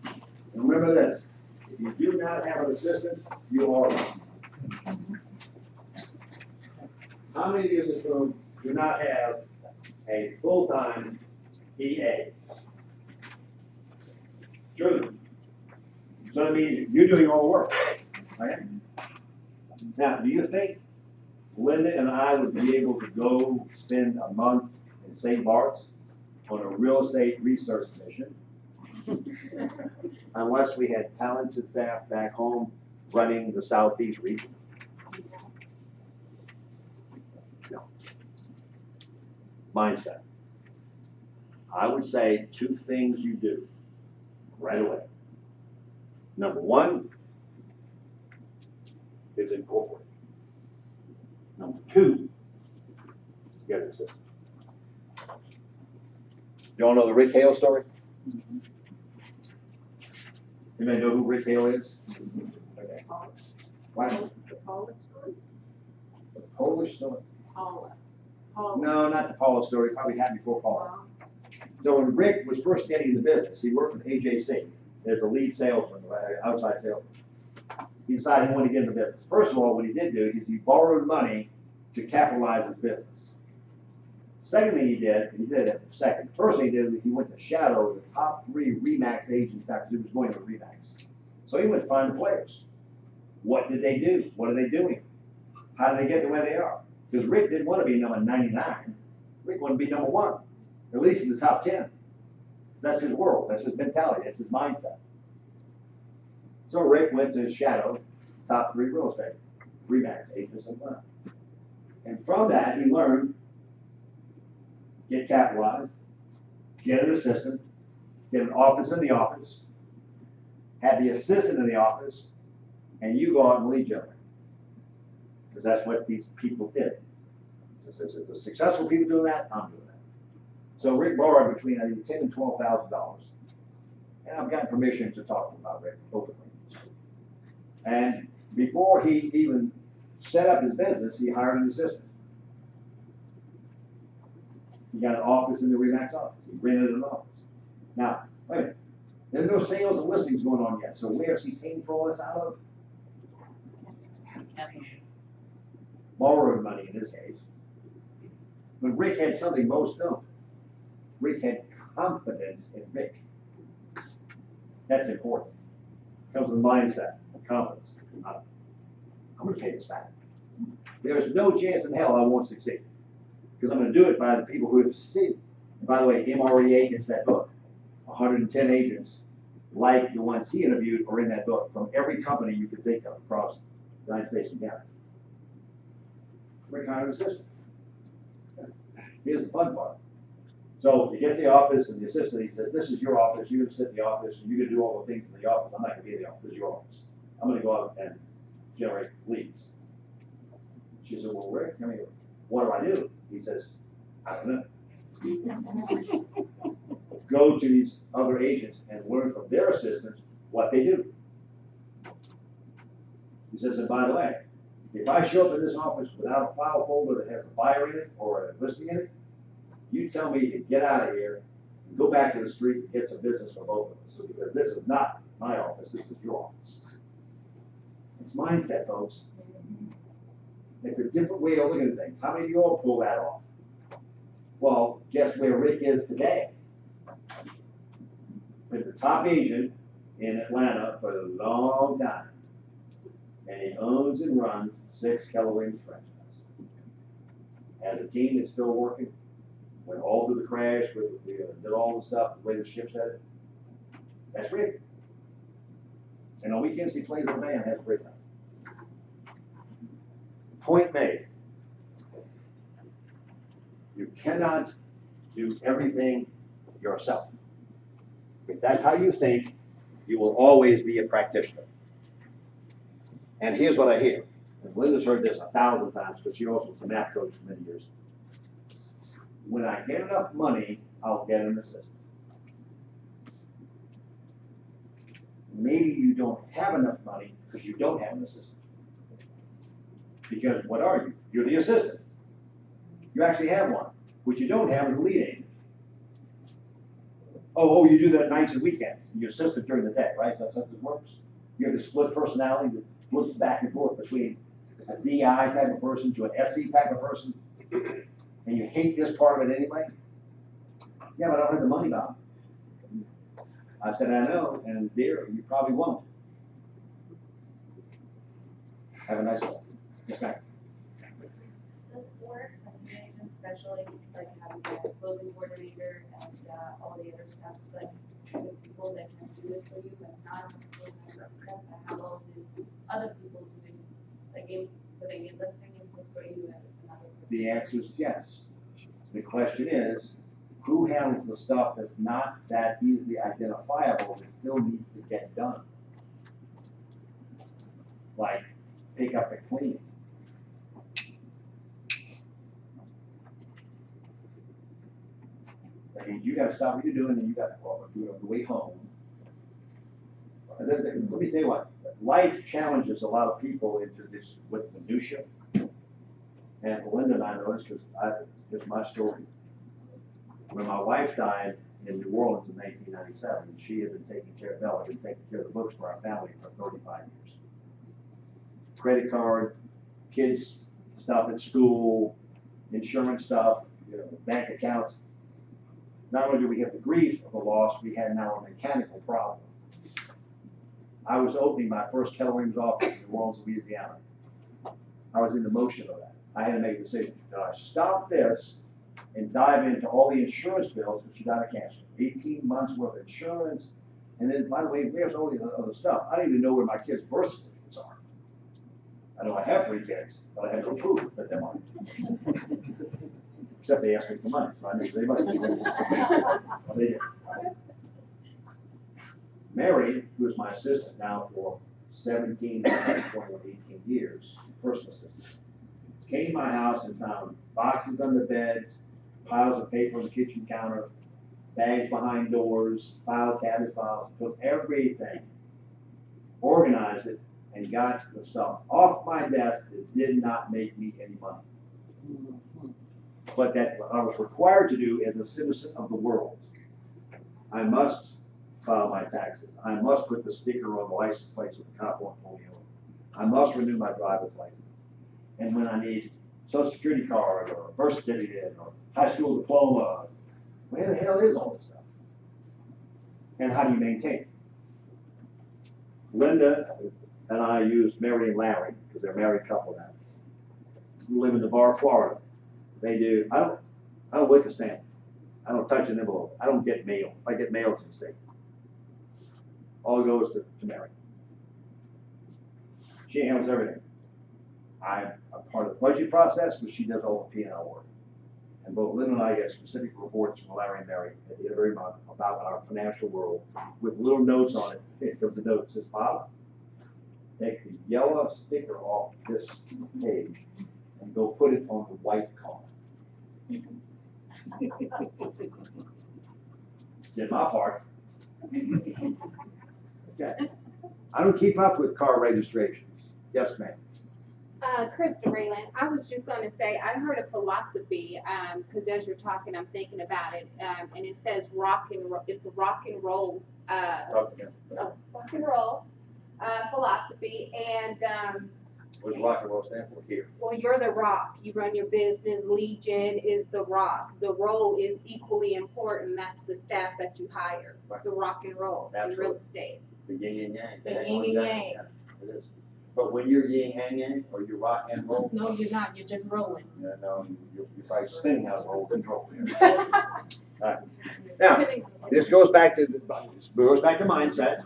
And remember this, if you do not have an assistant, you are wrong. How many of you in this room do not have a full-time EA? True. So that means you're doing all the work, right? Now, do you think Linda and I would be able to go spend a month in St. Bart's on a real estate research mission unless we had talented staff back home running the Southeast region? No. Mindset. I would say 2 things you do right away. Number 1 is incorporate. Number 2, get an assistant. You all know the Rick Hale story? Anybody know who Rick Hale is? Okay. Why? The Paula story? The Polish story? Paula. No, not the Paula story. Probably happened before Paula. So when Rick was first getting into business, he worked with AJC as a lead salesman, outside salesman. He decided he wanted to get into business. First of all, what he did do is he borrowed money to capitalize his business. Second thing he did it second. First thing he did, he went to shadow the top 3 RE/MAX agents because he was going to RE/MAX. So he went to find the players. What did they do? What are they doing? How did they get to where they are? Because Rick didn't want to be number 99. Rick wanted to be number 1, at least in the top 10. That's his world. That's his mentality. That's his mindset. So Rick went to shadow top 3 real estate, RE/MAX agents and whatnot. And from that, he learned get capitalized, get an assistant, get an office in the office, have the assistant in the office, and you go out and lead generate. Because that's what these people did. If the successful people doing that, I'm doing that. So Rick borrowed between I think $10,000 and $12,000. And I've gotten permission to talk to him about Rick openly. And before he even set up his business, he hired an assistant. He got an office in the RE/MAX office. He rented an office. Now, wait a minute. There's no sales and listings going on yet. So where is he paying for all this out of? Borrowed money in this case. But Rick had something most don't. Rick had confidence in Rick. That's important. Comes with mindset, confidence. I'm gonna pay this back. There's no chance in hell I won't succeed. Because I'm gonna do it by the people who have succeeded. And by the way, MREA is that book. 110 agents like the ones he interviewed are in that book from every company you could think of across the United States and Canada. Every kind of assistant. Here's the fun part. So he gets to the office and the assistant, he says, this is your office, you're gonna sit in the office and you're gonna do all the things in the office. I'm not gonna be in the office, this is your office. I'm gonna go out and generate leads. She said, well, Rick, tell me, what do I do? He says, I don't know. Go to these other agents and learn from their assistants what they do. He says, and by the way, if I show up in this office without a file folder that has a buyer in it or a listing in it, you tell me to get out of here and go back to the street and get some business for both of us. So because this is not my office, this is your office. It's mindset, folks. It's a different way of looking at things. How many of you all pull that off? Well, guess where Rick is today? With the top agent in Atlanta for a long time. And he owns and runs 6 Keller Williams franchises. As a team, it's still working. Went all through the crash, we did all the stuff, the way the ship said it. That's Rick. And on weekends, he plays in the band, has a great time. Point made. You cannot do everything yourself. If that's how you think, you will always be a practitioner. And here's what I hear. And Linda's heard this 1,000 times because she also was a math coach for many years. When I get enough money, I'll get an assistant. Maybe you don't have enough money because you don't have an assistant. Because what are you? You're the assistant. You actually have one. What you don't have is a lead agent. Oh, you do that nights and weekends. You're assistant during the day, right? Is that something that works? You have the split personality that flips back and forth between a DI type of person to an SE type of person, and you hate this part of it anyway? Yeah, but I don't have the money, Bob. I said, I know, and dear, you probably won't. Have a nice day. Yes, ma'am. Does it work as an agent, especially like having a closing coordinator and all the other stuff, like the people that can do it for you, but not those kinds of stuff, and have all these other people doing, like putting a listing input for you and another person? The answer is yes. The question is, who handles the stuff that's not that easily identifiable that still needs to get done? Like, pick up and clean. That means you gotta stop what you're doing and you gotta do it on the way home. Let me tell you what, life challenges a lot of people into this with minutia. And Belinda and I know this because it's my story. When my wife died in New Orleans in 1997, she had been taking care of Bella, had been taking care of the books for our family for 35 years. Credit card, kids stuff at school, insurance stuff, bank accounts. Not only do we have the grief of the loss, we had now a mechanical problem. I was opening my first Keller Williams office in New Orleans, Louisiana. I was in the motion of that. I had to make a decision. Do I stop this and dive into all the insurance bills, which you got to cancel? 18 months worth of insurance. And then, by the way, where's all the other stuff? I don't even know where my kids' birth certificates are. I know I have 3 kids, but I have no proof that they're mine. Except they asked me for money, so I knew they must be. Well, they did. Mary, who is my assistant now for 17, 21, 18 years, personal assistant, came to my house and found boxes under beds, piles of paper on the kitchen counter, bags behind doors, file cabinet files, took everything, organized it, and got the stuff off my desk that did not make me any money. But that I was required to do as a citizen of the world. I must file my taxes. I must put the sticker on the license plate so the cop won't pull me over. I must renew my driver's license. And when I need social security card or a birth certificate or high school diploma, where the hell is all this stuff? And how do you maintain it? Linda and I use Mary and Larry, because they're a married couple now. Who live in Navarre, Florida. They do, I don't lick a stamp. I don't touch an envelope. I don't get mail. If I get mail, it's a mistake. All goes to Mary. She handles everything. I'm a part of the budget process, but she does all the P&L work. And both Lynn and I get specific reports from Larry and Mary at the end of every month about our financial world with little notes on it. Here comes the note. It says, Bob, take the yellow sticker off this page and go put it on the white card. Did my part. Okay. I don't keep up with car registrations. Yes, ma'am. Krista Rayland, I was just going to say, I heard a philosophy, because as you're talking, I'm thinking about it, and it says it's a rock and roll philosophy, and what does rock and roll stand for here? well, you're the rock. You run your business. Legion is the rock. The roll is equally important. That's the staff that you hire. Right. So rock and roll in real estate. The yin and yang. The yin and yang. Yeah, it is. But when you're yin and yang, or you rock and roll, No, you're not. You're just rolling. no, you're probably spinning out of roll control. All right. Now, this goes back to mindset.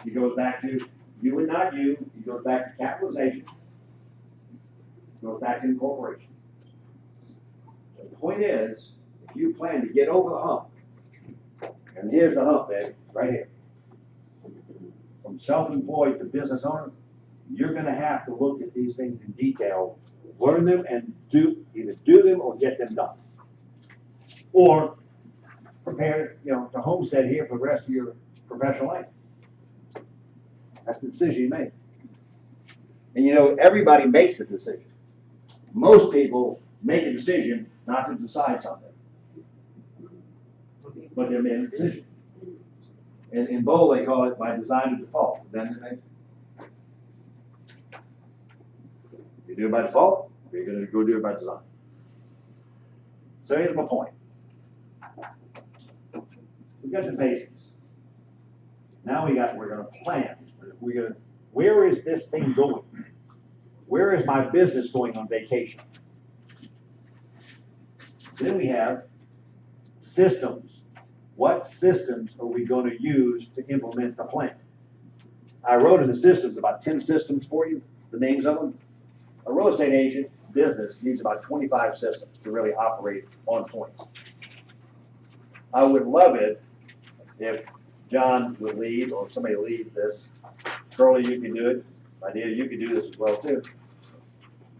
It goes back to you and not you. It goes back to capitalization. It goes back to incorporation. The point is, if you plan to get over the hump, and here's the hump, baby, right here. From self-employed to business owner, you're going to have to look at these things in detail, learn them, and either do them or get them done. Or prepare, to homestead here for the rest of your professional life. That's the decision you make. And everybody makes a decision. Most people make a decision not to decide something, but they made a decision. And in Bowl, they call it by design or default. Then you do it by default, or you're going to go do it by design. So here's my point. We got the basics. Now we're going to plan. Where is this thing going? Where is my business going on vacation? Then we have systems. What systems are we going to use to implement the plan? I wrote in the systems about 10 systems for you, the names of them. A real estate agent business needs about 25 systems to really operate on point. I would love it if John would lead, or somebody leads this. Curly, you can do it. Idea, you can do this as well too.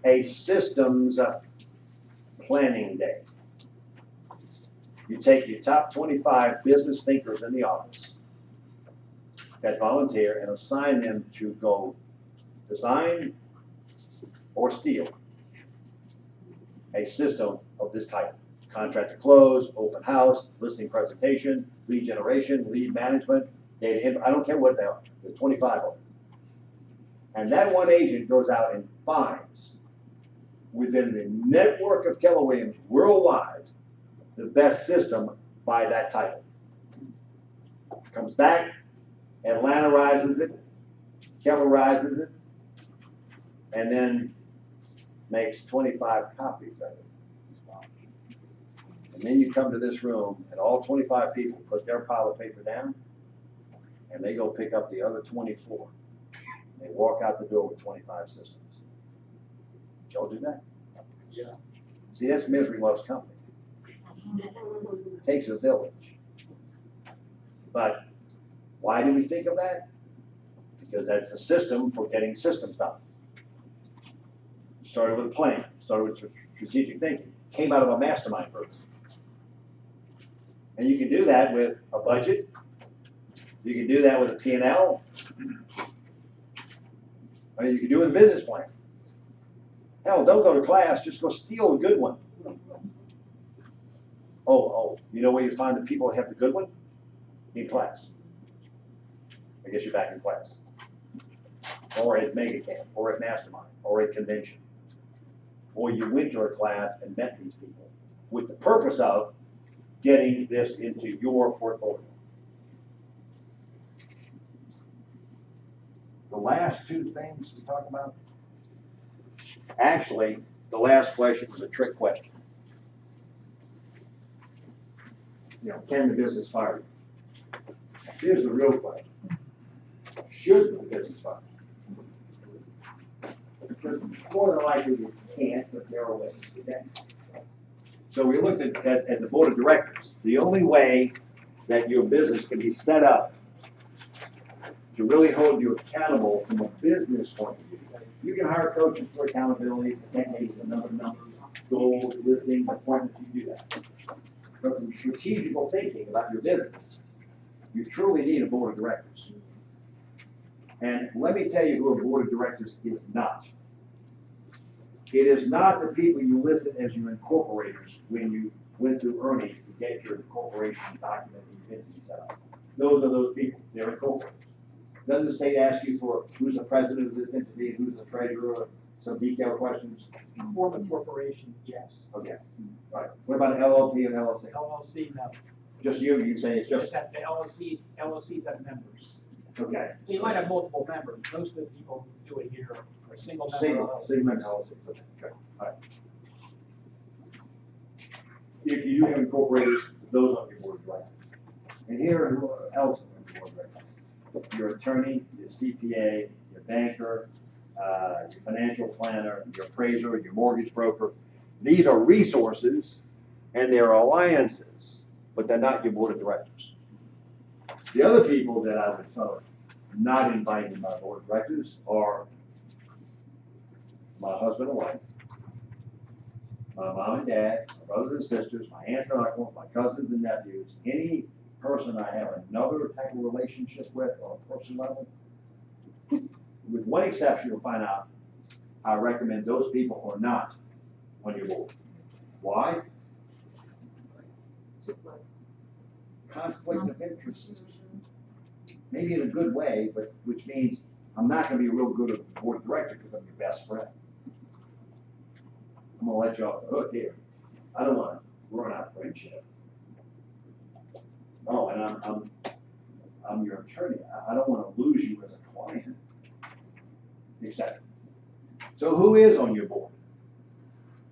A systems planning day. You take your top 25 business thinkers in the office that volunteer and assign them to go design or steal a system of this type. Contract to close, open house, listing presentation, lead generation, lead management, data, I don't care what they are. There's 25 of them. And that one agent goes out and finds within the network of Keller Williams worldwide the best system by that title. Comes back, Atlantaizes it, Kellerizes it, and then makes 25 copies of it. And then you come to this room, and all 25 people put their pile of paper down, and they go pick up the other 24. They walk out the door with 25 systems. Did y'all do that? Yeah. See, that's misery loves company. It takes a village. But why do we think of that? Because that's a system for getting systems done. Started with a plan, started with strategic thinking, came out of a mastermind group. And you can do that with a budget. You can do that with a P&L. Or you can do it with a business plan. Hell, don't go to class, just go steal a good one. Oh, you know where you find the people that have the good one? In class. I guess you're back in class. Or at Mega Camp, or at Mastermind, or at convention. Or you went to a class and met these people with the purpose of getting this into your portfolio. the last two things we talked about, actually, the last question was a trick question. You know, can the business fire you? Here's the real question. Should the business fire you? Because more than likely you can't, but there are ways to do that. So we looked at the board of directors. The only way that your business can be set up to really hold you accountable from a business point of view. You can hire coaches for accountability, techniques, a number of numbers, goals, listings, appointments, you do that. But from strategical thinking about your business, you truly need a board of directors. And let me tell you who a board of directors is not. It is not the people you listed as your incorporators when you went through earnings to get your incorporation document and your entity set up. Those are those people, they're incorporators. Doesn't the state ask you for who's the president of this entity, who's the treasurer, some detailed questions? Form of corporation, yes. Okay, all right. What about an LLP and LLC? LLC, no. Just you say it's You just, just have the LLCs have members. okay. So you might have multiple members. Most of the people who do it here are single member Single LLCs. member LLC, okay, all right. If you do have incorporators, those on your board of directors. And here, who else on your board of directors? Your attorney, your CPA, your banker, your financial planner, your appraiser, your mortgage broker. These are resources and they're alliances, but they're not your board of directors. The other people that I would not invite in my board of directors are my husband and wife, my mom and dad, my brothers and sisters, my aunts and uncles, my cousins and nephews, any person I have another type of relationship with or a person level. With one exception, you'll find out, I recommend those people are not on your board. Why? Conflict of interest. Maybe in a good way, but which means I'm not going to be real good at the board director because I'm your best friend. I'm going to let you off the hook here. I don't want to ruin our friendship. Oh, and I'm your attorney. I don't want to lose you as a client. Etc. So who is on your board?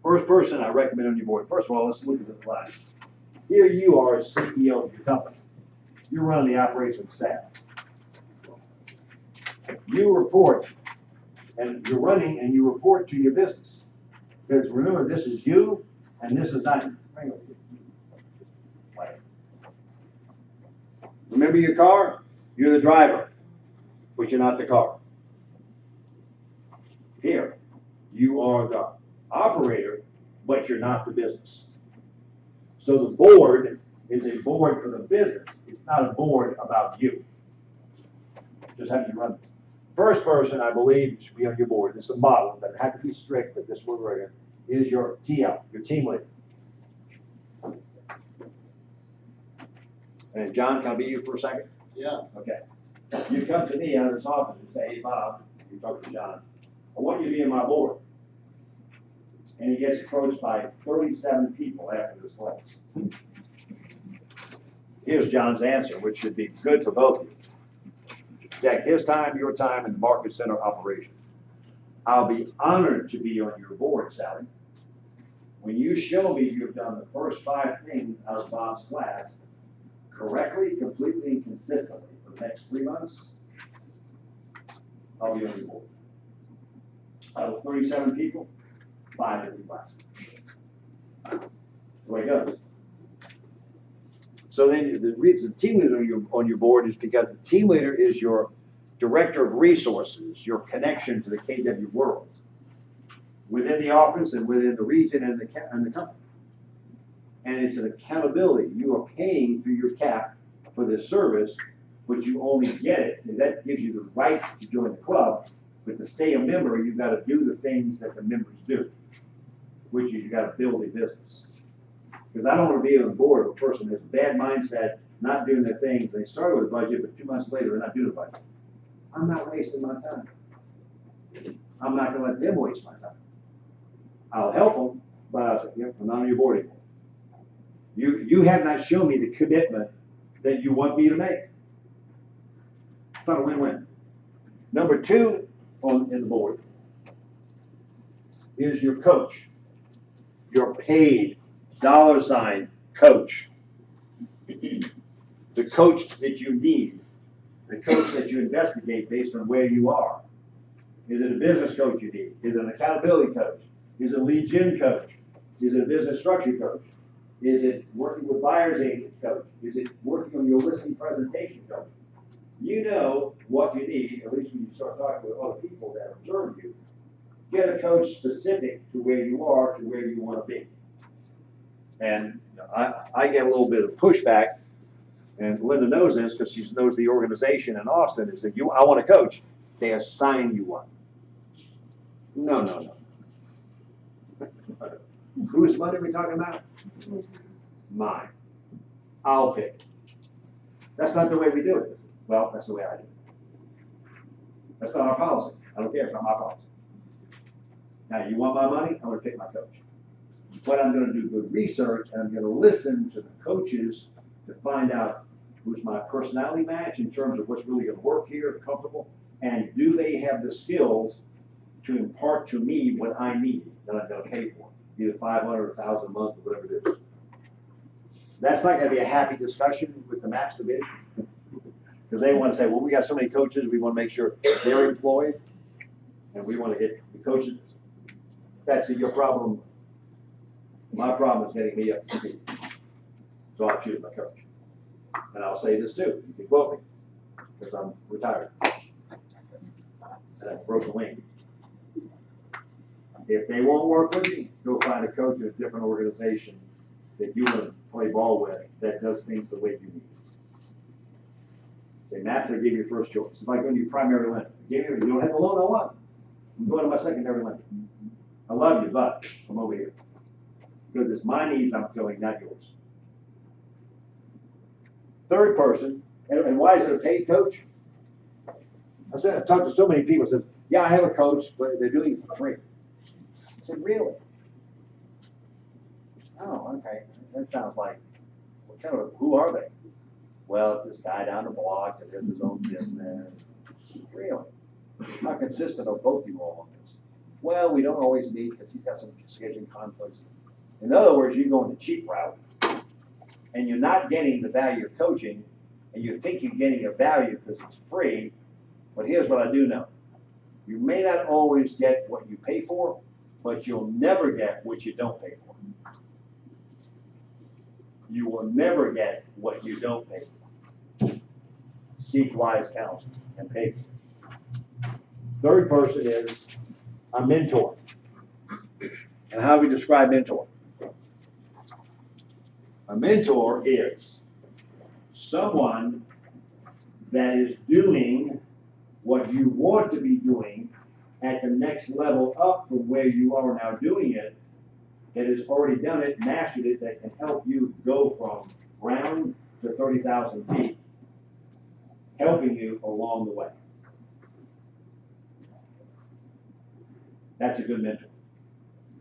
First person I recommend on your board. First of all, let's look at the slide. Here you are as CEO of your company. You're running the operations staff. You report, and you're running and you report to your business. Because remember, this is you, and this is not. Remember your car? You're the driver, but you're not the car. Here, you are the operator, but you're not the business. So the board is a board for the business. It's not a board about you. Just have you run it. First person, I believe, should be on your board. This is a model, but it had to be strict, but this one right here is your TL, your team leader. And John, can I be you for a second? Yeah. Okay. You come to me out of this office and say, hey, Bob, you talk to John, I want you to be in my board. And he gets approached by 37 people after this class. Here's John's answer, which should be good for both of you. Protect his time, your time, and the market center operation. I'll be honored to be on your board, Sally. When you show me you've done the first 5 things out of Bob's class correctly, completely, and consistently for the next 3 months, I'll be on your board. Out of 37 people, 5 will be class. The way it goes. So then the reason the team leader on your board is because the team leader is your director of resources, your connection to the KW world, within the office and within the region and the company. And it's an accountability. You are paying through your cap for this service, but you only get it. And that gives you the right to join the club. But to stay a member, you've got to do the things that the members do, which is you got to build a business. Because I don't want to be on the board of a person who has a bad mindset, not doing their things. They started with a budget, but 2 months later, they're not doing a budget. I'm not wasting my time. I'm not going to let them waste my time. I'll help them, but I'll say, yep, I'm not on your board anymore. You have not shown me the commitment that you want me to make. It's not a win-win. Number two in the board is your coach, your paid $ coach. The coach that you need, the coach that you investigate based on where you are. Is it a business coach you need? Is it an accountability coach? Is it a lead gen coach? Is it a business structure coach? Is it working with buyer's agent coach? Is it working on your listing presentation coach? You know what you need, at least when you start talking with other people that observe you. Get a coach specific to where you are, to where you want to be. And I get a little bit of pushback, and Linda knows this because she knows the organization in Austin, is that I want a coach. They assign you one. No. Whose money are we talking about? Mine. I'll pick. That's not the way we do it. Well, that's the way I do it. That's not our policy. I don't care, it's not my policy. Now, you want my money? I'm gonna pick my coach. But I'm gonna do good research, and I'm gonna listen to the coaches to find out who's my personality match in terms of what's really gonna work here, comfortable, and do they have the skills to impart to me what I need that I'm gonna pay for, either $500 or $1,000 a month, or whatever it is. That's not gonna be a happy discussion with the Maps division, because they wanna say, well, we got so many coaches, we wanna make sure they're employed, and we wanna get the coaches. That's your problem. My problem is getting me up to speed. So I'll choose my coach. And I'll say this too, you can quote me, because I'm retired. And I've broken wing. If they won't work with me, go find a coach in a different organization that you want to play ball with that does things the way you need. Say, Maps, I give you your first choice. If I go to your primary lender, you don't have the loan I want. I'm going to my secondary lender. I love you, but I'm over here. Because it's my needs I'm filling, not yours. Third person, and why is it a paid coach? I've talked to so many people who said, yeah, I have a coach, but they're doing it for free. I said, really? Oh, okay. That sounds like, who are they? Well, it's this guy down the block that has his own business. Really? How consistent are both you all on this? Well, we don't always meet because he's got some scheduling conflicts. In other words, you're going the cheap route, and you're not getting the value of coaching, and you think you're getting a value because it's free, but here's what I do know. You may not always get what you pay for, but you'll never get what you don't pay for. You will never get what you don't pay for. Seek wise counsel and pay for it. Third person is a mentor. And how do we describe mentor? A mentor is someone that is doing what you want to be doing at the next level up from where you are now doing it, that has already done it, mastered it, that can help you go from ground to 30,000 feet, helping you along the way. That's a good mentor.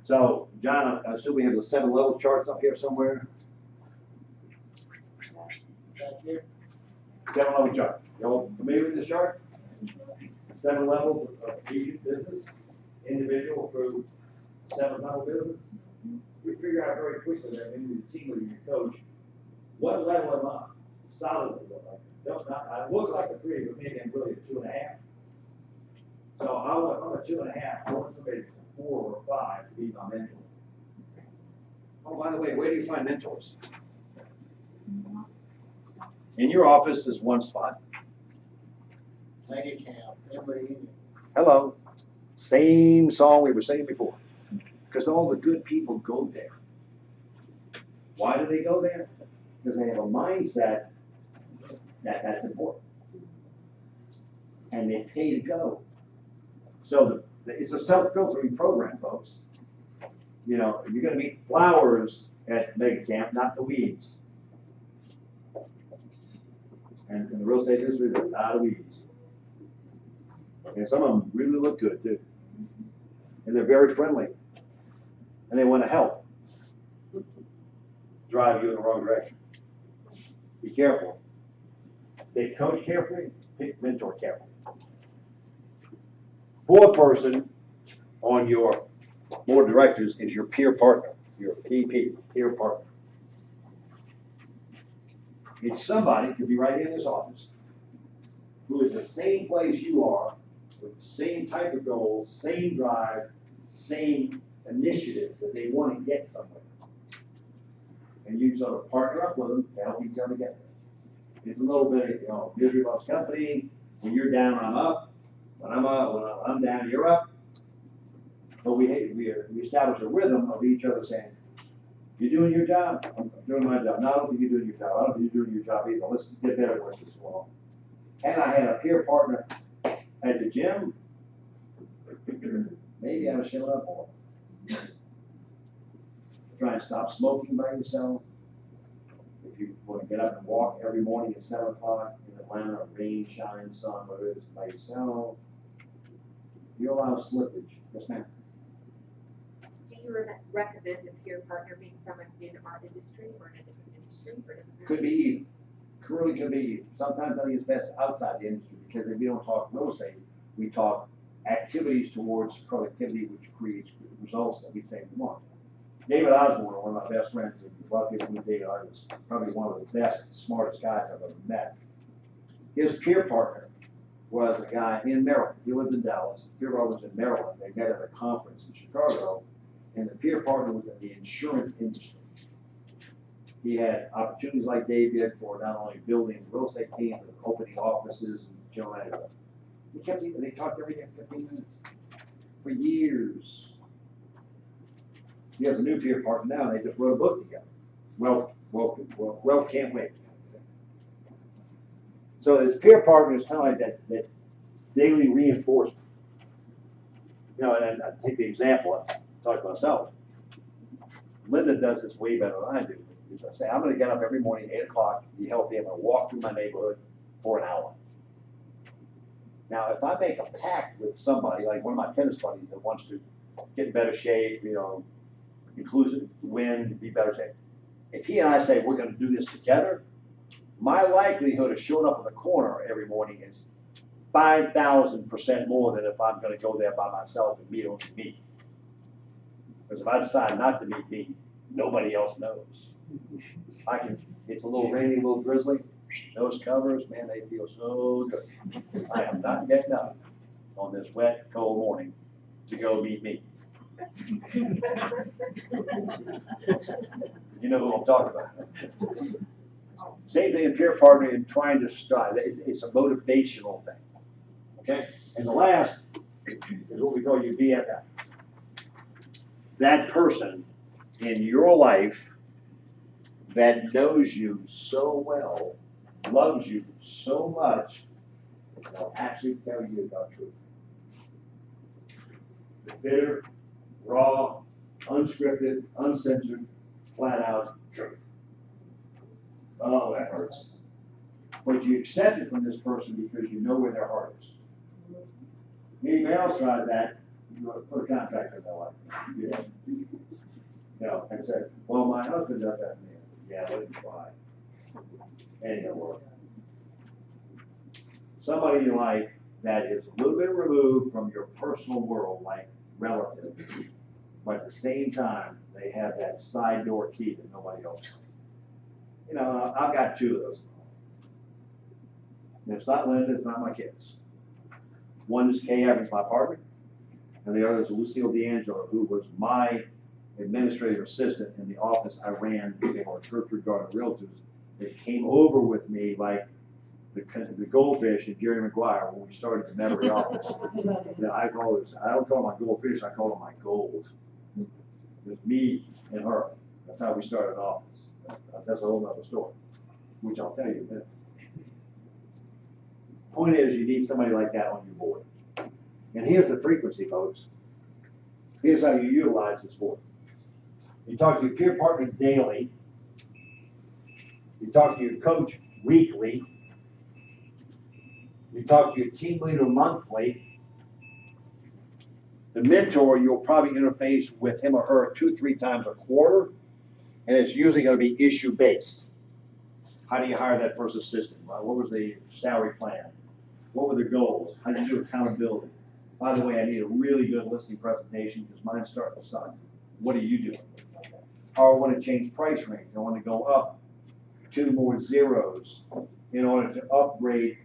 So, John, I assume we have the 7-level charts up here somewhere. Back here. 7-level chart. You all familiar with this chart? 7 levels of agent business, individual through 7-level business. We figure out very quickly that when you're the team leader, your coach, what level am I? Solidly look like. I look like a 3, but maybe I'm really a 2.5. So I'm a 2.5. I want somebody that's a 4 or 5 to be my mentor. Oh, by the way, where do you find mentors? In your office is one spot. Mega camp, everybody. Hello. Same song we were singing before. Because all the good people go there. Why do they go there? Because they have a mindset that that's important. And they pay to go. So it's a self-filtering program, folks. You know, you're going to meet flowers at mega camp, not the weeds. And in the real estate industry, there's a lot of weeds. And some of them really look good, too. And they're very friendly. And they want to help drive you in the wrong direction. Be careful. Pick coach carefully, pick mentor carefully. Fourth person on your board of directors is your peer partner, your PP, peer partner. It's somebody, could be right in this office, who is the same place you are, with the same type of goals, same drive, same initiative that they want to get somewhere. And you sort of partner up with them to help each other get there. It's a little bit, misery loves company. When you're down, I'm up. When I'm up, when I'm down, you're up. But we establish a rhythm of each other saying, you're doing your job, I'm doing my job. No, I don't think you're doing your job. I don't think you're doing your job either. Let's get better with this one. And I had a peer partner at the gym. Maybe I was showing up more. Try and stop smoking by yourself. If you want to get up and walk every morning at 7 o'clock in Atlanta, rain, shine, sun, whatever it is, by yourself, you allow slippage. Yes, ma'am. Do you recommend the peer partner being someone in our industry or in a different industry, or doesn't it? Could be either. Really could be either. Sometimes I think it's best outside the industry because if we don't talk real estate, we talk activities towards productivity, which creates results that we say we want. David Osborne, one of my best friends, and a lot of people know David Osborne, is probably one of the best, smartest guys I've ever met. His peer partner was a guy in Maryland. He lived in Dallas. The peer partner was in Maryland. They met at a conference in Chicago, and the peer partner was in the insurance industry. He had opportunities like Dave did for not only building real estate teams, but opening offices and general manager. They talked every day for 15 minutes for years. He has a new peer partner now, and they just wrote a book together. Wealth can't wait. So his peer partner is kind of like that daily reinforcement. And I take the example, I talk to myself. Linda does this way better than I do. I say, I'm gonna get up every morning at 8 o'clock, be healthy, I'm gonna walk through my neighborhood for an hour. Now, if I make a pact with somebody, like one of my tennis buddies that wants to get in better shape, inclusive, win, be better shape. If he and I say we're gonna do this together, my likelihood of showing up in the corner every morning is 5,000% more than if I'm gonna go there by myself and meet only me. Because if I decide not to meet me, nobody else knows. It's a little rainy, a little drizzly, those covers, man, they feel so good. I am not getting up on this wet, cold morning to go meet me. You know who I'm talking about. Same thing in peer partner in trying to strive. It's a motivational thing. Okay? And the last is what we call your BFF. That person in your life that knows you so well, loves you so much, they'll actually tell you the truth. The bitter, raw, unscripted, uncensored, flat out truth. Oh, that hurts. But you accept it from this person because you know where their heart is. Anybody else tries that, you put a contract in their life. And say, well, my husband does that to me. I said, yeah, let him try. Ain't gonna work. Somebody in your life that is a little bit removed from your personal world, like relative, but at the same time, they have that side door key that nobody else has. I've got two of those. And it's not Linda, it's not my kids. One is Kay Evans, my partner, and the other is Lucille D'Angelo, who was my administrative assistant in the office I ran for Churchwood Garden Realtors. That came over with me like the goldfish and Jerry Maguire when we started the Metairie office. I don't call them my goldfish, I call them my gold. It was me and her. That's how we started an office. That's a whole other story, which I'll tell you in a minute. Point is, you need somebody like that on your board. And here's the frequency, folks. Here's how you utilize this board. You talk to your peer partner daily. You talk to your coach weekly. You talk to your team leader monthly. The mentor, you'll probably interface with him or her 2-3 times a quarter, and it's usually going to be issue-based. How do you hire that first assistant? What was the salary plan? What were the goals? How did you do accountability? By the way, I need a really good listening presentation because mine's starting to suck. What are you doing? Or I want to change price range. I want to go up 2 more zeros in order to upgrade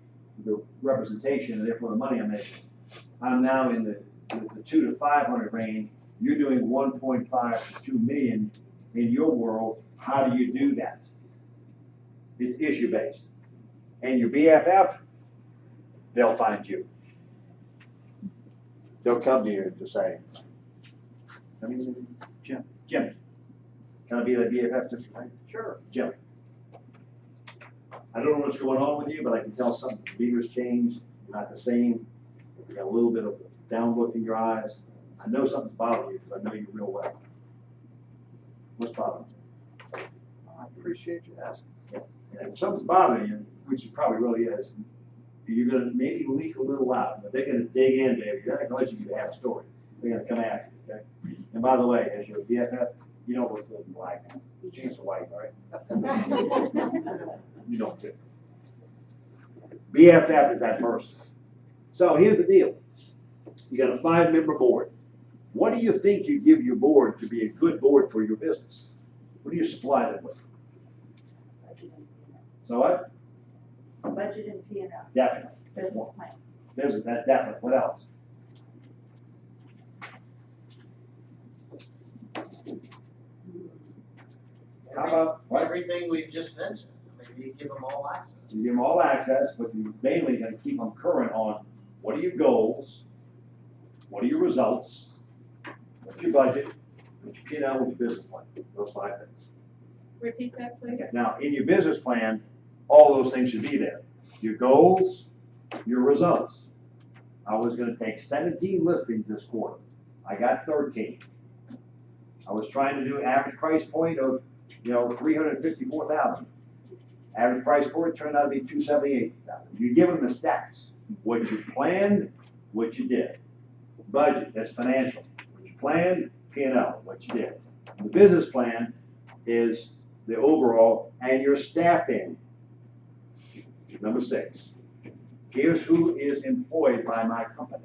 the representation and therefore the money I'm making. I'm now in the 2 to 500 range. You're doing 1.5 to 2 million in your world. How do you do that? It's issue based. And your BFF, they'll find you. They'll come to you to say, Jim, can I be the BFF just right? Sure, Jim. I don't know what's going on with you, but I can tell something. The behavior's changed. You're not the same. You got a little bit of a down look in your eyes. I know something's bothering you because I know you real well. What's bothering you? I appreciate you asking. And if something's bothering you, which it probably really is, you're gonna maybe leak a little out, but they're gonna dig in, baby. They're not gonna let you have a story. They're gonna come after you, okay? And by the way, as your BFF, you don't look good in black. Chance of white, all right? You don't too. BFF is that person. So here's the deal. You got a 5-member board. What do you think you give your board to be a good board for your business? What do you supply them with? So what? Budget and P&L. Definitely. Business plan. Business, that definitely. What else? How about what? Everything we've just mentioned. I mean, you give them all access. You give them all access, but you're mainly going to keep them current on what are your goals, what are your results, what's your budget, what's your P&L, what's your business plan. Those 5 things. Repeat that, please. Now, in your business plan, all those things should be there. Your goals, your results. I was going to take 17 listings this quarter. I got 13. I was trying to do average price point of, 354,000. Average price point turned out to be 278,000. You give them the stats. What you planned, what you did. Budget, that's financial. What you planned, P&L, what you did. The business plan is the overall, and your staffing. Number 6. Here's who is employed by my company.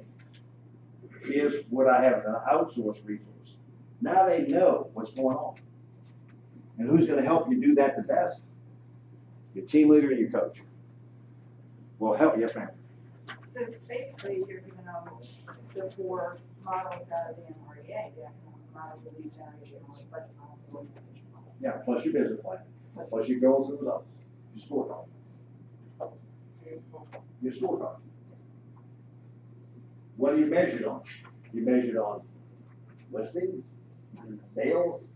Here's what I have as an outsourced resource. Now they know what's going on. And who's going to help you do that the best? Your team leader and your coach. Will help. Yes, ma'am. So basically, you're giving them the 4 models out of the MREA, the economic model, the lead generation, the budget model, the organization model. Yeah, plus your business plan, plus your goals and results, your scorecard. Your scorecard. What are you measured on? You measured on listings, sales,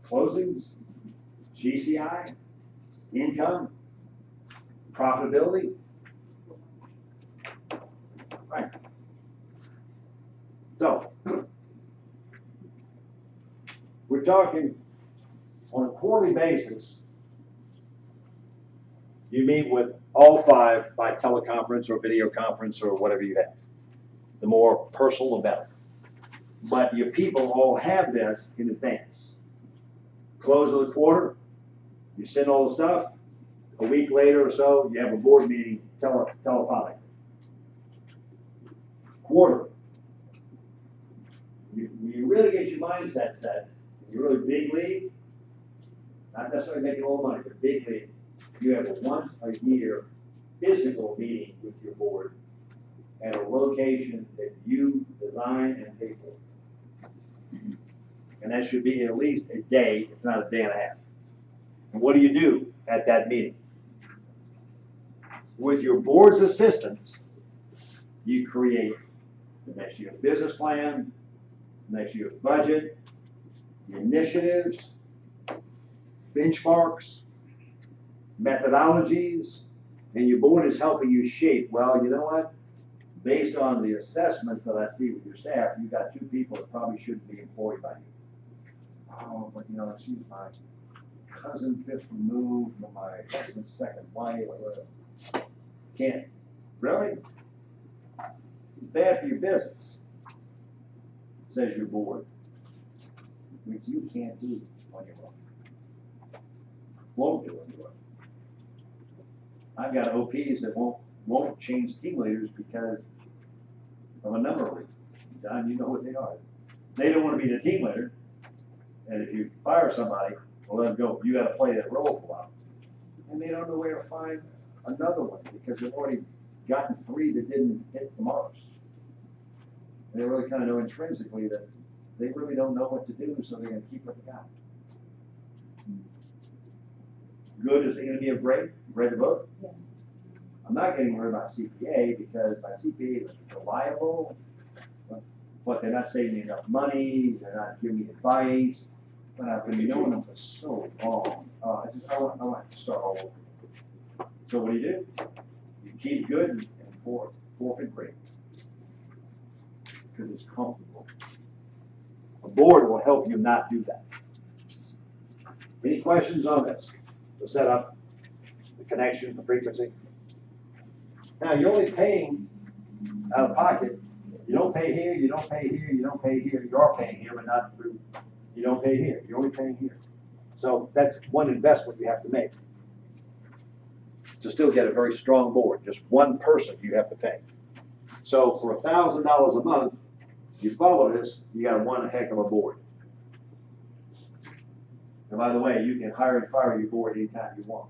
closings, GCI, income, profitability. Right. So, we're talking on a quarterly basis. You meet with all 5 by teleconference or video conference or whatever you have. The more personal, the better. But your people all have this in advance. Close of the quarter, you send all the stuff. A week later or so, you have a board meeting telephonic. Quarter. You really get your mindset set. You're really big league, not necessarily making all the money, but big league. You have a once a year physical meeting with your board at a location that you design and pay for. And that should be at least a day, if not a day and a half. And what do you do at that meeting? With your board's assistance, you create the next year's business plan, next year's budget, initiatives, benchmarks, methodologies, and your board is helping you shape, well, you know what? Based on the assessments that I see with your staff, you've got 2 people that probably shouldn't be employed by you. Oh, but she's my cousin 5th removed from my husband's 2nd wife. Can't. Really? It's bad for your business, says your board, which you can't do on your own. Won't do on your own. I've got OPs that won't change team leaders because from a number of reasons. John, you know what they are. They don't want to be the team leader, and if you fire somebody, well, let them go. You got to play that role for a while, and they don't know where to find another one because they've already gotten 3 that didn't hit the marks. And they really kind of know intrinsically that they really don't know what to do, so they're going to keep what they got. Good, is it going to be a break? Read the book? Yes. I'm not getting rid of my CPA because my CPA is reliable, but they're not saving me enough money, they're not giving me advice, but I've been knowing them for so long. I want to start all over. So what do? You keep good and forfeit great. Because it's comfortable. A board will help you not do that. Any questions on this? The setup, the connection, the frequency? Now, you're only paying out of pocket. You don't pay here, you don't pay here, you don't pay here. You are paying here, but not through, you don't pay here. You're only paying here. So that's one investment you have to make. To still get a very strong board, just one person you have to pay. So for $1,000 a month, you follow this, you got one heck of a board. And by the way, you can hire and fire your board anytime you want.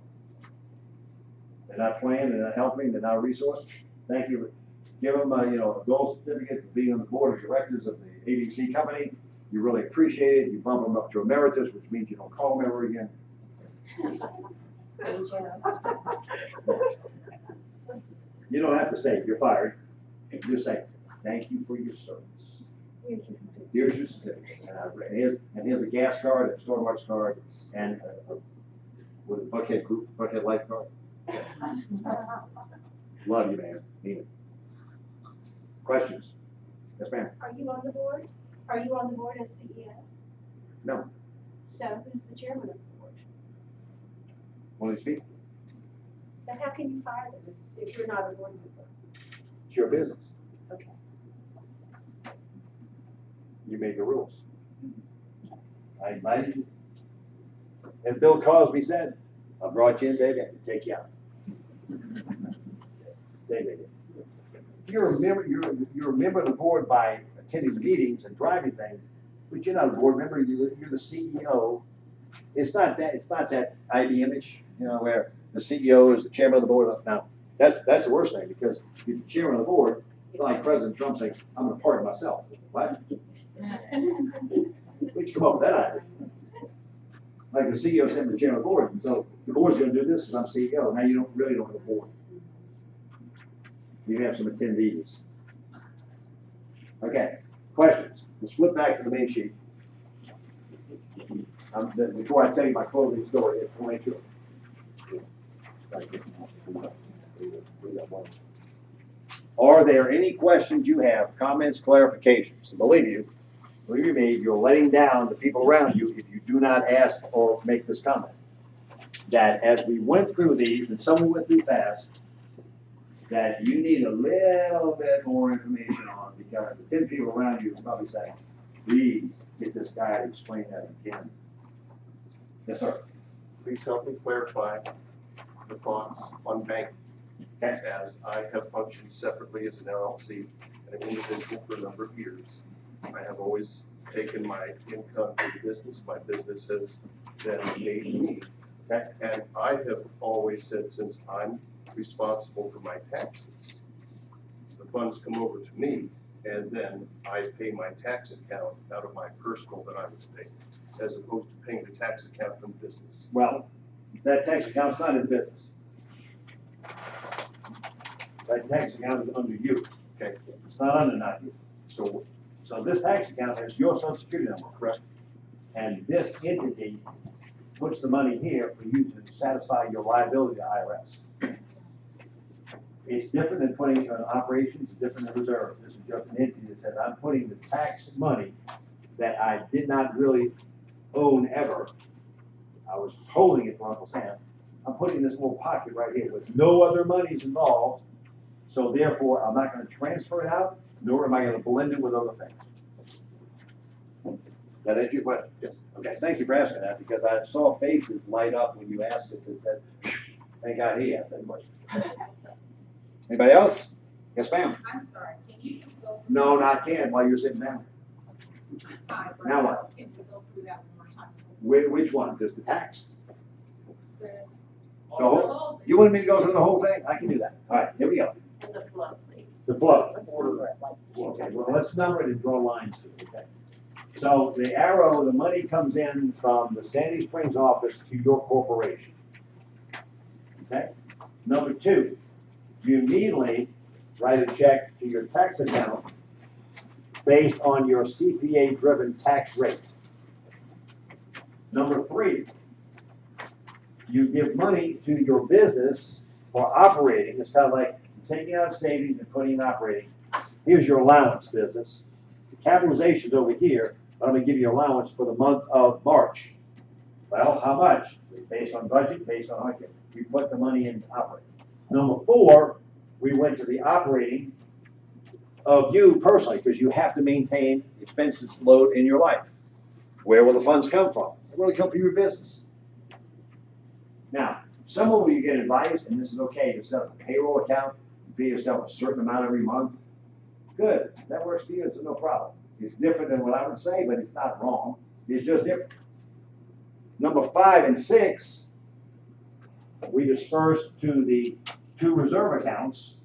They're not playing, they're not helping, they're not a resource. Thank you. Give them a gold certificate for being on the board of directors of the ABC company. You really appreciate it. You bump them up to emeritus, which means you don't call them ever again. You don't have to say you're fired. Just say thank you for your service. Here's your certificate, and here's a gas card, a Starbucks card, and with a Buckhead Life card. Love you, man. Mean it. Questions? Yes, ma'am. Are you on the board? Are you on the board as CEO? No. So who's the chairman of the board? Want to speak? So how can you fire them if you're not a board member? It's your business. Okay. You made the rules. I invited you. As Bill Cosby said, I brought you in, baby, and take you out. Say, baby. You're a member of the board by attending the meetings and driving things, but you're not a board member. You're the CEO. It's not that ID image, where the CEO is the chairman of the board. Now, that's the worst thing because if you're the chairman of the board, it's like President Trump saying, "I'm going to pardon myself." What? Where'd you come up with that idea? Like the CEO said, the chairman of the board. So the board's going to do this because I'm CEO. Now you really don't have a board. You have some attendees. Okay, questions? Let's flip back to the main sheet. Before I tell you my closing story, I want to make sure. Are there any questions you have, comments, clarifications? Believe me, you're letting down the people around you if you do not ask or make this comment. That as we went through these, and some we went through fast, that you need a little bit more information on because the 10 people around you are probably saying, please get this guy to explain that again. Yes, sir. Please help me clarify the thoughts on banking. Okay. As I have functioned separately as an LLC and an individual for a number of years, I have always taken my income to the business. My business has then paid me. Okay. And I have always said, since I'm responsible for my taxes, the funds come over to me, and then I pay my tax account out of my personal that I was paid, as opposed to paying the tax account from business. Well, that tax account's not in business. That tax account is under you. Okay. It's not under not you. So this tax account has your social security number, correct? And this entity puts the money here for you to satisfy your liability to IRS. It's different than putting an operations, it's different than reserve. This is just an entity that says, I'm putting the tax money that I did not really own ever. I was holding it for Uncle Sam. I'm putting this little pocket right here with no other monies involved. So therefore, I'm not going to transfer it out, nor am I going to blend it with other things. That answer your question? Yes. Okay, thank you for asking that, because I saw faces light up when you asked it and said, thank God he asked that question. Anybody else? Yes, ma'am. I'm sorry, can you just go No, not can, while you're sitting down. Hi, but Now what? Can we go through that one more time? Which one? Just the tax? The The whole, you want me to go through the whole thing? I can do that. All right, here we go. The flow, please. The flow. Let's order it like. Okay, well, let's number it and draw lines to it, okay? So the arrow, the money comes in from the Sandy Springs office to your corporation. Okay? Number two, you immediately write a check to your tax account based on your CPA-driven tax rate. Number three, you give money to your business for operating. It's kind of like taking out savings and putting in operating. Here's your allowance, business. The capitalization's over here, but I'm gonna give you allowance for the month of March. Well, how much? Based on budget, based on budget. We put the money in operating. Number four, we went to the operating of you personally, because you have to maintain expenses load in your life. Where will the funds come from? They will come from your business. Now, some of you get advice, and this is okay, to set up a payroll account, pay yourself a certain amount every month. Good, that works for you, it's no problem. It's different than what I would say, but it's not wrong. It's just different. Number 5 and 6, we disperse to the 2 reserve accounts.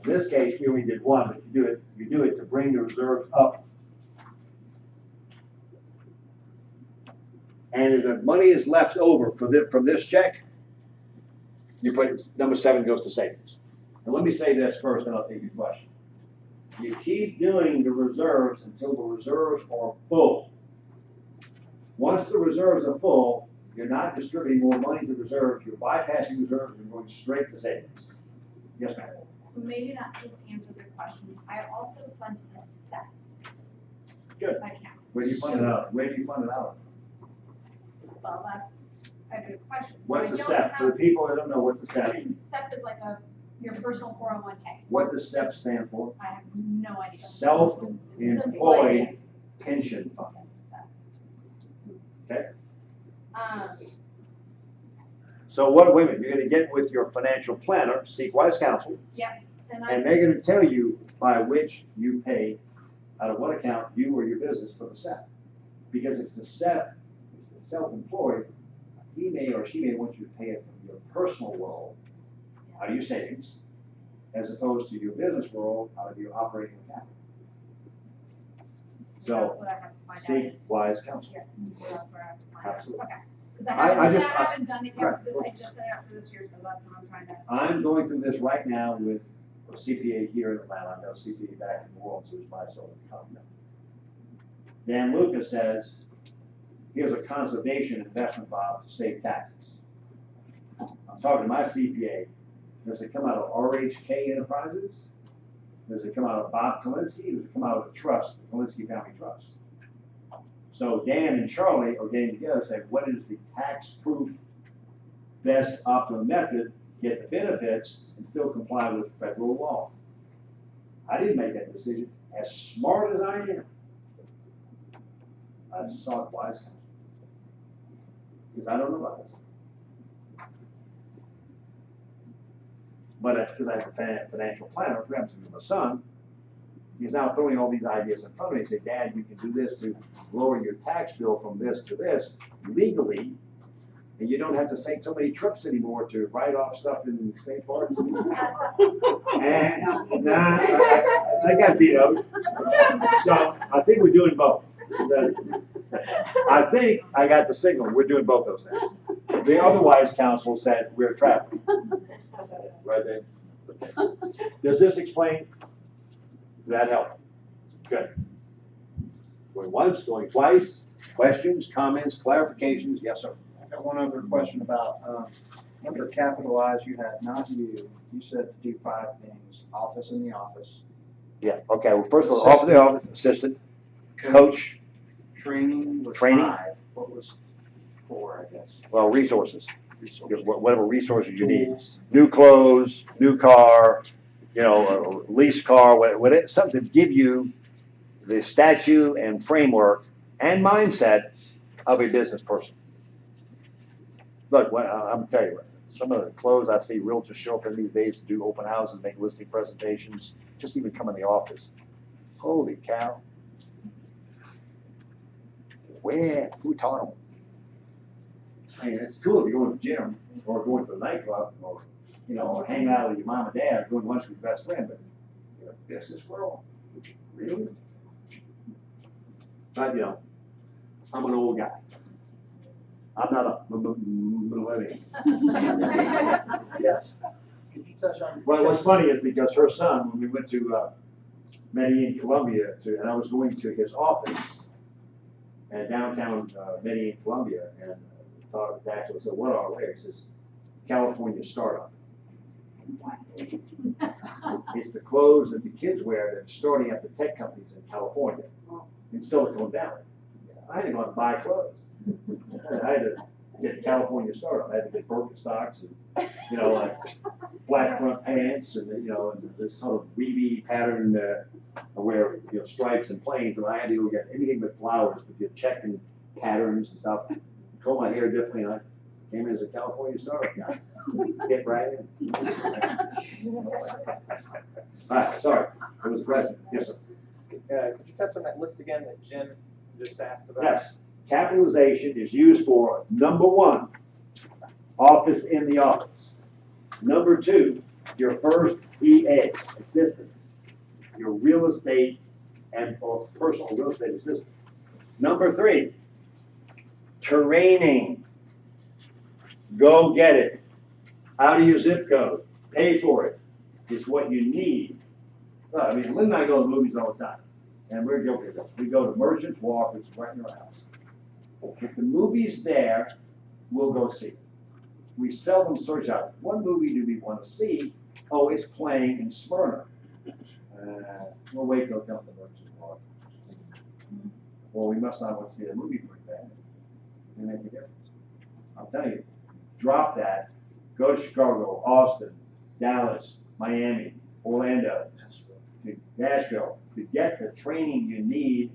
In this case, we only did 1, but you do it to bring the reserves up. And if the money is left over from this check, you put number 7 goes to savings. And let me say this first, and I'll take your question. You keep doing the reserves until the reserves are full. Once the reserves are full, you're not distributing more money to reserves, you're bypassing reserves and going straight to savings. Yes, ma'am. So maybe that just answered your question. I also fund a SEP Good. account. Where do you fund it out? Where do you fund it out? Well, that's a good question. So What's I a don't SEP? For the have- people that don't know, what's a SEP? SEP is like your personal 401k. What does SEP stand for? I have no idea. Self-employed pension fund. Yes, that. Okay? Um, So what, wait a minute, you're gonna get with your financial planner, seek wise counsel, Yep, and they're gonna tell you by which you pay, out of what account, you or your business for the SEP. Because it's the SEP, it's the self-employed, he may or she may want you to pay it from your personal world, out of your savings, as opposed to your business world, out of your operating account. that's So, what I have to find out. seek is- wise counsel. Yeah, so that's where I have to find out. Absolutely. Okay. Because I I just- haven't done it yet right, for this, I okay. just set it up for this year, so that's what I'm trying to. I'm going through this right now with a CPA here in Atlanta. I've got a CPA back in New Orleans who's my sort of company. Dan Lucas says, here's a conservation investment, Bob, to save taxes. I'm talking to my CPA. Does it come out of RHK Enterprises? Does it come out of Bob Kilinski? Does it come out of the trust, the Kilinski Family Trust? So Dan and Charlie are getting together saying, what is the tax-proof best optimum method, get the benefits, and still comply with federal law? I didn't make that decision. As smart as I am, I sought wise counsel. Because I don't know about this. But that's because I have a financial planner, who happens to be my son. He's now throwing all these ideas in front of me. He said, Dad, you can do this to lower your tax bill from this to this legally, and you don't have to take so many trips anymore to write off stuff in state parks. And I got vetoed. So I think we're doing both. I think I got the signal. We're doing both those things. The otherwise counsel said we're traveling. Right there. Does this explain? Does that help? Good. Going once, going twice. Questions, comments, clarifications? Yes, sir. I got one other question about, under capitalize, you had not you said to do 5 things, office in the office. Yeah, okay, well, first of all, office, the office, assistant, coach. Training was Training. 5. What was 4, I guess? Well, resources. Whatever resources you need. New clothes, new car, a lease car, something to give you the statute and framework and mindset of a business person. Look, I'm telling you, some of the clothes I see realtors show up in these days to do open houses, make listing presentations, just even come in the office. Holy cow. Where, who taught them? I mean, it's cool if you're going to the gym or going to the nightclub or, you know, or hanging out with your mom and dad, or going to lunch with your best friend, but, you know, business world, really? But, you know, I'm an old guy. I'm not a millennial. Yes. Could you touch on? Well, what's funny is because her son, when we went to Medellin, Colombia, and I was going to his office in downtown Medellin, Colombia, and talked to Dax, I said, what are they? He says, California startup. It's the clothes that the kids wear that are starting at the tech companies in California, in Silicon Valley. I had to go out and buy clothes. I had to get California startup. I had to get Birkenstocks and, you know, like flat front pants and, you know, and this sort of weavy pattern where, you know, stripes and plains. And I had to go get anything but flowers, but get checking patterns and stuff. Comb my hair differently, and I came in as a California startup guy. Get right in. All right, sorry. It was a question. Yes, sir. Could you touch on that list again that Jim just asked about? Yes. Capitalization is used for, number one, office in the office. Number two, your first EA, assistant. Your real estate or personal real estate assistant. Number three, training. Go get it. Out of your zip code. Pay for it. It's what you need. I mean, Lynn and I go to movies all the time. And we're guilty of this. We go to Merchants Walk, which is right in our house. If the movie's there, we'll go see it. We seldom search out, what movie do we want to see? Oh, it's playing in Smyrna. We'll wait till it comes to Merchants Walk. Well, we must not want to see the movie pretty bad. It make a difference. I'm telling you, drop that. Go to Chicago, Austin, Dallas, Miami, Orlando, Nashville, to get the training you need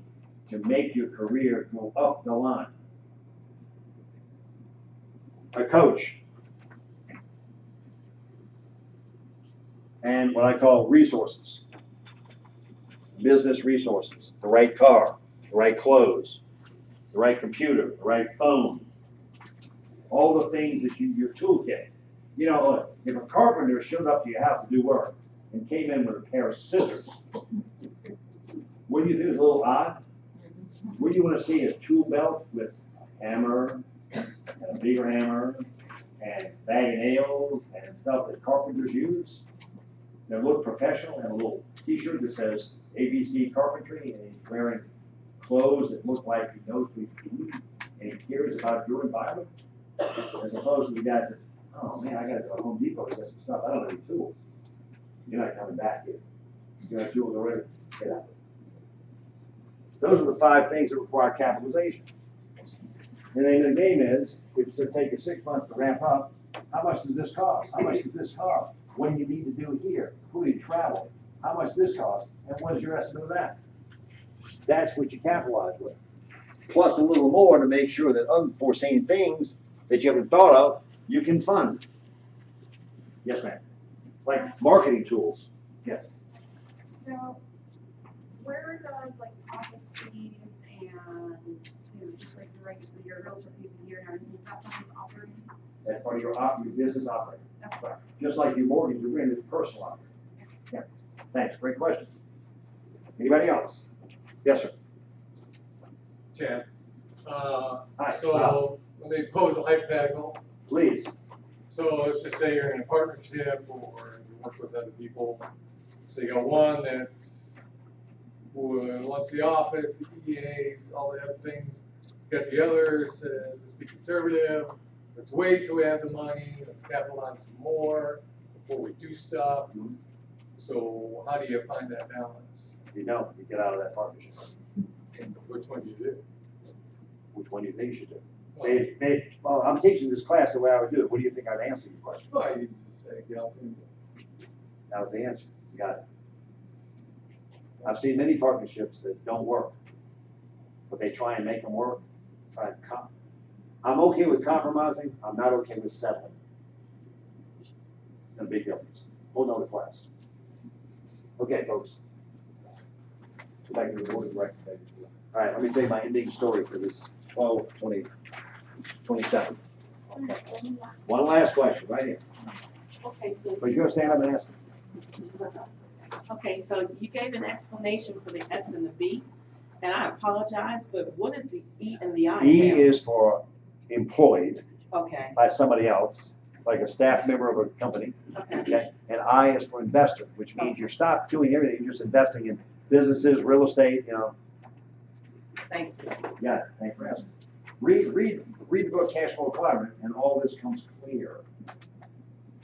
to make your career go up the line. A coach. And what I call resources. Business resources. The right car, the right clothes, the right computer, the right phone. All the things that your toolkit. You know, if a carpenter showed up to your house to do work and came in with a pair of scissors, what do you think is a little odd? What do you want to see? A tool belt with a hammer, and a bigger hammer, and a bag of nails, and stuff that carpenters use? They look professional, and a little t-shirt that says ABC Carpentry, and he's wearing clothes that look like he knows what he's doing, and he cares about your environment, as opposed to the guys that, oh man, I gotta go to Home Depot to get some stuff. I don't have any tools. You're not coming back here. You got tools already. Get out. Those are the 5 things that require capitalization. And then the game is, if it's going to take you 6 months to ramp up, how much does this cost? How much does this cost? What do you need to do here? Who do you travel? How much does this cost? And what is your estimate of that? That's what you capitalize with. Plus a little more to make sure that unforeseen things that you haven't thought of, you can fund. Yes, ma'am. Like marketing tools. Yes. So, where does like office fees and, you know, just like your realtor fees a year and everything, is that part of operating? That's part of your business operating. Right. Just like your mortgage, your rent is personal operating. Yeah. Thanks. Great question. Anybody else? Yes, sir. Chad. Hi. So let me pose a hypothetical. Please. So let's just say you're in a partnership or you work with other people. So you got one that's who wants the office, the EAs, all the other things. You got the other says, let's be conservative. Let's wait till we have the money. Let's capitalize some more before we do stuff. Mm-hmm. So how do you find that balance? You don't. You get out of that partnership. Which one do you do? Which one do you think you should do? Well, I'm teaching this class the way I would do it. What do you think I'd answer your question? Well, you just say, get out there. That was the answer. You got it. I've seen many partnerships that don't work, but they try and make them work. I'm okay with compromising. I'm not okay with settling. It's a big deal. Hold on to class. Okay, folks. Go back to the board of directors. All right, let me tell you my ending story for this 27. One last question, right here. Okay, so. But you're gonna stand up and ask. Okay, so you gave an explanation for the S and the B, and I apologize, but what is the E and the I stand E for? is for employed Okay, by somebody else, like a staff member of a company. okay, And I is for investor, which means you stop doing everything, you're just investing in businesses, real estate, you know. thank you. Yeah, thanks for asking. Read the book Cash Flow Requirement, and all this comes clear.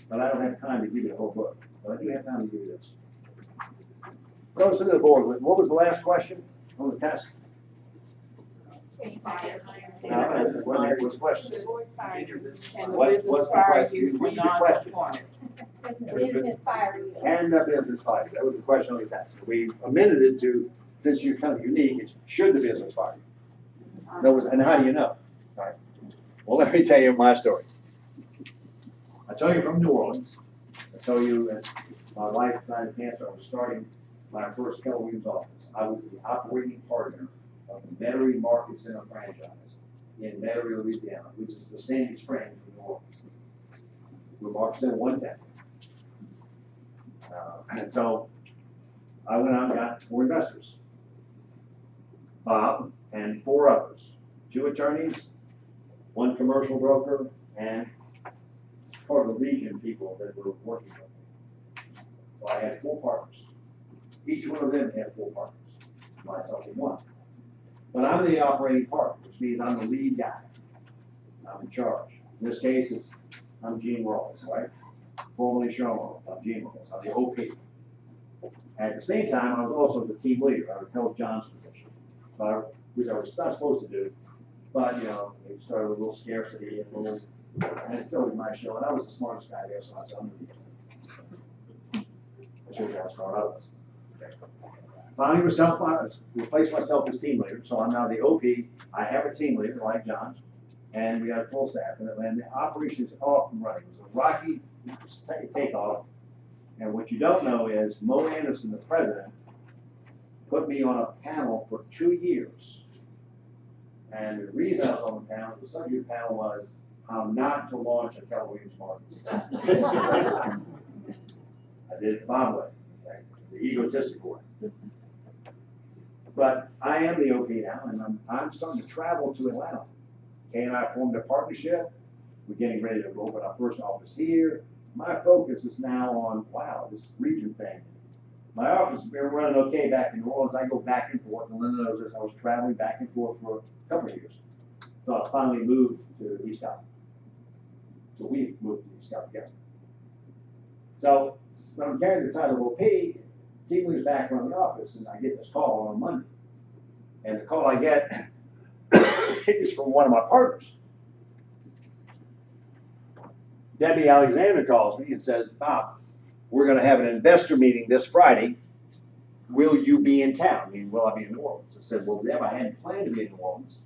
But I don't have time to give you the whole book, but I do have time to give you this. So let's look at the board. What was the last question on the test? What's the question? And the What's business the fire question? you for Read the question. non-performance. Business fire you. And the business fire you. That was the question on the test. We amended it to, since you're kind of unique, it's should the business fire you? In other words, and how do you know? All right. Well, let me tell you my story. I tell you from New Orleans. I tell you that my wife died of cancer. I was starting my first Keller Williams office. I was the operating partner of the Metairie Market Center franchise in Metairie, Louisiana, which is the Sandy Springs of New Orleans. We're Market Center 110. And so I went out and got 4 investors. Bob and 4 others. 2 attorneys, 1 commercial broker, and part of the region people that were working with me. So I had 4 partners. Each one of them had 4 partners, myself and 1. But I'm the operating partner, which means I'm the lead guy. I'm in charge. In this case, I'm Gene Rawls, right? Formerly Sherman, I'm Gene Rawls, I'm the OP. At the same time, I was also the team leader. I would help John's position, which I was not supposed to do. But, you know, it started with a little scarcity and it's still my show. And I was the smartest guy there, so I said, I'm going to be I showed you how smart I was. Okay. Finally, replaced myself as team leader, so I'm now the OP. I have a team leader like John, and we got a full staff. And the operation is off and running. It was a rocky takeoff. And what you don't know is Mo Anderson, the president, put me on a panel for 2 years. And the reason I was on the panel, the subject of the panel was how not to launch a Keller Williams market. I did it the Bob way, okay? The egotistic way. But I am the OP now, and I'm starting to travel to Atlanta. Kay and I formed a partnership. We're getting ready to open our first office here. My focus is now on, wow, this region thing. My office has been running okay back in New Orleans. I go back and forth, and Linda knows this. I was traveling back and forth for a couple of years. So I finally moved to East Coast. So we moved to East Coast together. So when I'm carrying the title of OP, team leader's back around the office, and I get this call on Monday. And the call I get is from one of my partners. Debbie Alexander calls me and says, Bob, we're going to have an investor meeting this Friday. Will you be in town? I mean, will I be in New Orleans? I said, well, Deb, I hadn't planned to be in New Orleans,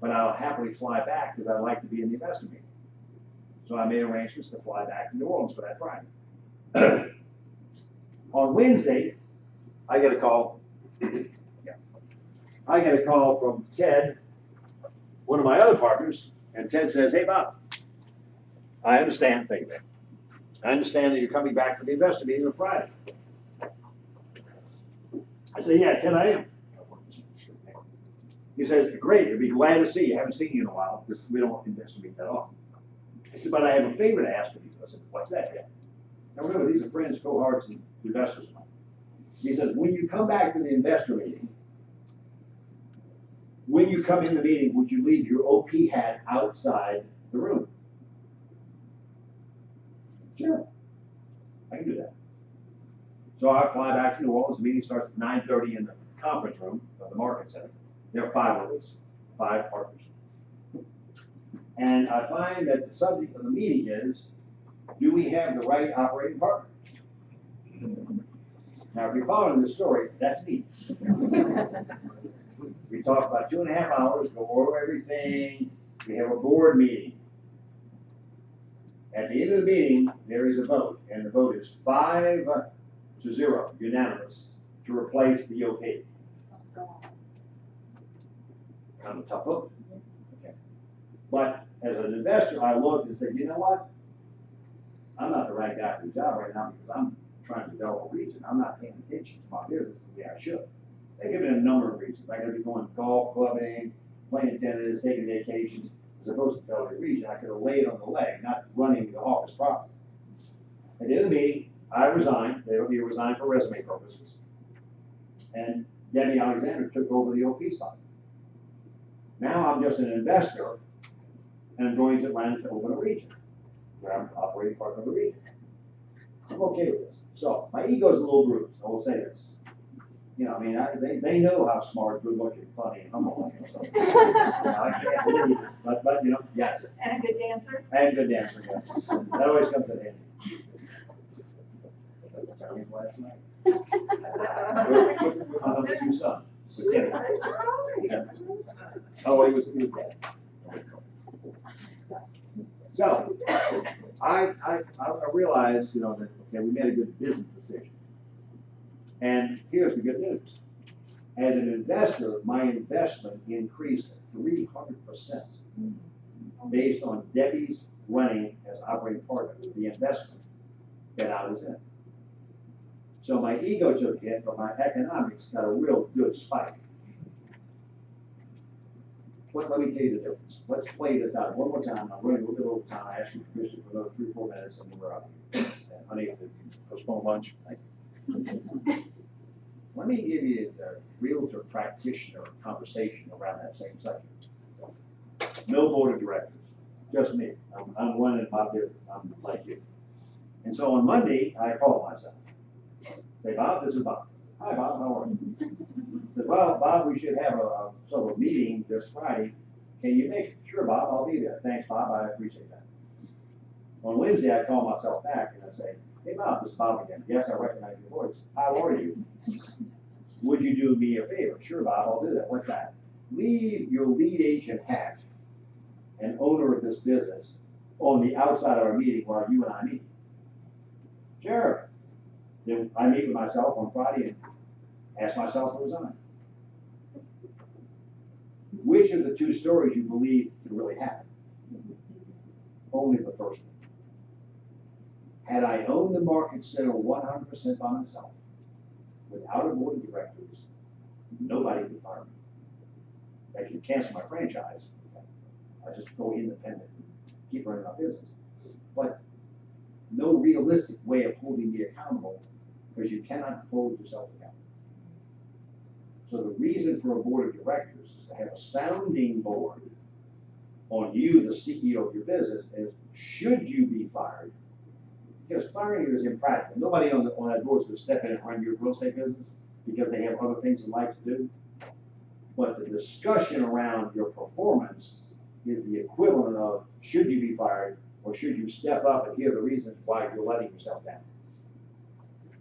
but I'll happily fly back because I'd like to be in the investor meeting. So I made arrangements to fly back to New Orleans for that Friday. On Wednesday, I get a call. I get a call from Ted, one of my other partners, and Ted says, hey, Bob, I understand, thank you, man. I understand that you're coming back for the investor meeting on Friday. I said, yeah, Ted, I am. He says, great, I'd be glad to see you. I haven't seen you in a while because we don't investor meet that often. I said, but I have a favor to ask of you. I said, what's that, Ted? Now remember, these are friends, cohorts, and investors of mine. He says, when you come back to the investor meeting, when you come in the meeting, would you leave your OP hat outside the room? Sure, I can do that. So I fly back to New Orleans. The meeting starts at 9:30 in the conference room of the Market Center. There are 5 of us, 5 partners. And I find that the subject of the meeting is, do we have the right operating partner? Now, if you're following this story, that's me. We talk about 2.5 hours, go over everything. We have a board meeting. At the end of the meeting, there is a vote, and the vote is 5-0, unanimous, to replace the OP. Kind of a tough vote. Okay. But as an investor, I looked and said, you know what? I'm not the right guy for the job right now because I'm trying to develop a region. I'm not paying attention to my business the way I should. They give me a number of reasons. I gotta be going golf, clubbing, playing tennis, taking vacations. As opposed to developing a region, I could have laid on the leg, not running the office properly. At the end of the meeting, I resigned. They would be resigned for resume purposes. And Debbie Alexander took over the OP spot. Now I'm just an investor and I'm going to Atlanta to open a region where I'm operating partner of the region. I'm okay with this. So my ego's a little bruised. I will say this. You know, I mean, they know how smart, good looking, funny, and humble I am. So, I can't believe it. But you know, yes. And a good dancer. And good dancer, yes. So that always comes in handy. That's the Chinese last night. With my number 2 son. So, yeah. Oh, he was dead. So, I realized, you know, that, okay, we made a good business decision. And here's the good news. As an investor, my investment increased 300% based on Debbie's running as operating partner of the investment that I was in. So my ego took a hit, but my economics got a real good spike. Let me tell you the difference. Let's play this out one more time. I'm running a little bit over time. I asked you permission for another 3-4 minutes, and we're out of here. And honey, if you postpone lunch. Let me give you the realtor practitioner conversation around that same subject. No board of directors, just me. I'm running my business. I'm like you. And so on Monday, I called myself. Say, Bob, this is Bob. Hi, Bob, how are you? I said, well, Bob, we should have a sort of a meeting this Friday. Can you make it? Sure, Bob, I'll be there. Thanks, Bob, I appreciate that. On Wednesday, I call myself back and I say, hey, Bob, this is Bob again. Yes, I recognize your voice. How are you? Would you do me a favor? Sure, Bob, I'll do that. What's that? Leave your lead agent hat and owner of this business on the outside of our meeting while you and I meet. Sure. Then I meet with myself on Friday and ask myself to resign. Which of the 2 stories you believe could really happen? Only the first one. Had I owned the market center 100% by myself, without a board of directors, nobody could fire me. They could cancel my franchise. I just go independent and keep running my business. But no realistic way of holding me accountable because you cannot hold yourself accountable. So the reason for a board of directors is to have a sounding board on you, the CEO of your business, is should you be fired? Because firing you is impractical. Nobody on that board is going to step in and run your real estate business because they have other things in life to do. But the discussion around your performance is the equivalent of should you be fired or should you step up and hear the reasons why you're letting yourself down.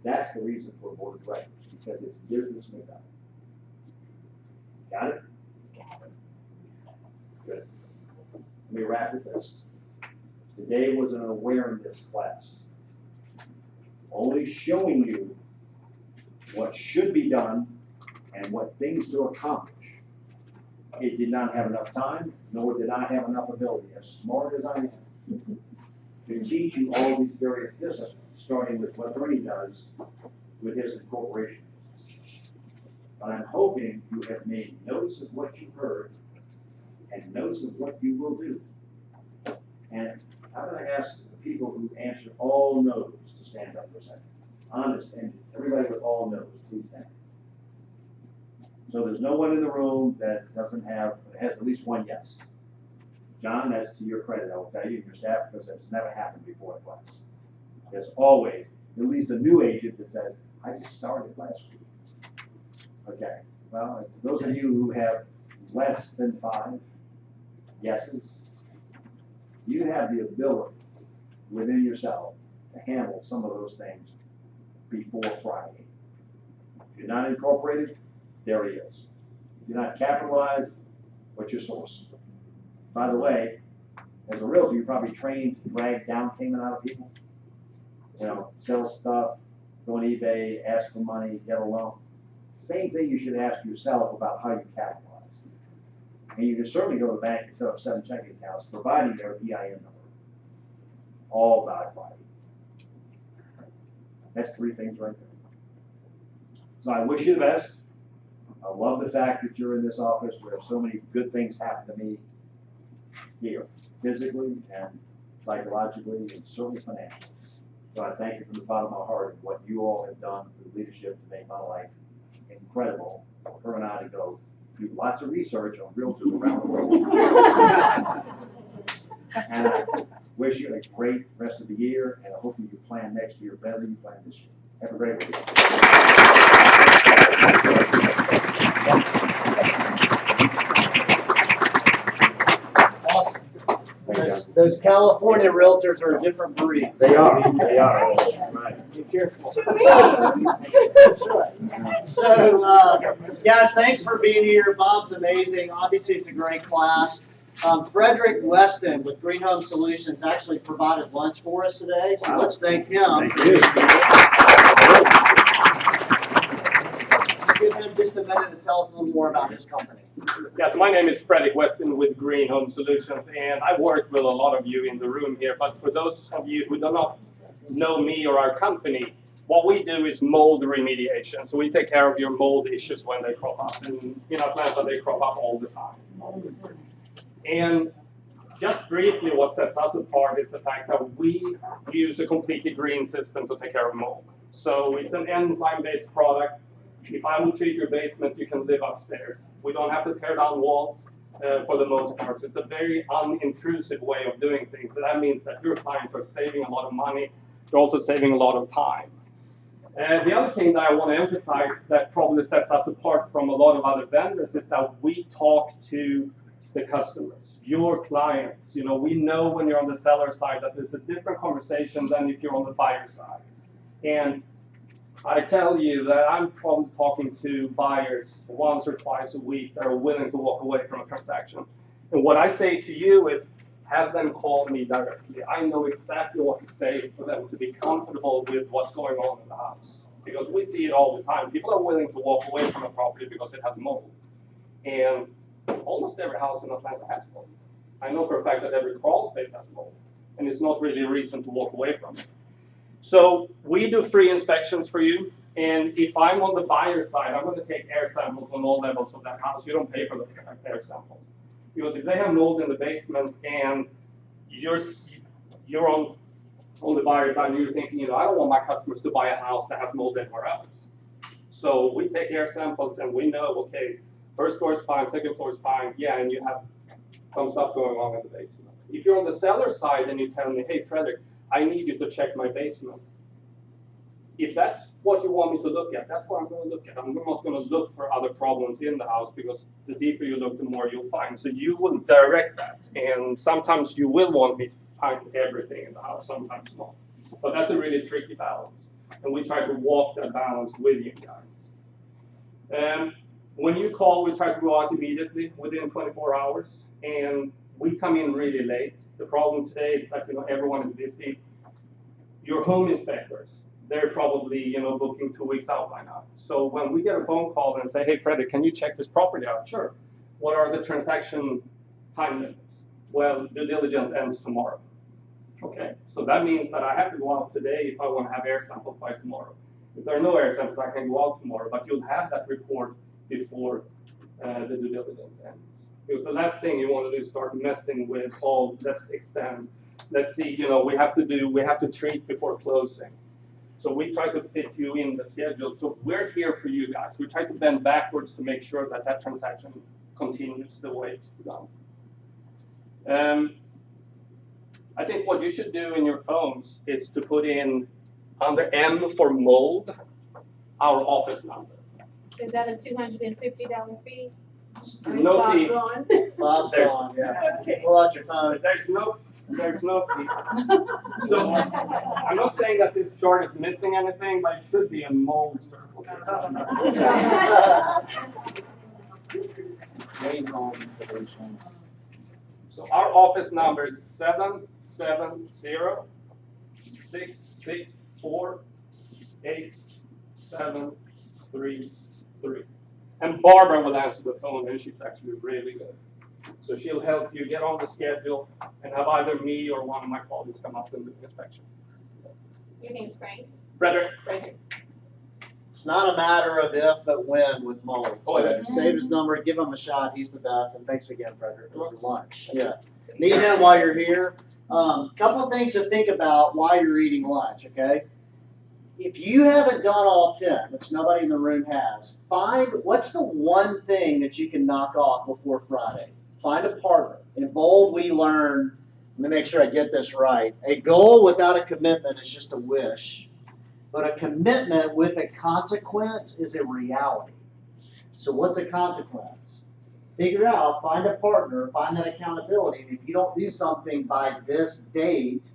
That's the reason for a board of directors, because it's business makeup. Got it? Good. Let me wrap with this. Today was an awareness class. Only showing you what should be done and what things to accomplish. It did not have enough time, nor did I have enough ability, as smart as I am, to teach you all these various disciplines, starting with what Bernie does with his incorporation. But I'm hoping you have made notes of what you heard and notes of what you will do. And I'm going to ask the people who answer all no's to stand up for a second. Honest, and everybody with all no's, please stand. So there's no one in the room that has at least one yes. John, that's to your credit, I will tell you, and your staff, because that's never happened before in class. There's always at least a new agent that says, I just started last week. Okay, well, those of you who have less than 5 yeses, you have the ability within yourself to handle some of those things before Friday. If you're not incorporated, there he is. If you're not capitalized, what's your source? By the way, As a realtor, you're probably trained to drag down payment out of people. You know, sell stuff, go on eBay, ask for money, get a loan. Same thing you should ask yourself about how you capitalize. And you can certainly go to the bank and set up 7 checking accounts, providing their EIN number. All verified. That's 3 things right there. So I wish you the best. I love the fact that you're in this office where so many good things happen to me here, physically and psychologically and certainly financially. So I thank you from the bottom of my heart for what you all have done with leadership to make my life incredible. For her and I to go do lots of research on realtors around the world. And I wish you a great rest of the year, and I hope you plan next year better than you planned this year. Have a great week. Awesome. Those California realtors are a different breed. They are. Right. Be careful. That's right. So, guys, thanks for being here. Bob's amazing. Obviously, it's a great class. Frederick Weston with Green Home Solutions actually provided lunch for us today, so let's thank him. Thank you. Give him just a minute to tell us a little more about his company. Yes, my name is Frederick Weston with Green Home Solutions, and I work with a lot of you in the room here, but for those of you who do not know me or our company, what we do is mold remediation. So we take care of your mold issues when they crop up, and in Atlanta they crop up all the time. And just briefly, what sets us apart is the fact that we use a completely green system to take care of mold. So it's an enzyme-based product. If I will treat your basement, you can live upstairs. We don't have to tear down walls for the most part. So it's a very unintrusive way of doing things. So that means that your clients are saving a lot of money. They're also saving a lot of time. The other thing that I want to emphasize that probably sets us apart from a lot of other vendors is that we talk to the customers, your clients. You know, we know when you're on the seller side that there's a different conversation than if you're on the buyer side. And I tell you that I'm probably talking to buyers once or twice a week that are willing to walk away from a transaction. And what I say to you is have them call me directly. I know exactly what to say for them to be comfortable with what's going on in the house. Because we see it all the time. People are willing to walk away from a property because it has mold. And almost every house in Atlanta has mold. I know for a fact that every crawl space has mold. And it's not really a reason to walk away from it. So we do free inspections for you, and if I'm on the buyer side, I'm going to take air samples on all levels of that house. You don't pay for those air samples. Because if they have mold in the basement and you're on the buyer side and you're thinking, you know, I don't want my customers to buy a house that has mold anywhere else. So we take air samples and we know, okay, first floor is fine, second floor is fine, yeah, and you have some stuff going on in the basement. If you're on the seller side and you tell me, hey, Frederick, I need you to check my basement. If that's what you want me to look at, that's what I'm going to look at. I'm not going to look for other problems in the house because the deeper you look, the more you'll find. So you will direct that. And sometimes you will want me to find everything in the house, sometimes not. But that's a really tricky balance. And we try to walk that balance with you guys. When you call, we try to go out immediately within 24 hours. And we come in really late. The problem today is that, you know, everyone is busy. Your home inspectors, they're probably, you know, booking 2 weeks out by now. So when we get a phone call and say, hey, Frederick, can you check this property out? Sure. What are the transaction time limits? Well, due diligence ends tomorrow. Okay, so that means that I have to go out today if I want to have air samples by tomorrow. If there are no air samples, I can go out tomorrow, but you'll have that report before the due diligence ends. Because the last thing you want to do is start messing with, oh, let's extend. Let's see, you know, we have to treat before closing. So we try to fit you in the schedule. So we're here for you guys. We try to bend backwards to make sure that that transaction continues the way it's done. I think what you should do in your phones is to put in under M for mold, our office number. Is that a $250 fee? No fee. Bob's gone, yeah. Pull out your phone. There's no fee. So I'm not saying that this chart is missing anything, but it should be a mold circle. Green Home Solutions. So our office number is 770-664-8733. And Barbara will answer the phone, and she's actually really good. So she'll help you get on the schedule and have either me or one of my colleagues come up and do the inspection. Your name's Frank? Frederick? Frederick. It's not a matter of if, but when with Mold. So Oh, yeah. save his number, give him a shot. He's the best. And thanks again, Frederick, for lunch. Yeah. Meet him while you're here. Couple of things to think about while you're eating lunch, okay? If you haven't done all 10, which nobody in the room has, find what's the one thing that you can knock off before Friday. Find a partner. In Bold, we learn, let me make sure I get this right, a goal without a commitment is just a wish. But a commitment with a consequence is a reality. So what's a consequence? Figure out, find a partner, find that accountability. And if you don't do something by this date,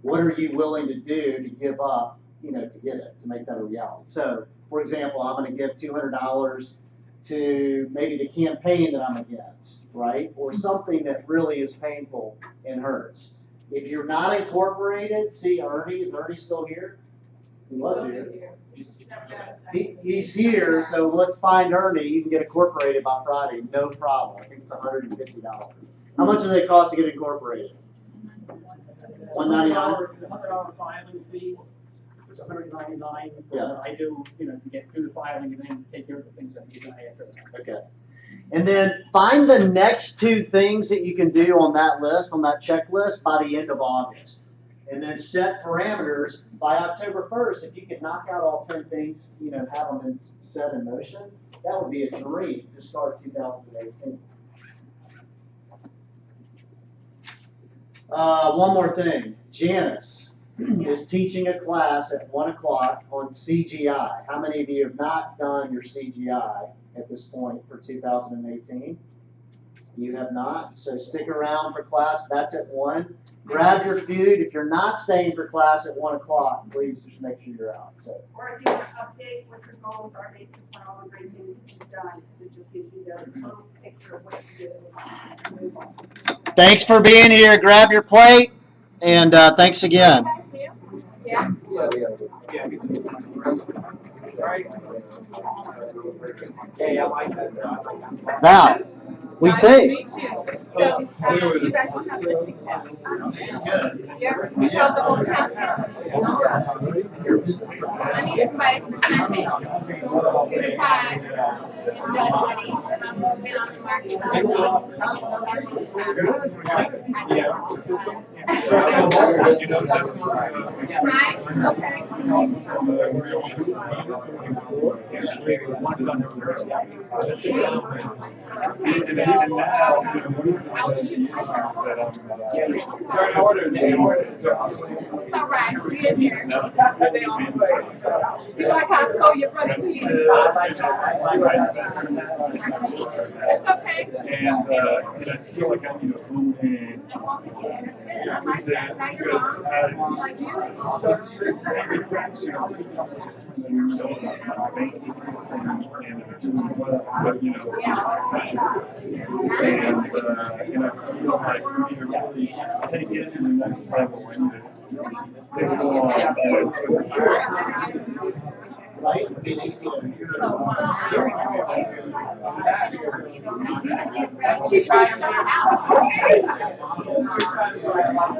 what are you willing to do to give up, to get it, to make that a reality? So, for example, I'm going to give $200 to maybe the campaign that I'm against, right? Or something that really is painful and hurts. If you're not incorporated, see Ernie, is Ernie still here? He was here. He's here, so let's find Ernie. You can get incorporated by Friday, no problem. I think it's $150. How much does it cost to get incorporated? $199. It's a $100 filing fee. It's $199 for Yeah. what I do, to get through the filing and then take care of the things that you do after that. Okay. And then find the next 2 things that you can do on that list, on that checklist, by the end of August. And then set parameters by October 1st. If you could knock out all 10 things, have them set in motion, that would be a dream to start 2018. One more thing. Janice is teaching a class at 1 o'clock on CGI. How many of you have not done your CGI at this point for 2018? You have not, so stick around for class. That's at 1. Grab your food. If you're not staying for class at 1 o'clock, please just make sure you're out. So. Or if you want to update what your goals are based upon all the great things that you've done, it just gives you the total picture of what you do and move on. Thanks for being here. Grab your plate, and thanks again. Yeah. Yeah, I like that. Now, we think. So, you guys don't have to you tell the whole council. I need somebody from the Sunday, 2 to 5, until 20, and I'm moving on to market. Right, okay. You like how I stole your brother? It's okay. And I feel like I need to move in. And I feel like we need to really take it to the next level and take it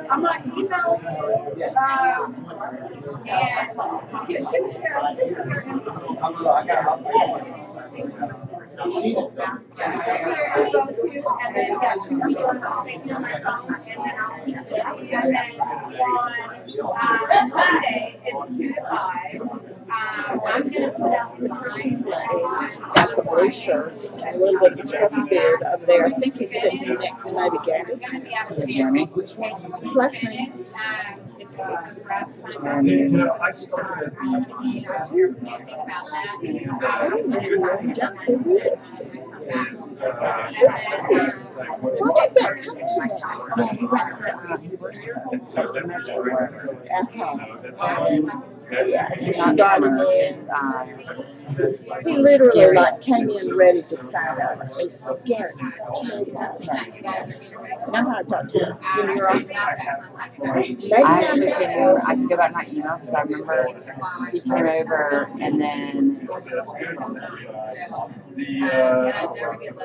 I'm gonna email you, and shoot and then shoot me your thing on my phone, and then I'll keep it. And then on Monday, it's 2 to 5. I'm gonna put out the signs Got the blue shirt, a little bit of a scruffy beard over there. I think he's sitting next to maybe Gabby. Jeremy. What's last name? I started Jumps, isn't it? Why did that come to me? Yeah, he went to, he works Yeah, he started it. He literally Gary. like came in ready to sign up. It's Gary. Now how I talk to him in your office. Maybe I I actually met can't remember. I can go back to my email because I remember he came over and then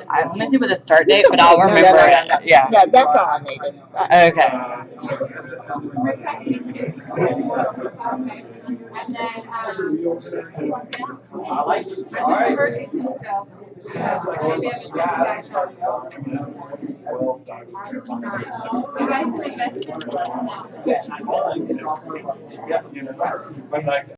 I'm gonna see what the start date, but I'll remember it. Yeah. No, that's all I needed. Okay. And then, I like this. All right. you guys